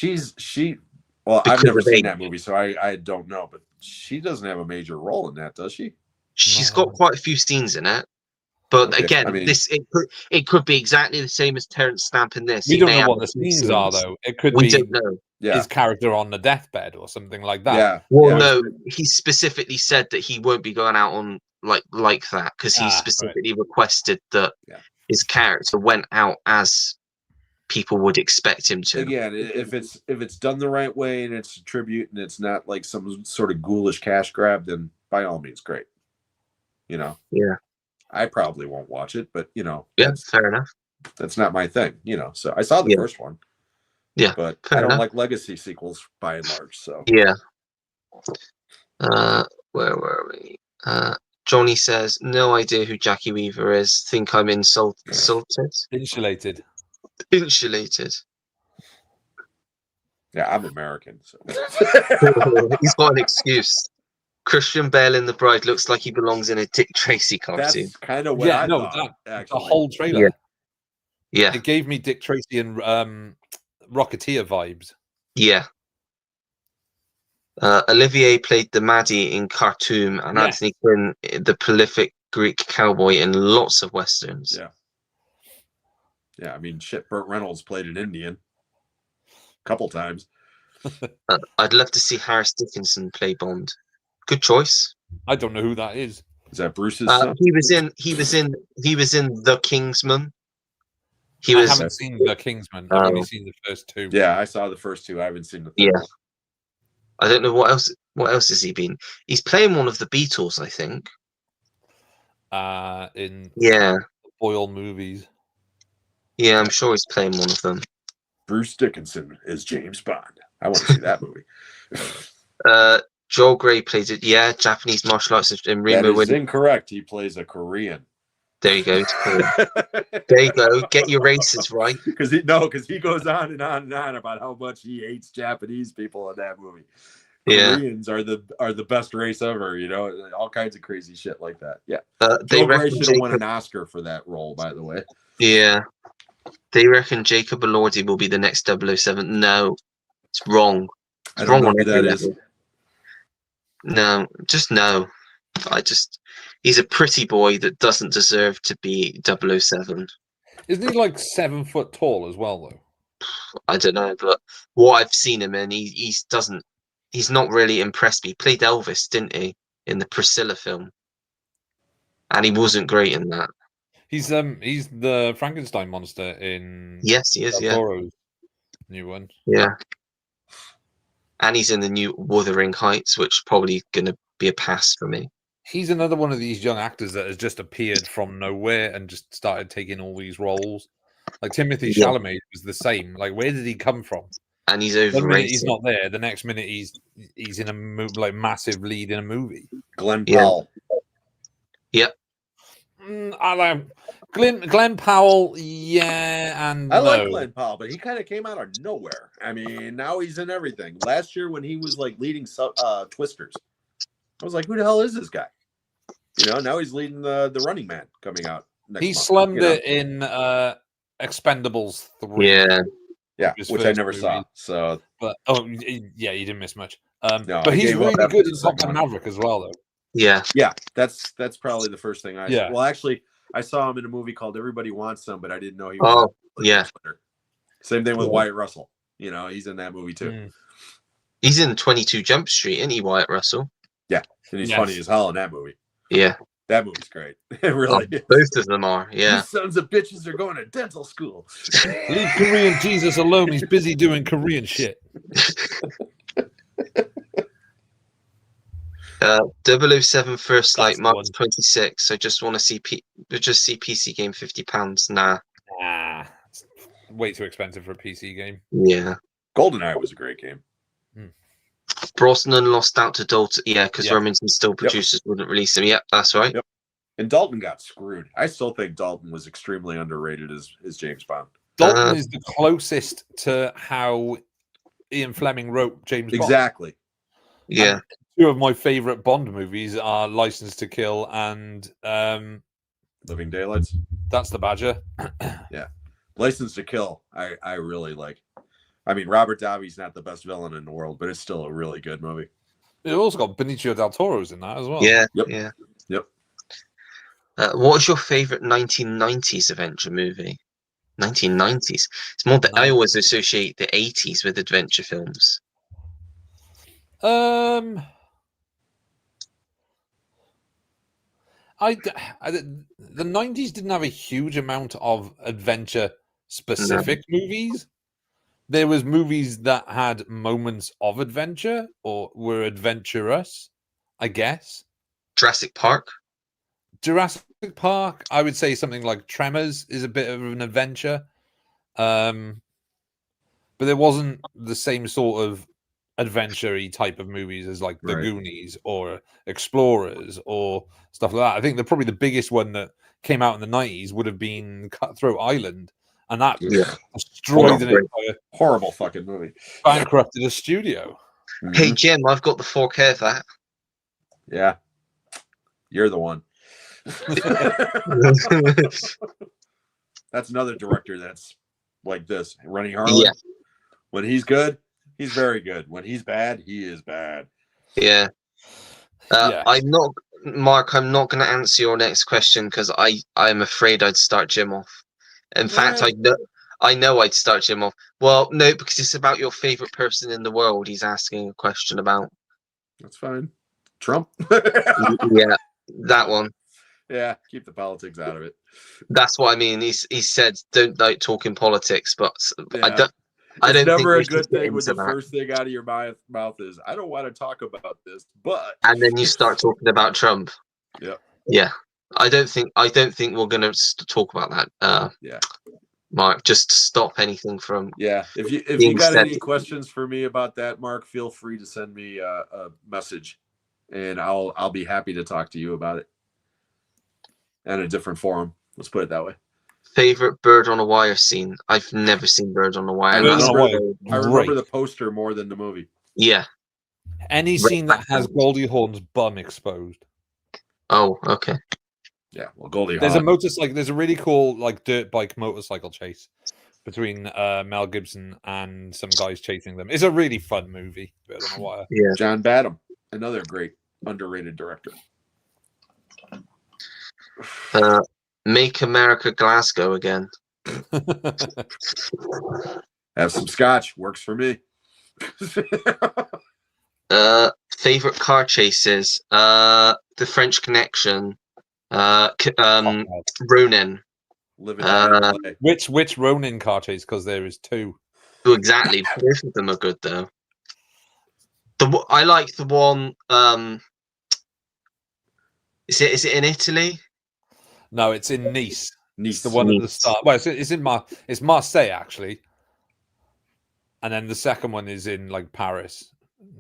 well, I've never seen that movie, so I don't know. But she doesn't have a major role in that, does she? She's got quite a few scenes in it. But again, it could be exactly the same as Terence Stamp in this. We don't know what the scenes are, though. It could be don't know. His character on the deathbed or something like that. Yeah. Well, no, he specifically said that he won't be going out on like that because he specifically requested that his character went out as people would expect him to. Again, if it's done the right way and it's a tribute and it's not like some sort of ghoulish cash grab, then by all means, great. You know. Yeah. I probably won't watch it, but you know. Yeah, fair enough. That's not my thing, you know. So I saw the first one. Yeah, but I don't like legacy sequels by and large. So yeah. Where were we? Johnny says, "No idea who Jackie Weaver is. Think I'm insulted." Insulated. Yeah, I'm American. So he's got an excuse. Christian Bale in The Bride looks like he belongs in a Dick Tracy cartoon. That's kind of what I thought. The whole trailer. Yeah. It gave me Dick Tracy and Rocketeer vibes. Yeah. Olivier played the Maddie in Khartoum, and Anthony Quinn, the prolific Greek cowboy in lots of westerns. Yeah, I mean, Burt Reynolds played an Indian a couple times. I'd love to see Harris Dickinson play Bond. Good choice. I don't know who that is. Is that Bruce's son? He was in The Kingsman. I haven't seen The Kingsman. I've only seen the first two. Yeah, I saw the first two. I haven't seen the third. Yeah. I don't know what else. What else has he been? He's playing one of the Beatles, I think. In Boyle movies. Yeah, I'm sure he's playing one of them. Bruce Dickinson is James Bond. I want to see that movie. Joel Grey plays it. Yeah, Japanese martial arts in Remo. That is incorrect. He plays a Korean. There you go. There you go. Get your races right. Because he goes on and on and on about how much he hates Japanese people in that movie. Koreans are the best race ever. You know, all kinds of crazy shit like that. Yeah. Joel Grey should have won an Oscar for that role, by the way. Yeah. They reckon Jacob Elordi will be the next 007. No, it's wrong. It's wrong on every level. No, just no. He's a pretty boy that doesn't deserve to be 007. Isn't he like 7 foot tall as well, though? I don't know, but what I've seen him in, he doesn't he's not really impressed me. He played Elvis, didn't he, in the Priscilla film? And he wasn't great in that. He's the Frankenstein monster in Yes, he is. Del Yeah, Toro's new one. yeah. And he's in the new Wuthering Heights, which probably gonna be a pass for me. He's another one of these young actors that has just appeared from nowhere and just started taking all these roles. Like Timothy Yeah. Chalamet was the same. Like, where did he come from? And he's One minute overrated. he's not there. The next minute he's in a like massive lead in a movie. Glenn Yeah. Powell. Yep. I like Glenn Powell. Yeah, and I no. like Glenn Powell, but he kind of came out of nowhere. I mean, now he's in everything. Last year when he was like leading Twisters, I was like, who the hell is this guy? You know, now he's leading the Running Man coming out next He month. slummed it in Expendables 3. Yeah. Yeah, his which I first never movie. saw. So, But yeah, you didn't miss much. No, but I he's gave up really after good the in Top second Gun one. Maverick as well, though. Yeah. yeah, that's probably the first thing I Yeah. Well, actually, I saw him in a movie called Everybody Wants Some, but I didn't know he was. Oh, yeah. Same thing with Yeah. Wyatt Russell. You know, he's in that movie too. Mm. He's in 22 Jump Street, isn't he, Wyatt Russell? Yeah, and he's Yes. funny as hell in that movie. Yeah. That movie's great. It really is. Both of them are. Yeah. These sons of bitches are going to dental school. Leave Korean Jesus alone. He's busy doing Korean shit. 007 First Light, the March one. 26. I just want to see PC game £50. Nah. Ah, it's way too expensive for a PC game. Yeah. GoldenEye was a great game. Brosnan lost out to Dalton. Yeah, because Yep. Remington still producers wouldn't release him. Yep, that's right. Yep. And Dalton got screwed. I still think Dalton was extremely underrated as James Bond. Dalton is the closest to how Ian Fleming wrote James Bond. Exactly. Yeah. And two of my favorite Bond movies are License to Kill and Living Daylights. That's the Badger. Yeah. License to Kill. I really like. I mean, Robert Davi's not the best villain in the world, but it's still a really good movie. It also got Benicio del Toro's in that as well. Yeah. Yep. Yeah. Yep. What was your favorite 1990s adventure movie? 1990s. It's more that I always associate the 80s with adventure films. The 90s didn't have a huge amount of adventure specific movies. There was movies that had moments of adventure or were adventurous, I guess. Jurassic Park. Jurassic Park, I would say something like Tremors is a bit of an adventure. But there wasn't the same sort of adventure-y type of movies as like The Goonies or Explorers or stuff like that. I think probably the biggest one that came out in the 90s would have been Cutthroat Island. And that destroyed an entire horrible fucking movie. Bankrupted a studio. Hey, Jim, I've got the 4K of that. Yeah. You're the one. That's another director that's like this, Rennie Harlan. Yeah. When he's good, he's very good. When he's bad, he is bad. Yeah. I'm not, Mark, I'm not going to answer your next question because I'm afraid I'd start Jim off. In fact, I know I'd start Jim off. Well, no, because it's about your favorite person in the world. He's asking a question about. That's fine. Trump. Yeah, that one. Yeah, keep the politics out of it. That's what I mean. He said don't like talking politics, but I don't. It's never a think good thing when the first thing out of your mouth is, I don't want to talk about this, but. And then you start talking about Trump. Yeah. Yeah. I don't think we're going to talk about that. Yeah. Mark, just to stop anything from. Yeah. If you got any questions for me about that, Mark, feel free to send me a message, and I'll be happy to talk to you about it. And a different forum. Let's put it that way. Favorite Bird on a Wire scene? I've never seen Bird on a Wire. I remember the poster more than the movie. Yeah. Any scene that has Goldie Hawn's bum exposed. Oh, okay. Yeah, well, Goldie There's Hawn. a motorcycle. There's a really cool like dirt bike motorcycle chase between Mel Gibson and some guys chasing them. It's a really fun movie. Bird on a Wire. Yeah. John Badham, another great underrated director. Make America Glasgow again. Have some scotch. Works for me. Favorite car chases. The French Connection. Ronin. Live and die in LA. Which Ronin car chase? Because there is two. Oh, exactly. Both of them are good though. I like the one. Is it in Italy? No, it's in Nice. Nice. It's the one at the Nice. start. Well, it's Marseille actually, and then the second one is in like Paris,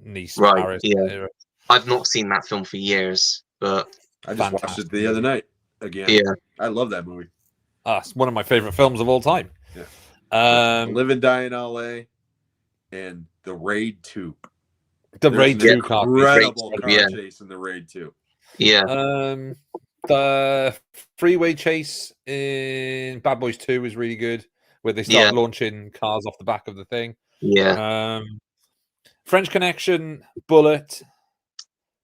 Nice, Right, Paris. yeah. I've not seen that film for years, but I just watched Fantastic it the other night again. yeah. I love that movie. It's one of my favorite films of all time. Yeah. Live and Die in LA and The Raid 2. The There's Raid an 2 car. incredible car yeah. chase in The Raid 2. Yeah. The freeway chase in Bad Boys 2 is really good, where they start launching cars off the back of the thing. Yeah. French Connection, Bullet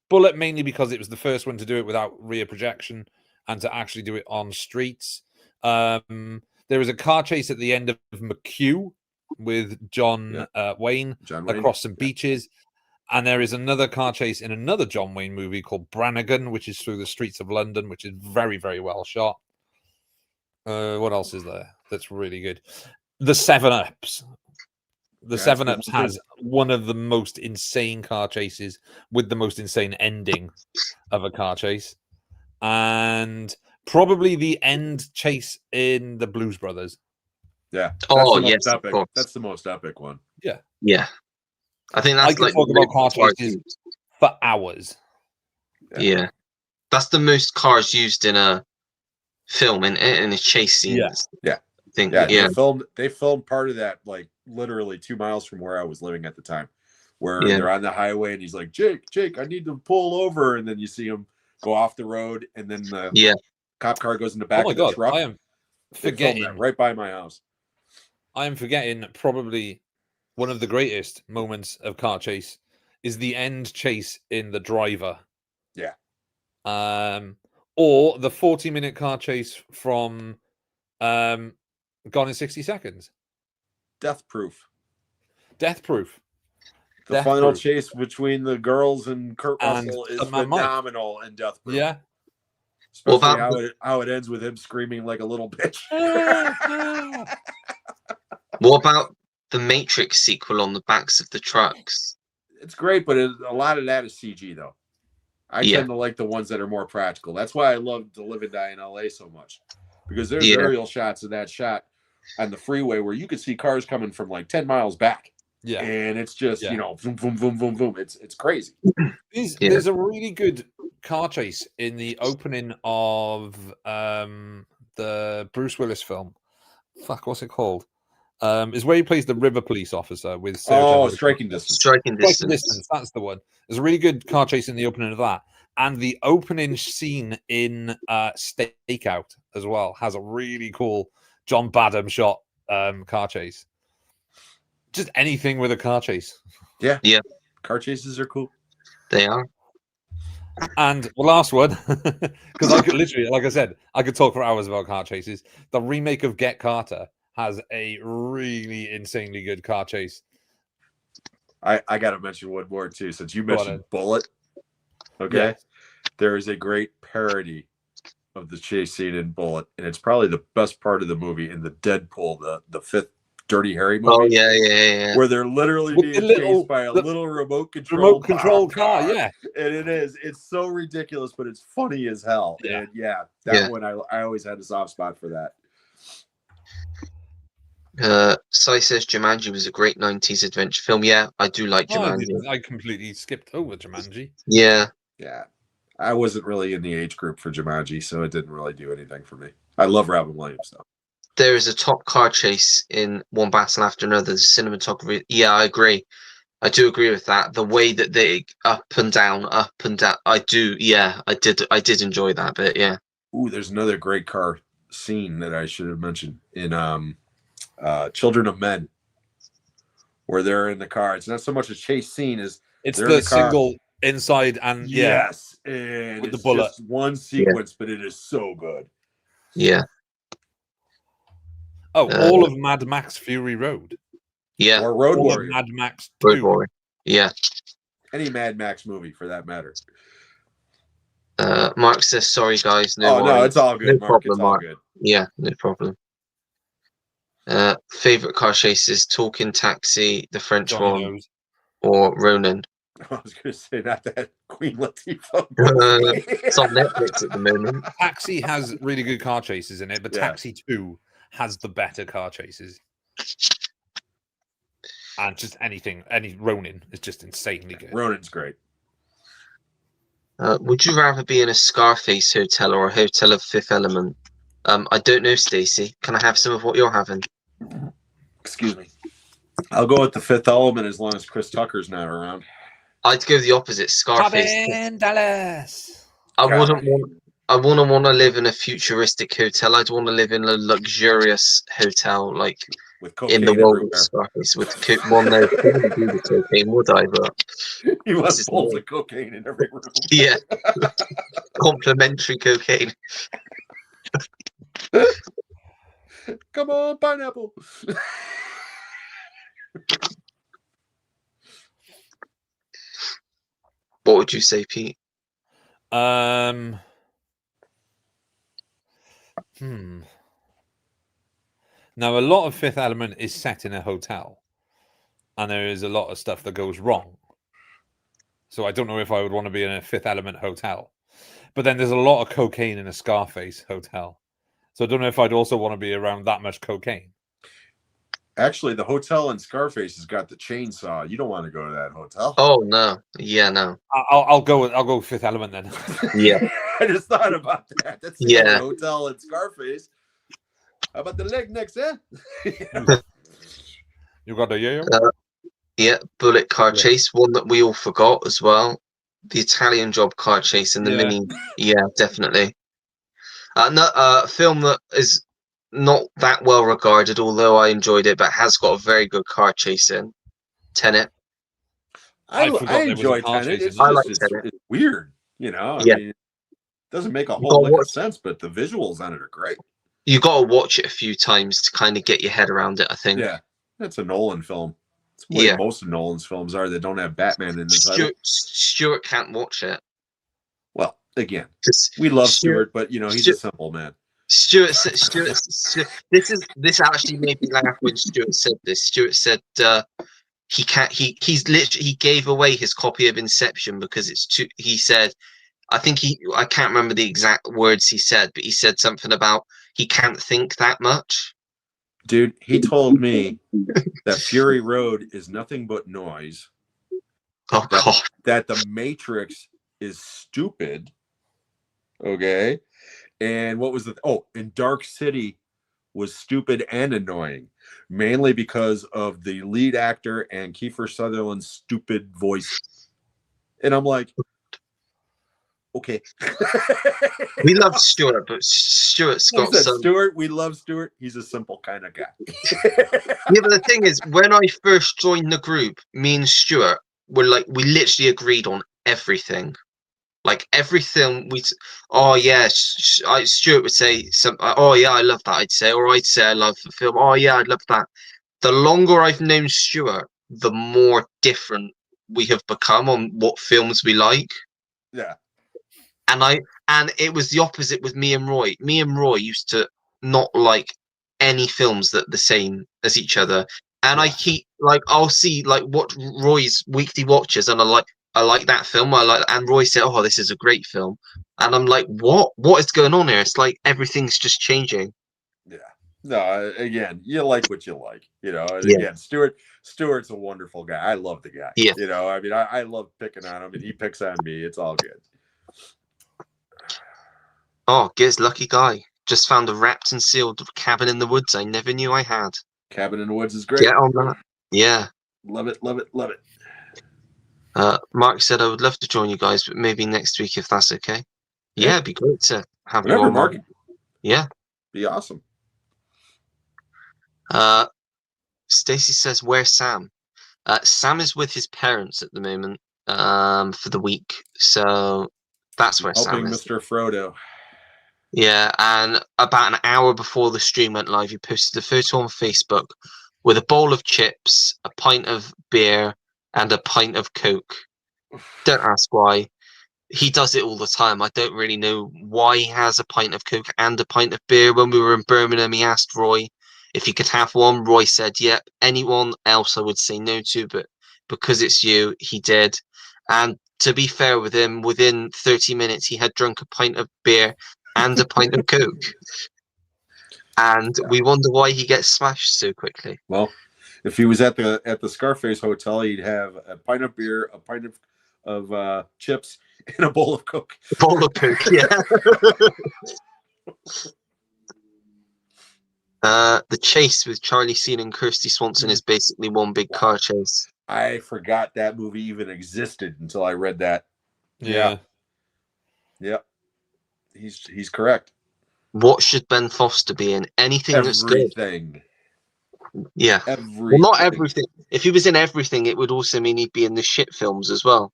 mainly because it was the first one to do it without rear projection and to actually do it on streets. There is a car chase at the end of McHugh with John Wayne across some beaches. And there is another car chase in another John Wayne movie called Brannigan, which is through the streets of London, which is very, very well shot. What else is there that's really good? The 7-Ups. The 7-Ups has one of the most insane car chases with the most insane ending of a car chase. And probably the end chase in the Blues Brothers. Yeah. Yes, of course. That's the most epic one. Yeah. Yeah. I think that's I can talk about car chases for hours. Yeah. That's the most cars used in a film in a chase scene. Yeah. I think, They filmed part of that like literally 2 miles from where I was living at the time, where they're on the highway and he's like, Jake, I need to pull over, and then you see him go off the road, and then the cop car goes in the back of the truck. I am forgetting that right by my house. I am forgetting probably one of the greatest moments of car chase is the end chase in The Driver. Yeah. Or the 40-minute car chase from Gone in 60 Seconds. Death Proof. The final chase between the girls and Kurt Russell is phenomenal in Death Proof. Yeah. Especially how it ends with him screaming like a little bitch. What about the Matrix sequel on the backs of the trucks? It's great, but a lot of that is CG, though. I tend to like the ones that are more practical. That's why I love To Live and Die in LA so much. Because there's aerial shots of that shot on the freeway where you could see cars coming from like 10 miles back. Yeah. And it's just, boom, boom, boom, boom, boom. It's crazy. There's a really good car chase in the opening of the Bruce Willis film. Fuck, what's it called? Is where he plays the river police officer with Striking Distance. Striking Distance. That's the one. There's a really good car chase in the opening of that. And the opening scene in Stakeout as well has a really cool John Badham shot car chase. Just anything with a car chase. Yeah. Car chases are cool. They are. And the last one, because I could literally, like I said, I could talk for hours about car chases. The remake of Get Carter has a really insanely good car chase. I got to mention one more too, since you mentioned Bullet. Okay. There is a great parody of the chase scene in Bullet, and it's probably the best part of the movie in the Deadpool, the fifth Dirty Harry movie. Oh yeah. Where they're literally being chased by a little remote control car. Yeah. And it's so ridiculous, but it's funny as hell. Yeah. And that one I always had a soft spot for that. Sai says Jumanji was a great 90s adventure film. Yeah, I do like Jumanji. I completely skipped over Jumanji. Yeah. I wasn't really in the age group for Jumanji, so it didn't really do anything for me. I love Robin Williams, though. There is a top car chase in One Battle After Another. The cinematography. Yeah, I agree. I do agree with that. The way that they up and down. I do. Yeah, I did enjoy that bit. Yeah. Ooh, there's another great car scene that I should have mentioned in Children of Men, where they're in the car. It's not so much a chase scene as it's the single inside and yes, and with it's the bullet. Just one sequence, but it is so good. Yeah. Oh, all of Mad Max Fury Road. Yeah. Or Road Warrior. Mad Max 2. Road Warrior. Yeah. Any Mad Max movie, for that matter. Mark says, "Sorry, guys. No, no, it's all good, no Mark. problem, It's all Mark. good. Yeah, no problem." Favorite car chases: Talking Taxi, the French Johnny one, knows. or Ronin. I was going to say not that Queen Latifah It's on Netflix at the moment. Taxi has really good car chases in it, but Yeah. Taxi 2 has the better car chases. And just any Ronin is just insanely good. Ronin's great. Would you rather be in a Scarface hotel or a hotel of Fifth Element? I don't know, Stacey. Can I have some of what you're having? Excuse me. I'll go with the Fifth Element as long as Chris Tucker's not around. I'd go the opposite. Scarface. in Dallas. I wouldn't want to live in a futuristic hotel. I'd want to live in a luxurious hotel, like with cocaine in the world everywhere. of Scarface. With well, no, I wouldn't do the cocaine, would I? But you want bowls of cocaine in every room. Yeah, complimentary cocaine. Come on, pineapple. What would you say, Pete? Now, a lot of Fifth Element is set in a hotel, and there is a lot of stuff that goes wrong. So I don't know if I would want to be in a Fifth Element hotel. But then there's a lot of cocaine in a Scarface hotel. So I don't know if I'd also want to be around that much cocaine. Actually, the hotel in Scarface has got the chainsaw. You don't want to go to that hotel. Oh no, yeah, no. I'll go Fifth Element then. Yeah, I just thought about that. That's the only hotel in Scarface. How about the leg next, eh? You got a yayo? Yeah, bullet car chase, one that we all forgot as well. The Italian Job car chase and the mini. Yeah, definitely. A film that is not that well regarded, although I enjoyed it, but has got a very good car chase in. Tenet. I enjoy Tenet. It's weird, you know. I mean, it doesn't make a whole lot of sense, but the visuals on it are great. You got to watch it a few times to kind of get your head around it, I think. Yeah, that's a Nolan film. It's the way most of Nolan's films are. They don't have Batman in the title. Stuart can't watch it. Well, again, we love Stuart, but you know he's a simple man. Stuart, this actually made me laugh when Stuart said this. Stuart said he can't. He gave away his copy of Inception because it's too. He said, I can't remember the exact words he said, but he said something about he can't think that much. Dude, he told me that Fury Road is nothing but noise. Oh, God. That The Matrix is stupid. Okay. And what was and Dark City was stupid and annoying, mainly because of the lead actor and Kiefer Sutherland's stupid voice. And I'm like, okay. We love Stuart, but Stuart's got some... Stuart, we love Stuart. He's a simple kind of guy. Yeah, but the thing is, when I first joined the group, me and Stuart were like, we literally agreed on everything. Like everything Stuart would say something. Oh yeah, I love that. I'd say, or I'd say I love the film. Oh yeah, I'd love that. The longer I've known Stuart, the more different we have become on what films we like. Yeah. And it was the opposite with me and Roy. Me and Roy used to not like any films that the same as each other. And I'll see like what Roy's weekly watches, and I like that film. And Roy said, "Oh, this is a great film," and I'm like, "What is going on here?" It's like everything's just changing. Yeah. No, again, you like what you like, you know. And again, Stuart's a wonderful guy. I love the guy. Yeah. You know, I mean, I love picking on him, and he picks on me. It's all good. Oh, Giz, lucky guy. Just found a wrapped and sealed cabin in the woods I never knew I had. Cabin in the Woods is great. Get on that. Yeah. Love it, love it, love it. Mark said, I would love to join you guys, but maybe next week if that's okay. Yeah, it'd be great to have you on. Mark. Yeah. Be awesome. Stacey says, where's Sam? Sam is with his parents at the moment for the week. So that's where Sam is. Mr. Frodo. Yeah, and about an hour before the stream went live, he posted a photo on Facebook with a bowl of chips, a pint of beer, and a pint of Coke. Don't ask why. He does it all the time. I don't really know why he has a pint of Coke and a pint of beer. When we were in Birmingham, he asked Roy if he could have one. Roy said, yep. Anyone else I would say no to, but because it's you, he did. And to be fair with him, within 30 minutes, he had drunk a pint of beer and a pint of Coke. And we wonder why he gets smashed so quickly. Well, if he was at the Scarface Hotel, he'd have a pint of beer, a pint of chips, and a bowl of Coke. A bowl of Coke, yeah. The chase with Charlie Sheen and Kirsty Swanson is basically one big car chase. I forgot that movie even existed until I read that. Yeah. He's correct. What should Ben Foster be in? Anything that's good. Everything. Yeah. Everything. Well, not everything. If he was in everything, it would also mean he'd be in the shit films as well.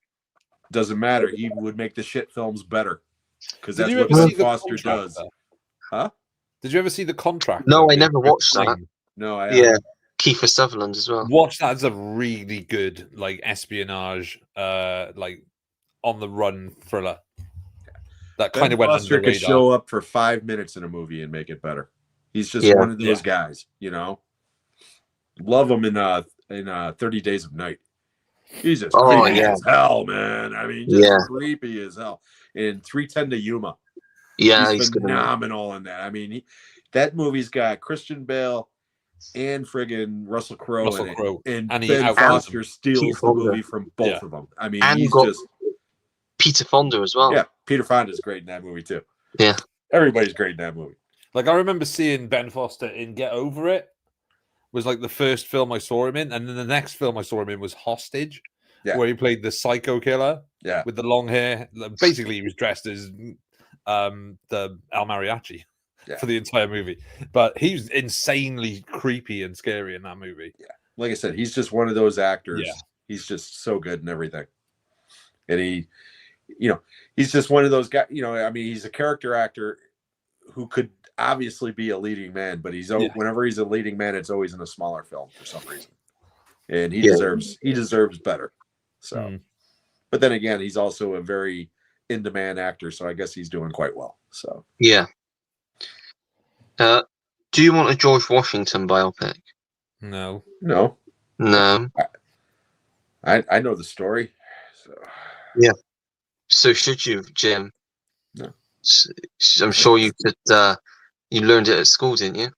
Doesn't matter. He would make the shit films better. Because that's you what ever Ben see The Foster Contractor? does. Huh? Did you ever see The Contract? No, I never watched that. No, I Yeah. Kiefer Sutherland as well. Watch that. It's a really good, like, espionage, like, on the run thriller. That kind of went under the Foster could radar. show up for 5 minutes in a movie and make it better. He's just one of those guys, you know. Love him in 30 Days of Night. He's just creepy as hell, man. I mean, just creepy as hell. In 310 to Yuma. Yeah, he's phenomenal in that. I mean, that movie's got Christian Bale and friggin' Russell Crowe in it. And Ben Foster steals the movie from both of them. I mean, he's just... Peter Fonda as well. Yeah, Peter Fonda's great in that movie, too. Yeah. Everybody's great in that movie. Like, I remember seeing Ben Foster in Get Over It. Was like the first film I saw him in, and then the next film I saw him in was Hostage, where he played the psycho killer with the long hair. Basically, he was dressed as the El Mariachi for the entire movie. But he's insanely creepy and scary in that movie. Yeah, like I said, he's just one of those actors. Yeah. He's just so good in everything, and he's just one of those guys. You know, I mean, he's a character actor who could obviously be a leading man, but whenever he's a leading man, it's always in a smaller film for some reason, and he deserves better. So, but then again, he's also a very in-demand actor, so I guess he's doing quite well. So yeah. Do you want a George Washington biopic? No. I know the story. So. Yeah. So should you, Jim? No. I'm sure you could. You learned it at school, didn't you?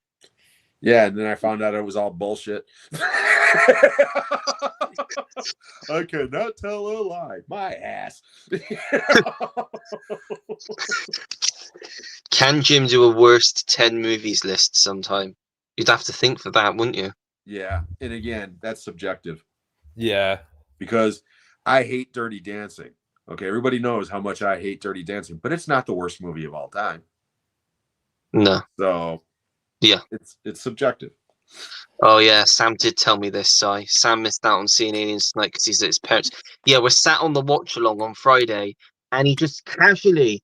Yeah, and then I found out it was all bullshit. I cannot tell a lie. My ass. Can Jim do a worst 10 movies list sometime? You'd have to think for that, wouldn't you? Yeah, and again, that's subjective. Yeah. Because I hate Dirty Dancing. Okay, everybody knows how much I hate Dirty Dancing, but it's not the worst movie of all time. No. So, yeah, it's subjective. Oh yeah, Sam did tell me this. Sam missed out on seeing Aliens tonight because he's at his parents. Yeah, we're sat on the watch along on Friday, and he just casually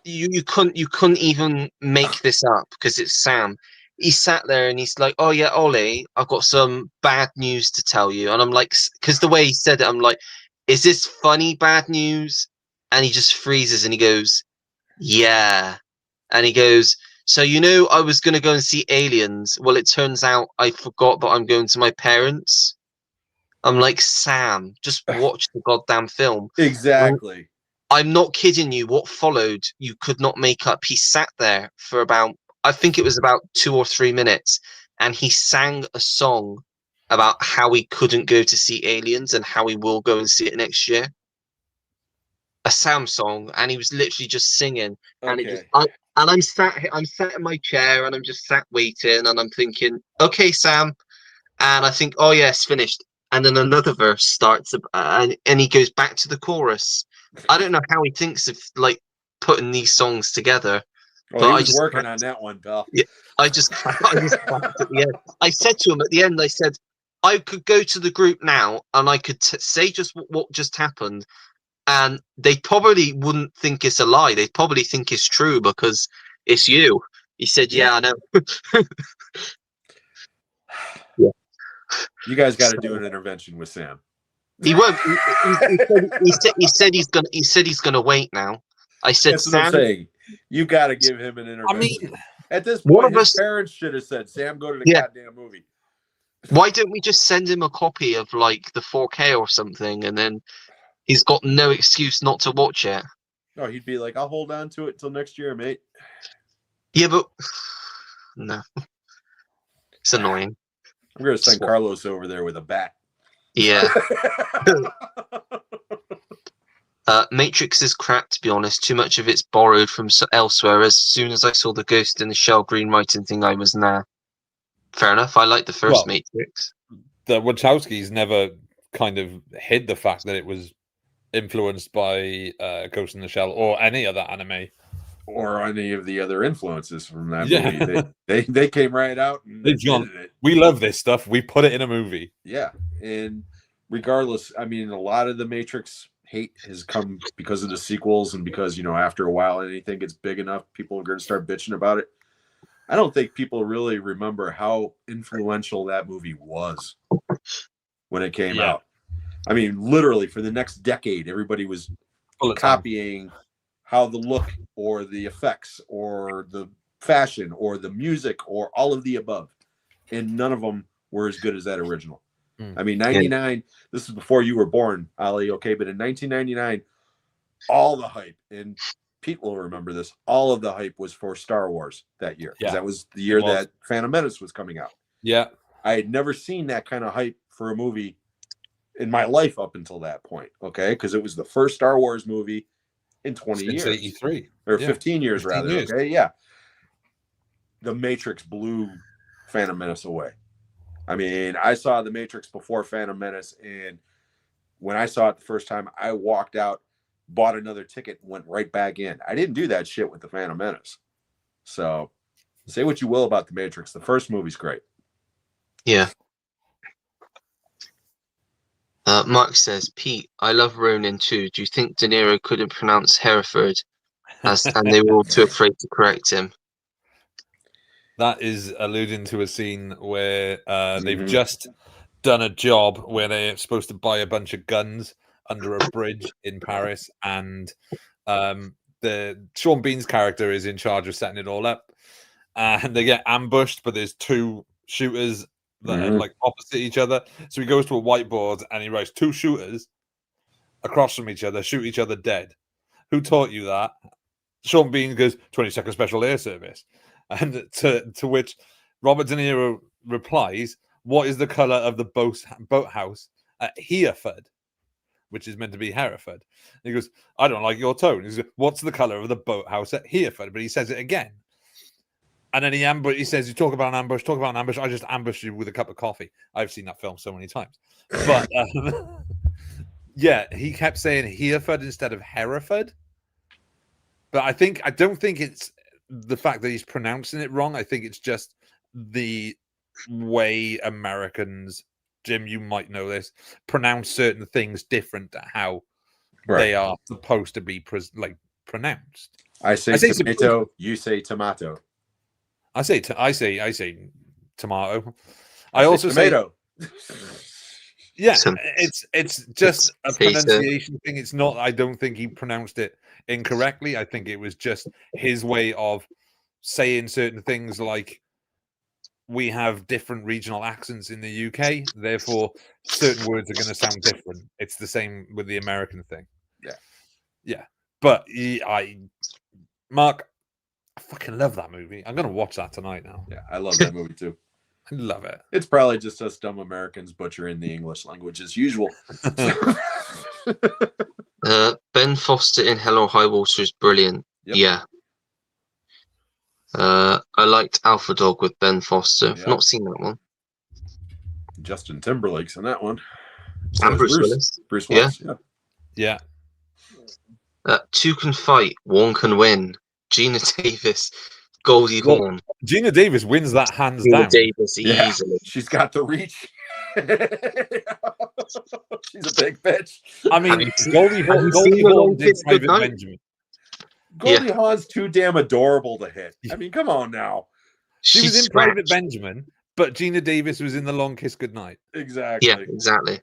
you couldn't even make this up because it's Sam. He sat there and he's like, "Oh yeah, Ollie, I've got some bad news to tell you." And I'm like, because the way he said it, I'm like, "Is this funny bad news?" And he just freezes and he goes, "Yeah." And he goes, "So, I was going to go and see Aliens. Well, it turns out I forgot that I'm going to my parents." I'm like, Sam, just watch the goddamn film. Exactly. I'm not kidding you. What followed, you could not make up. He sat there for I think it was about 2 or 3 minutes, and he sang a song about how he couldn't go to see Aliens and how he will go and see it next year. A Sam song, and he was literally just singing. Okay. And I'm sat in my chair, and I'm just sat waiting, and I'm thinking, okay, Sam. And I think, oh yeah, it's finished. And then another verse starts, and he goes back to the chorus. I don't know how he thinks of like putting these songs together. Oh, but he was working on that one, pal. Yeah, I just clapped at the end. I said to him at the end, I said, I could go to the group now, and I could say just what just happened. And they probably wouldn't think it's a lie. They'd probably think it's true because it's you. He said, yeah, I know. Yeah. You guys got to do an intervention with Sam. He won't. He said he's gonna wait now. I said, That's what I'm Sam, saying. You got to give him an interview. I mean, at this one point, of his us- parents should have said, "Sam, go to the Yeah. goddamn movie." why don't we just send him a copy of like the 4K or something, and then he's got no excuse not to watch it. No, he'd be like, "I'll hold on to it till next year, mate." Yeah, but no, it's annoying. I'm gonna send Carlos over there with a bat. Yeah. Matrix is crap, to be honest. Too much of it's borrowed from elsewhere. As soon as I saw the ghost in the shell green writing thing, I was nah. Fair enough. I like the first Matrix. The Wachowskis never kind of hid the fact that it was influenced by Ghost in the Shell or any other anime. Or any of the other influences from that Yeah. movie. They came right out and They've gone, admitted it. we love this stuff. We put it in a movie. Yeah. And regardless, I mean, a lot of the Matrix hate has come because of the sequels and because, you know, after a while anything gets big enough, people are going to start bitching about it. I don't think people really remember how influential that movie was when it came out. I mean, literally for the next decade, everybody was copying how the look or the effects or the fashion or the music or all of the above. And none of them were as good as that original. I mean, 99, this is before you were born, Ali, okay? But in 1999, all the hype, and Pete will remember this, all of the hype was for Star Wars that year. Because that was the year that Phantom Menace was coming out. Yeah. I had never seen that kind of hype for a movie in my life up until that point, okay? Because it was the first Star Wars movie in 20 Since years. 83. Or 15 years, 15 rather, years. okay? Yeah. The Matrix blew Phantom Menace away. I mean, I saw The Matrix before Phantom Menace, and when I saw it the first time, I walked out, bought another ticket, and went right back in. I didn't do that shit with the Phantom Menace. So, say what you will about The Matrix. The first movie's great. Yeah. Mark says, Pete, I love Ronin too. Do you think De Niro couldn't pronounce Hereford and they were all too afraid to correct him? That is alluding to a scene where they've just done a job where they're supposed to buy a bunch of guns under a bridge in Paris, and the Sean Bean's character is in charge of setting it all up, and they get ambushed, but there's two shooters that are like opposite each other. So he goes to a whiteboard and he writes 2 shooters across from each other, shoot each other dead. Who taught you that? Sean Bean goes, 22nd Special Air Service. And to which Robert De Niro replies, what is the colour of the boathouse at Hereford? Which is meant to be Hereford. And he goes, I don't like your tone. He goes, what's the colour of the boathouse at Hereford? But he says it again. And then he says, you talk about an ambush, I just ambushed you with a cup of coffee. I've seen that film so many times. But yeah, he kept saying Hereford instead of Hereford. But I don't think it's the fact that he's pronouncing it wrong. I think it's just the way Americans, Jim, you might know this, pronounce certain things different to how they are supposed to be pronounced. I say tomato, you say tomato. I say tomato. I also tomato. Yeah, it's just a pronunciation thing. It's not. I don't think he pronounced it incorrectly. I think it was just his way of saying certain things, like we have different regional accents in the UK, therefore certain words are going to sound different. It's the same with the American thing. Yeah. But Mark, I fucking love that movie. I'm going to watch that tonight now. Yeah, I love that movie too. I love it. It's probably just us dumb Americans butchering the English language as usual. Ben Foster in Hell or High Water is brilliant. Yep. Yeah. I liked Alpha Dog with Ben Foster. I've not seen that one. Justin Timberlake's in that one. So and Bruce Willis. Bruce Willis, yeah. Two can fight, one can win. Gina Davis, Goldie Hawn. Gina Davis wins that hands down. Davis easily. She's got the reach. She's a big bitch. I mean, Goldie Hawn did Private Benjamin. Goldie Hawn's too damn adorable to hit. I mean, come on now. She was in Private Benjamin, but Gina Davis was in The Long Kiss Goodnight. Exactly. Yeah, exactly.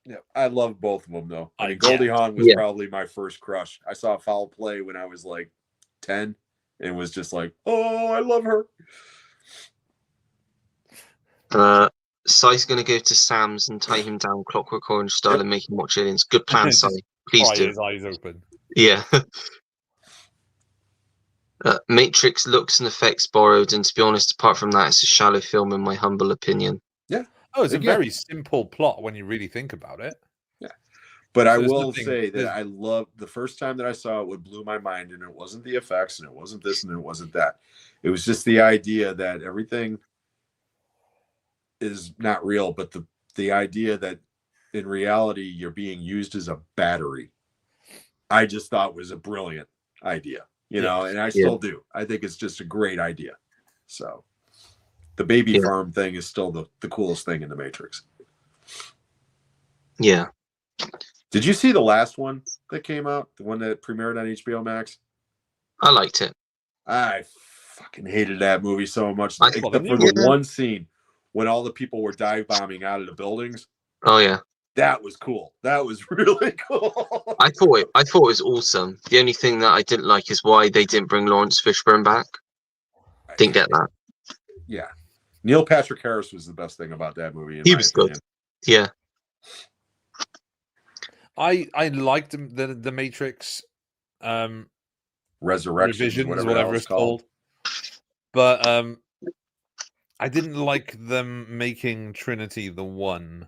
Yeah, I love both of them though. I mean, Yeah. Goldie Hawn was Yeah. probably my first crush. I saw Foul Play when I was like 10 and was just like, oh, I love her. Sai's going to go to Sam's and tie him down Clockwork Orange style Yep. and make him watch aliens. Good plan, Sai. Just Please pry do. his eyes open. Yeah. Matrix looks and effects borrowed, and to be honest, apart from that, it's a shallow film in my humble opinion. Yeah. Oh, it's a Again. very simple plot when you really think about it. Yeah. But I there's will nothing- say that there's- I love the first time that I saw it, what blew my mind, and it wasn't the effects, and it wasn't this, and it wasn't that. It was just the idea that everything is not real, but the idea that in reality you're being used as a battery, I just thought was a brilliant idea, you know, and I still do. I think it's just a great idea. So the baby farm thing is still the coolest thing in the Matrix. Yeah. Did you see the last one that came out? The one that premiered on HBO Max? I liked it. I fucking hated that movie so much. I- Except Well, for the the new- one scene when all the people were dive bombing out of the buildings. Oh yeah. That was cool. That was really cool. I thought it was awesome. The only thing that I didn't like is why they didn't bring Lawrence Fishburne back. Didn't get that. Yeah. Neil Patrick Harris was the best thing about that movie. He was good. Yeah. I liked the Matrix Resurrections, revisions, whatever whatever it's it's called. But I didn't like them making Trinity the one.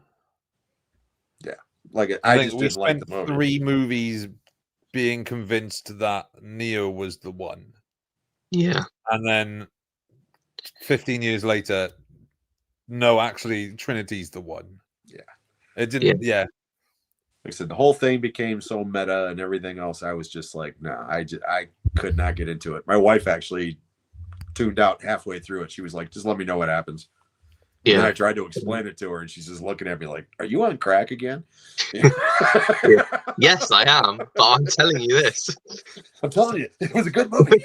Yeah. Like I I think just we didn't like spent the movie. 3 movies being convinced that Neo was the one. Yeah. And then 15 years later, no, actually, Trinity's the one. Yeah. It didn't, yeah. Like I said, the whole thing became so meta and everything else. I was just like, no, I could not get into it. My wife actually tuned out halfway through it. She was like, just let me know what happens. Yeah. And I tried to explain it to her, and she's just looking at me like, are you on crack again? Yes, I am, but I'm telling you this. I'm telling you, it was a good movie.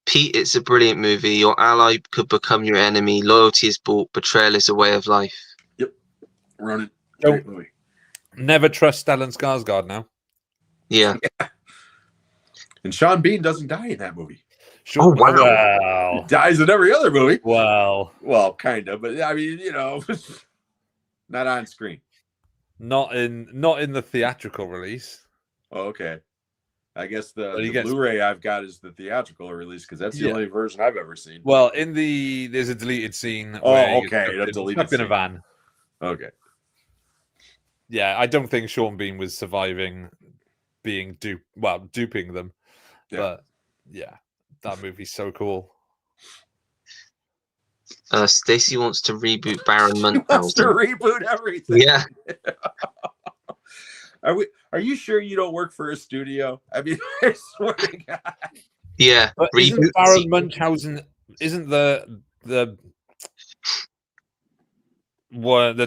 Pete, it's a brilliant movie. Your ally could become your enemy. Loyalty is bought. Betrayal is a way of life. Yep. Running. So- Great movie. Never trust Stellan Skarsgård now. Yeah. And Sean Bean doesn't die in that movie. Sure. Oh, wow. Well, He dies in every other movie. well, Well, kind of, but I mean, you know, not on screen. not in the theatrical release. Oh, okay. I guess But the he gets- Blu-ray I've got is the theatrical release because that's the Yeah. only version I've ever seen. Well, there's a deleted scene. Oh, where he okay, gets a deleted stuck in a scene. van. Okay. Yeah, I don't think Sean Bean was surviving being duping them. Yeah. But yeah, that movie's so cool. Stacy wants to reboot Baron He wants to Munchausen. reboot everything. Yeah. Are you sure you don't work for a studio? I mean, I swear to God. Yeah. But Reboot. isn't Baron Munchausen? Isn't the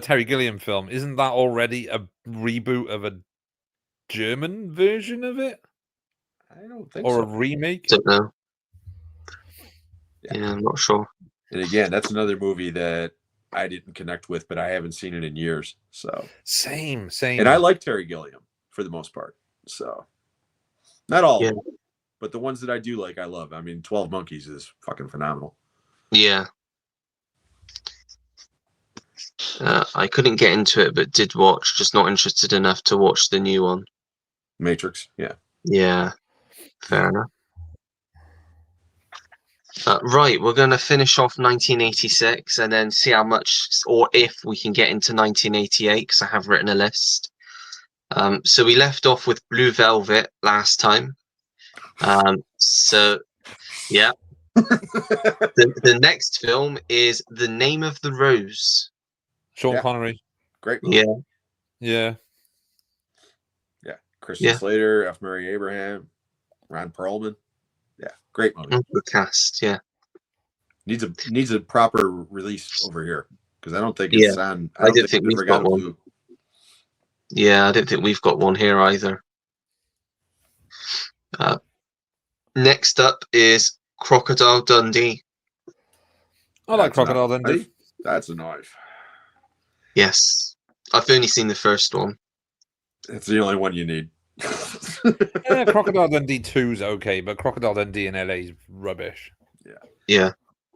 Terry Gilliam film? Isn't that already a reboot of a German version of it, I don't think or so. a remake? Don't know. Yeah. Yeah, I'm not sure. And again, that's another movie that I didn't connect with, but I haven't seen it in years. So, Same. and I like Terry Gilliam for the most part. So, not all Yeah. of them, but the ones that I do like, I love. I mean, 12 Monkeys is fucking phenomenal. Yeah. I couldn't get into it, but did watch. Just not interested enough to watch the new one. Matrix, yeah. Yeah. Fair enough. Right, we're going to finish off 1986 and then see how much or if we can get into 1988 because I have written a list. So we left off with Blue Velvet last time. So, yeah. The next film is The Name of the Rose. Sean Yeah. Connery. Great movie. Yeah. Yeah. Yeah. Christian Yeah. Slater, F. Murray Abraham, Ron Perlman. Yeah, great movie. The cast, yeah. Needs a proper release over here because I don't think it's on. I didn't think it's we've ever got a one. Blue. Yeah, I don't think we've got one here either. Next up is Crocodile Dundee. I like Crocodile Knife. Dundee. That's a knife. Yes. I've only seen the first one. It's the only one you need. Yeah, Crocodile Dundee 2's okay, but Crocodile Dundee in LA is rubbish. Yeah.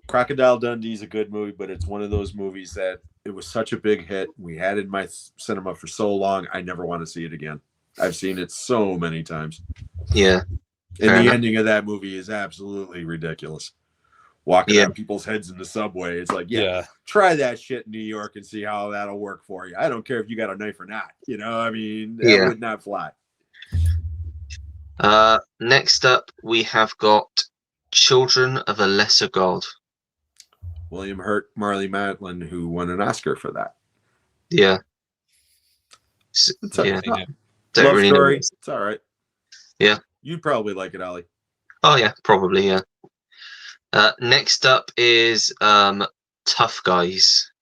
Crocodile Dundee's a good movie, but it's one of those movies that it was such a big hit. We had it in my cinema for so long. I never want to see it again. I've seen it so many times. Yeah. And Fair the enough. ending of that movie is absolutely ridiculous. Walking on people's heads in the subway. It's like, yeah, try that shit in New York and see how that'll work for you. I don't care if you got a knife or not. You know, I mean, that would not fly. Next up, we have got Children of a Lesser God. William Hurt, Marley Matlin, who won an Oscar for that. Yeah. It's yeah. Love really story. know. It's all right. Yeah. You'd probably like it, Ollie. Oh, yeah, probably, yeah. Next up is Tough Guys.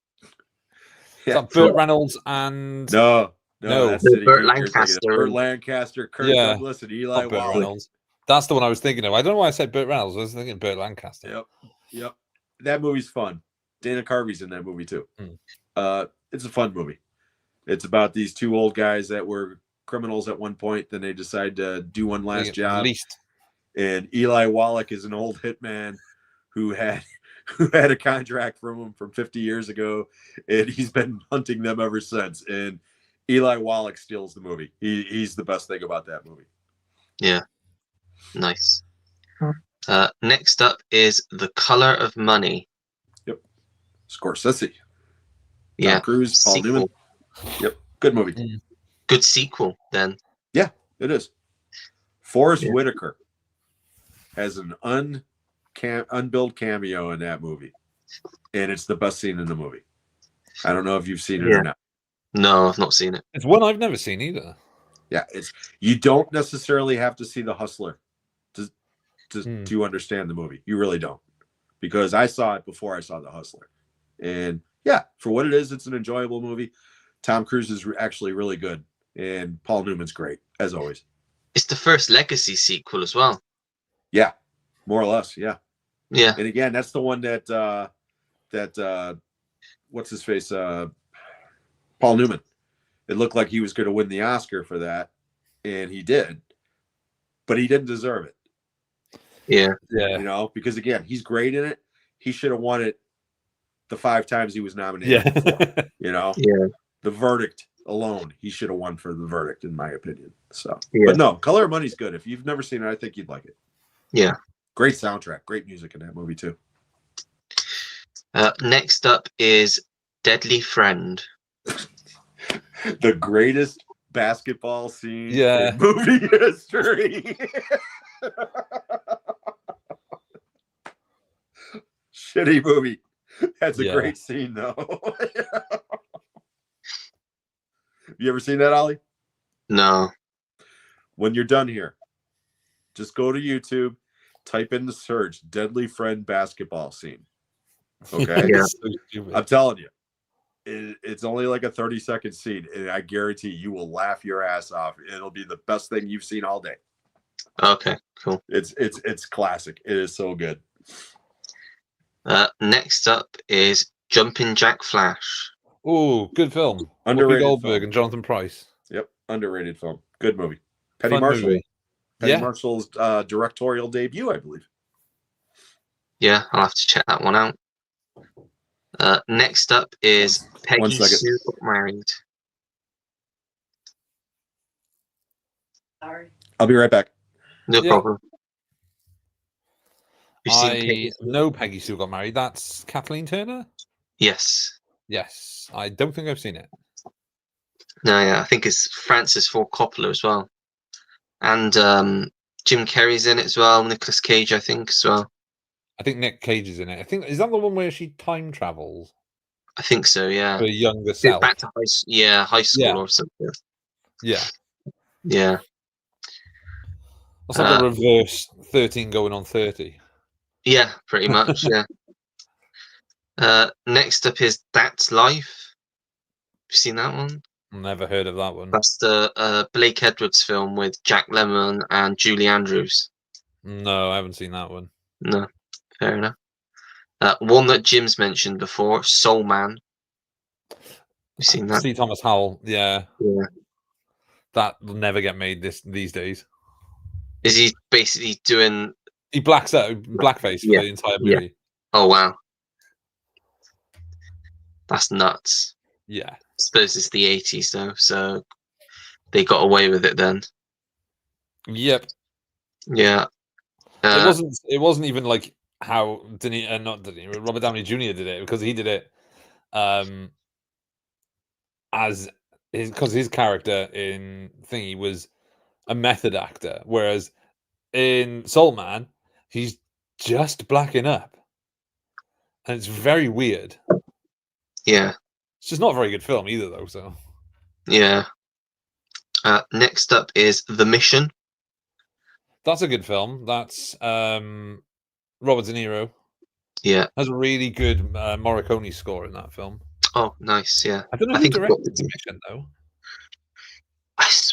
Yeah. Burt Reynolds and... No, that's Burt Lancaster. Burt Lancaster, Kirk Douglas, and Eli Wallach. That's the one I was thinking of. I don't know why I said Burt Reynolds. I was thinking Burt Lancaster. Yep. That movie's fun. Dana Carvey's in that movie too. It's a fun movie. It's about these two old guys that were criminals at one point. Then they decide to do one last job. And Eli Wallach is an old hitman who had a contract from him from 50 years ago, and he's been hunting them ever since. And Eli Wallach steals the movie. He's the best thing about that movie. Yeah. Nice. Next up is The Color of Money. Yep. Scorsese. Yeah. Tom Cruise, Paul Newman. Yep. Good movie. Good sequel, then. Yeah, it is. Forrest Whitaker has an unbilled cameo in that movie, and it's the best scene in the movie. I don't know if you've seen it or not. No, I've not seen it. It's one I've never seen either. Yeah, you don't necessarily have to see The Hustler to understand the movie. You really don't, because I saw it before I saw The Hustler, and yeah, for what it is, it's an enjoyable movie. Tom Cruise is actually really good, and Paul Newman's great as always. It's the first Legacy sequel as well. Yeah, more or less. Yeah. Yeah. And again, that's the one that what's his face? Paul Newman. It looked like he was going to win the Oscar for that, and he did, but he didn't deserve it. Yeah. You know, because again, he's great in it. He should have won it the 5 times he was nominated. For, you know. Yeah. The Verdict alone, he should have won for The Verdict, in my opinion. So, but no, Color of Money's good. If you've never seen it, I think you'd like it. Yeah. Great soundtrack, great music in that movie too. Next up is Deadly Friend. The greatest basketball scene in movie history. Shitty movie. That's a great scene though. You ever seen that, Ollie? No. When you're done here, just go to YouTube, type in the search Deadly Friend basketball scene. Okay? I'm telling you, it's only like a 30-second scene, and I guarantee you will laugh your ass off. It'll be the best thing you've seen all day. Okay, cool. It's classic. It is so good. Next up is Jumpin' Jack Flash. Oh, good film. Underrated Whoopi Goldberg film. and Jonathan Pryce. Yep, underrated film. Good movie. Penny Fun Marshall. movie. Penny Marshall's directorial debut, I believe. Yeah, I'll have to check that one out. Next up is Peggy Sue Got Married. Sorry. I'll be right back. No problem. I know Peggy Sue Got Married. That's Kathleen Turner? Yes. Yes. I don't think I've seen it. No, yeah, I think it's Francis Ford Coppola as well. And Jim Carrey's in it as well. Nicolas Cage, I think, as well. I think Nick Cage is in it. I think is that the one where she time travels? I think so, yeah. For a younger self. Back to high school or something. Yeah. Yeah. That's like a reverse 13 going on 30. Yeah, pretty much, yeah. Next up is That's Life. Have you seen that one? Never heard of that one. That's the Blake Edwards film with Jack Lemmon and Julie Andrews. No, I haven't seen that one. No, fair enough. One that Jim's mentioned before, Soul Man. You seen that? C. Thomas Howell. Yeah. Yeah. That will never get made these days. Is he basically doing? He blacks out blackface for the entire movie. Oh wow, that's nuts. Yeah. I suppose it's the 80s though, so they got away with it then. Yep. Yeah. It wasn't even like how Robert Downey Jr. did it, because he did it because his character in Thingy was a method actor, whereas in Soul Man he's just blacking up, and it's very weird. Yeah. It's just not a very good film either, though. So yeah. Next up is The Mission. That's a good film. That's Robert De Niro. Yeah. Has a really good Morricone score in that film. Oh, nice. Yeah. I don't know who directed The Mission, though.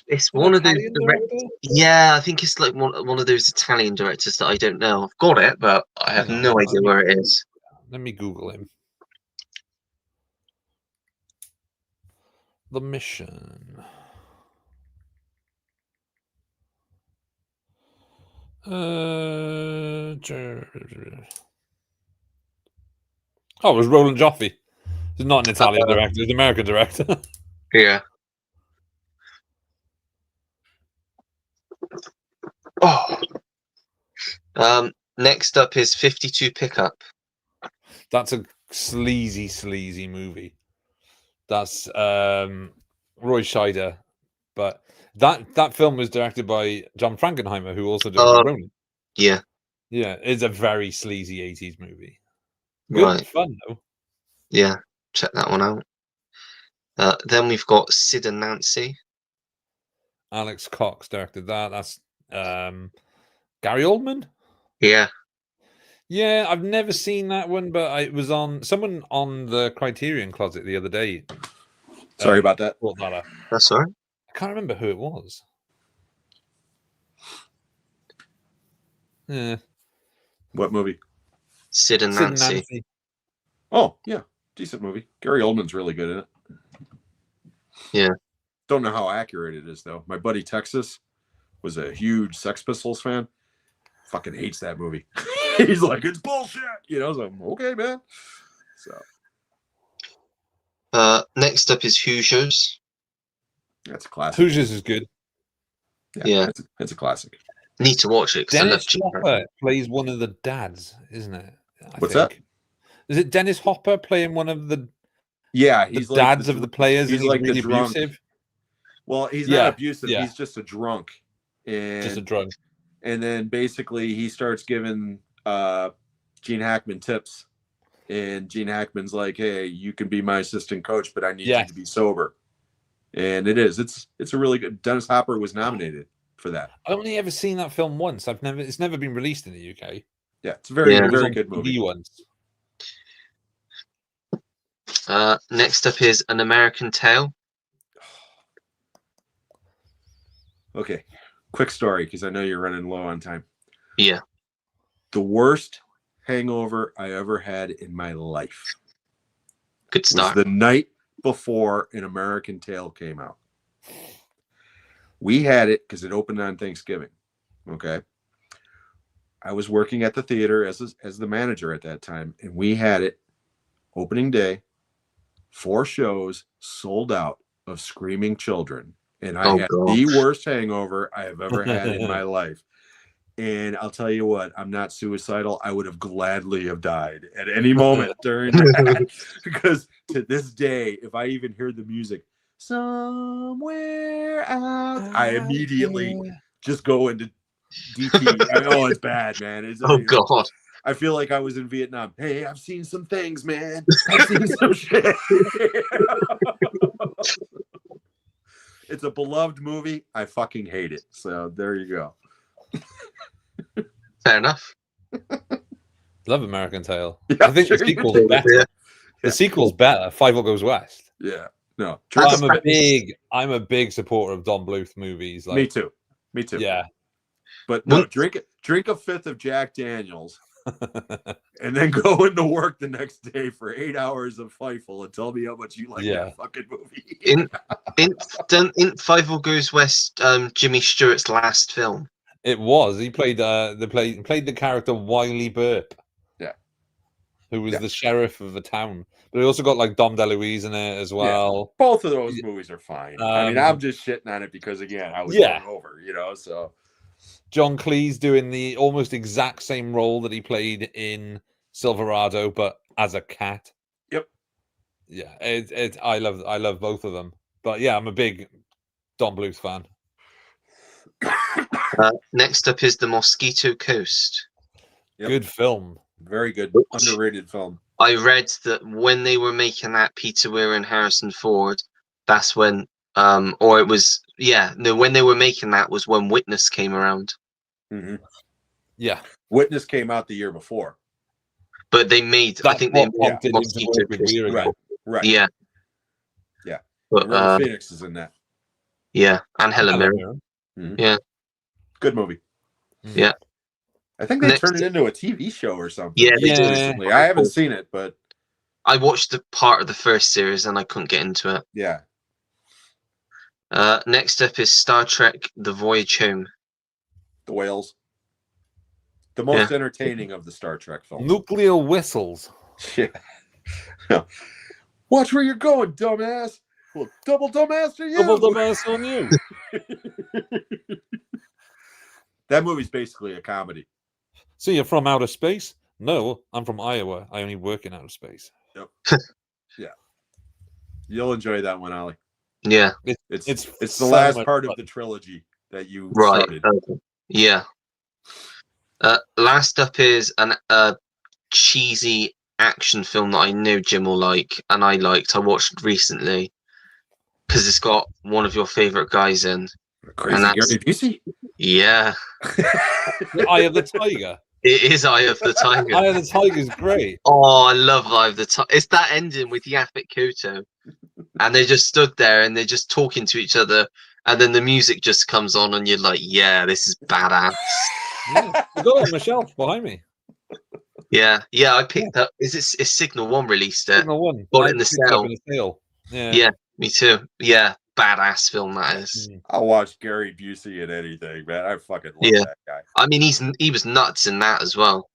It's one of those directors. Yeah, I think it's like one of those Italian directors that I don't know. I've got it, but I have no idea where it is. Let me Google him. The Mission. Oh, it was Roland Joffe. He's not an Italian director; he's an American director. Yeah. Oh. Next up is 52 Pickup. That's a sleazy movie. That's Roy Scheider, but that film was directed by John Frankenheimer, who also did Ronin. Yeah. Yeah, it's a very sleazy 80s movie. Good fun though. Yeah, check that one out. Then we've got Sid and Nancy. Alex Cox directed that. That's Gary Oldman. Yeah. Yeah, I've never seen that one, but it was on someone on the Criterion Closet the other day. Sorry about that. That's all right. I can't remember who it was. Yeah. What movie? Sid and Nancy. Oh, yeah. Decent movie. Gary Oldman's really good in it. Yeah. Don't know how accurate it is, though. My buddy Texas was a huge Sex Pistols fan. Fucking hates that movie. He's like, it's bullshit. You know, so I'm okay, man. So. Next up is Hoosiers. That's a classic. Hoosiers is good. Yeah. It's a classic. Need to watch it. Dennis Hopper plays one of the dads, isn't it? What's that? Is it Dennis Hopper playing one of the? Yeah, he's the dads of the players. He's like really the drunk. abusive. Well, he's not abusive. Yeah. He's just a drunk. Just a drunk. And then basically he starts giving Gene Hackman tips, and Gene Hackman's like, "Hey, you can be my assistant coach, but I need you to be sober." And it's a really good. Dennis Hopper was nominated for that. I've only ever seen that film once. It's never been released in the UK. Yeah, it's a very good movie. Once. Next up is An American Tale. Okay, quick story, because I know you're running low on time. Yeah. The worst hangover I ever had in my life. Good start. Was the night before An American Tale came out. We had it because it opened on Thanksgiving. Okay. I was working at the theater as the manager at that time, and we had it opening day, 4 shows sold out of screaming children. And I had the worst hangover I have ever had in my life. And I'll tell you what, I'm not suicidal. I would have gladly have died at any moment during that. Because to this day, if I even hear the music, somewhere out, I immediately just go into DT. I know it's bad, man. God. I feel like I was in Vietnam. Hey, I've seen some things, man. I've seen some shit. It's a beloved movie. I fucking hate it. So there you go. Fair enough. Love American Tail. Yeah, I think the sequel's better. Yeah. The sequel's better. Five Will Goes West. Yeah. No. I'm a big supporter of Don Bluth movies. Like, Me too. Yeah. But no, drink a fifth of Jack Daniels and then go into work the next day for 8 hours of Fievel and tell me how much you like that fucking movie. in Fievel Goes West, Jimmy Stewart's last film. It was. He played the character Wiley Burp. Yeah. Who was the sheriff of the town. But he also got like Dom DeLuise in it as well. Yeah. Both of those movies are fine. I mean, I'm just shitting on it because again, I was going over, so John Cleese doing the almost exact same role that he played in Silverado, but as a cat. Yep. Yeah, I love both of them. But yeah, I'm a big Don Bluth fan. Next up is The Mosquito Coast. Yep. Good film. Very good. Underrated film. I read that when they were making that, Peter Weir and Harrison Ford, that's when, when they were making that was when Witness came around. Mm-hmm. Yeah. Witness came out the year before. But they made, I think they made Mosquito Coast. Right. Yeah. Yeah. But, River Phoenix is in that. Yeah. And Helen Mirren. Mm-hmm. Yeah. Good movie. Yeah. I think they turned it into a TV show or something. Yeah, recently. I haven't seen it, but I watched the part of the first series and I couldn't get into it. Yeah. Next up is Star Trek: The Voyage Home. The whales. The most entertaining of the Star Trek films. Nuclear whistles. Yeah. Watch where you're going, dumbass. Well, double dumbass to you. Double dumbass on you. That movie's basically a comedy. So you're from outer space? No, I'm from Iowa. I only work in outer space. Yep. Yeah. You'll enjoy that one, Ollie. Yeah. It's the last part of the trilogy that you started. Okay. Yeah. Last up is a cheesy action film that I know Jim will like, and I watched recently because it's got one of your favorite guys in. Crazy Gary Busey? Yeah. Eye of the Tiger. It is Eye of the Tiger. Eye of the Tiger is great. Oh, I love Eye of the Tiger. It's that ending with Yaphet Kotto. And they just stood there and they're just talking to each other. And then the music just comes on and you're like, yeah, this is badass. Yeah. You got it on my shelf behind me. Yeah, I picked up. It's Signal 1 released it. Signal 1. Got it in the sale. Yeah, me too. Yeah, badass film that is. I'll watch Gary Busey in anything, man. I fucking love that guy. I mean, he was nuts in that as well.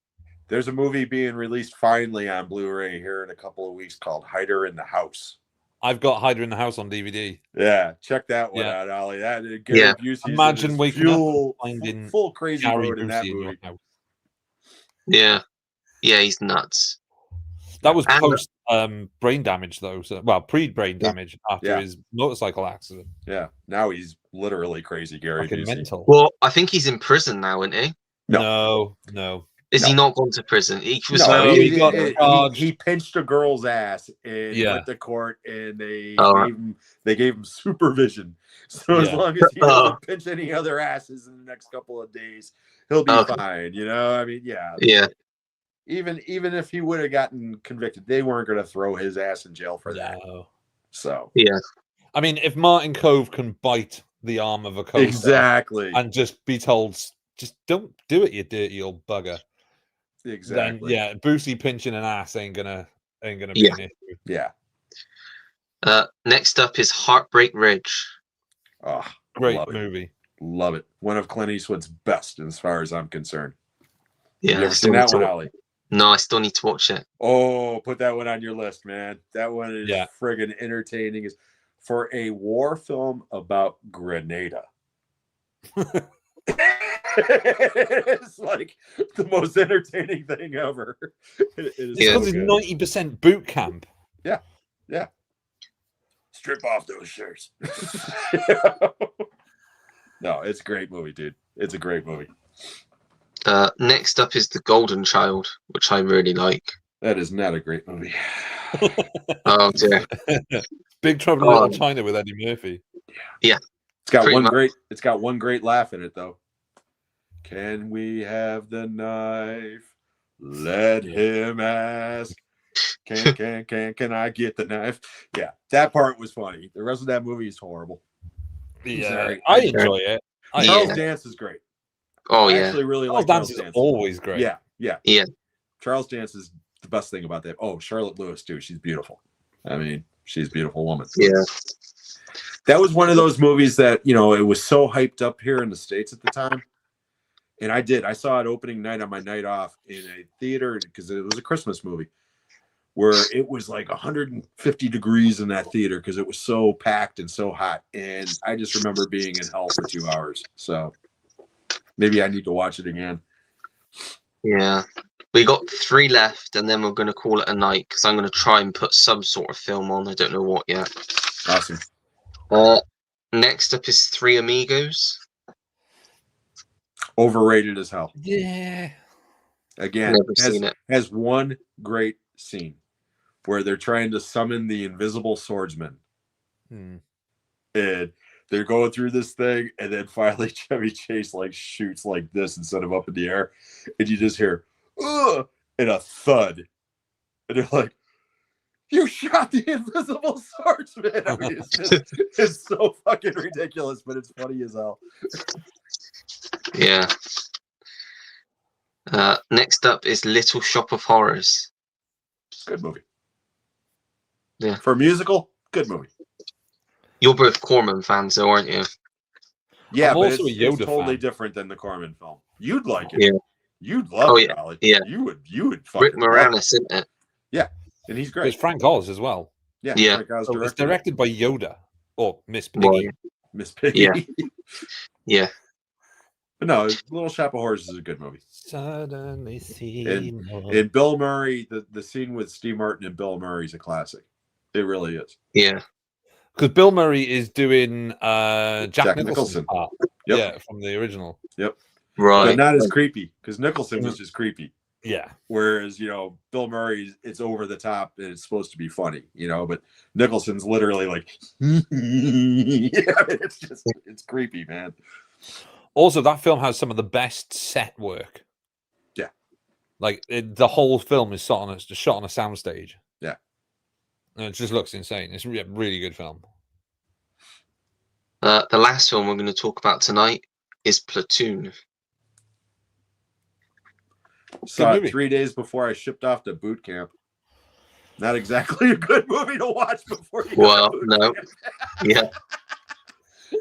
There's a movie being released finally on Blu-ray here in a couple of weeks called Hider in the House. I've got Hider in the House on DVD. Yeah, check that one out, Ollie. Gary Busey's imagine waking up finding full crazy Gary mode in that Busey movie. Yeah, he's nuts. That was post brain damage, though. So, well, pre-brain damage after his motorcycle accident. Yeah, now he's literally crazy, Gary Busey. Mental. Well, I think he's in prison now, isn't he? No. Is he not gone to prison? He pinched a girl's ass and went to court, and they gave him supervision. So as long as he doesn't pinch any other asses in the next couple of days, he'll be fine. I mean, Even if he would have gotten convicted, they weren't going to throw his ass in jail for that. So I mean, if Martin Cove can bite the arm of a coaster exactly and just be told, just don't do it, you dirty old bugger. Exactly. Then, Boosie pinching an ass ain't gonna be an issue. Yeah. Next up is Heartbreak Ridge. Oh, great movie. Love it. One of Clint Eastwood's best, as far as I'm concerned. Yeah. Have you ever seen that one, Ollie? No, I still need to watch it. Oh, put that one on your list, man. That one is friggin' entertaining. Is for a war film about Grenada. It's like the most entertaining thing ever. It's 90% boot camp. Yeah. Strip off those shirts. No, it's a great movie, dude. It's a great movie. Next up is The Golden Child, which I really like. That is not a great movie. Oh dear. Big Trouble in Little China with Eddie Murphy. Yeah. It's got one great laugh in it though. Can we have the knife? Let him ask. Can I get the knife? Yeah, that part was funny. The rest of that movie is horrible. Yeah, I enjoy it. Charles Dance is great. Oh I yeah, actually really Charles like Dance Charles is Dance. always great. Yeah. Charles Dance is the best thing about that. Oh, Charlotte Lewis too. She's beautiful. I mean, she's a beautiful woman. Yeah. That was one of those movies that, you know, it was so hyped up here in the States at the time. And I saw it opening night on my night off in a theater because it was a Christmas movie where it was like 150 degrees in that theater because it was so packed and so hot. And I just remember being in hell for 2 hours. So maybe I need to watch it again. Yeah. We got 3 left, and then we're going to call it a night because I'm going to try and put some sort of film on. I don't know what yet. Awesome. Next up is Three Amigos. Overrated as hell. Yeah. Again, has one great scene where they're trying to summon the invisible swordsman. And they're going through this thing, and then finally Chevy Chase like shoots like this instead of up in the air, and you just hear ugh, and a thud, and they're like, "You shot the invisible swordsman." I mean, it's so fucking ridiculous, but it's funny as hell. Yeah. Next up is Little Shop of Horrors. Good movie. Yeah. For a musical, good movie. You're both Corman fans, though, aren't you? Yeah, I'm but also it's a Yoda totally fan. different than the Corman film. You'd like it. Yeah. You'd love it, yeah. Ollie. Yeah. You would fucking Rick love Moranis, it. isn't it? Yeah, and he's great. There's Frank Oz as well. Yeah, Yeah. Frank Oz So it's directed it. directed by Yoda or Miss Piggy. Well, Miss Piggy. Yeah. Yeah. But no, Little Shop of Horrors is a good movie. Suddenly And Bill Murray, the scene with Steve Martin and Bill Murray is a classic. It really is. Yeah. Because Bill Murray is doing Jack Nicholson. Part. Yep. Yeah, from the original. Yep. Right. But not as creepy because Nicholson was just creepy. Yeah. Whereas, you know, Bill Murray, it's over the top and it's supposed to be funny, you know, but Nicholson's literally like, yeah, it's creepy, man. Also, that film has some of the best set work. Yeah. Like, the whole film is shot on a soundstage. Yeah. And it just looks insane. It's a really good film. The last film we're going to talk about tonight is Platoon. Saw it 3 days before I shipped off to boot camp. Not exactly a good movie to watch before you go to boot camp. Yeah.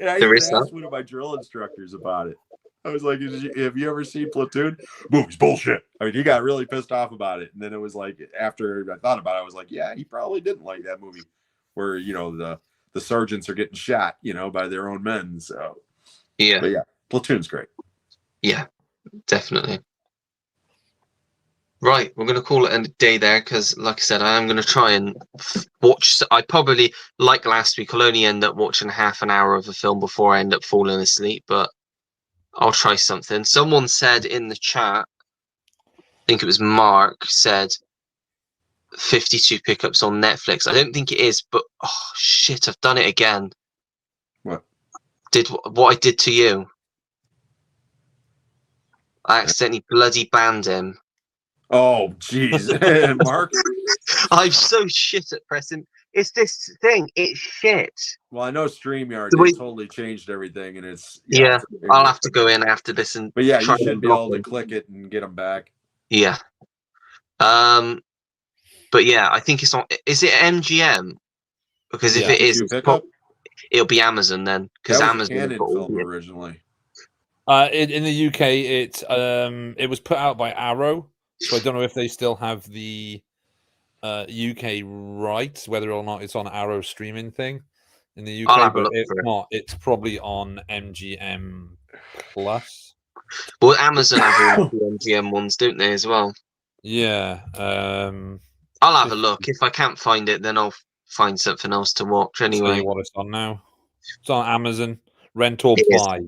And I even asked one of my drill instructors about it. I was like, have you ever seen Platoon? Movie's bullshit. I mean, he got really pissed off about it. And then it was like, after I thought about it, I was like, yeah, he probably didn't like that movie where, you know, the sergeants are getting shot, you know, by their own men. So, yeah. But yeah, Platoon's great. Yeah, definitely. Right, we're going to call it a day there because, like I said, I am going to try and watch. I probably, like last week, I'll only end up watching half an hour of a film before I end up falling asleep, but I'll try something. Someone said in the chat, I think it was Mark, said 52 pickups on Netflix. I don't think it is, but oh shit, I've done it again. What? Did what I did to you. I accidentally bloody banned him. Oh, jeez. Mark? I'm so shit at pressing. It's this thing. It's shit. Well, I know StreamYard, they totally changed everything, and it's... Yeah, I'll have to go in after this and... But yeah, you should be able to click it and get them back. Yeah. But yeah, I think it's on... Is it MGM? Because if it is, it'll be Amazon then. Because Amazon... Canon film originally. In the UK, it was put out by Arrow. So I don't know if they still have the UK rights, whether or not it's on Arrow streaming thing in the UK. But if not, it's probably on MGM Plus. Well, Amazon have all the MGM ones, don't they, as well? Yeah. I'll have a look. If I can't find it, then I'll find something else to watch anyway. See what it's on now. It's on Amazon. Rent or buy.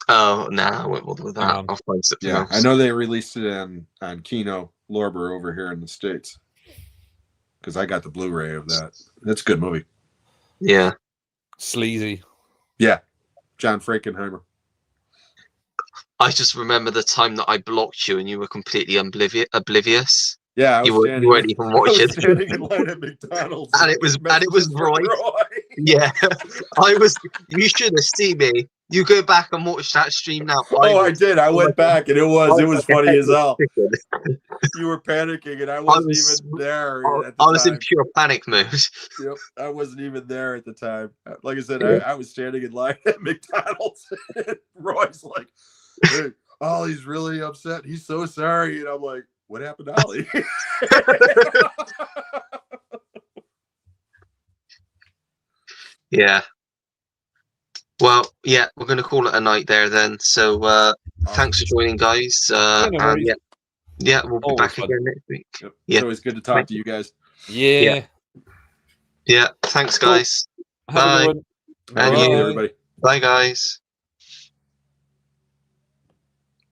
Oh, no, I won't bother with that. I'll find something else. I know they released it on Kino Lorber over here in the States. Because I got the Blu-ray of that. That's a good movie. Yeah. Sleazy. Yeah. John Frankenheimer. I just remember the time that I blocked you and you were completely oblivious. Yeah, you weren't even watching. Standing in line at McDonald's, and it was Roy. Yeah, I was. You should have seen me. You go back and watch that stream now. I did. I went back, and it was funny as hell. chicken. You were panicking, and I wasn't even there at the I was in time. pure panic mode. Yep, I wasn't even there at the time. Like I said, I was standing in line at McDonald's, and Roy's like, "Hey, Ollie's really upset. He's so sorry." And I'm like, "What happened to Ollie?" Yeah. Well, yeah, we're going to call it a night there then. So thanks for joining, guys. no And worries. yeah, we'll be Always back fun. again next week. Yep. Yeah. It's always good to talk to you guys. Yeah. Yeah, thanks, guys. Have a good one. And Good you. night, everybody. Bye, guys.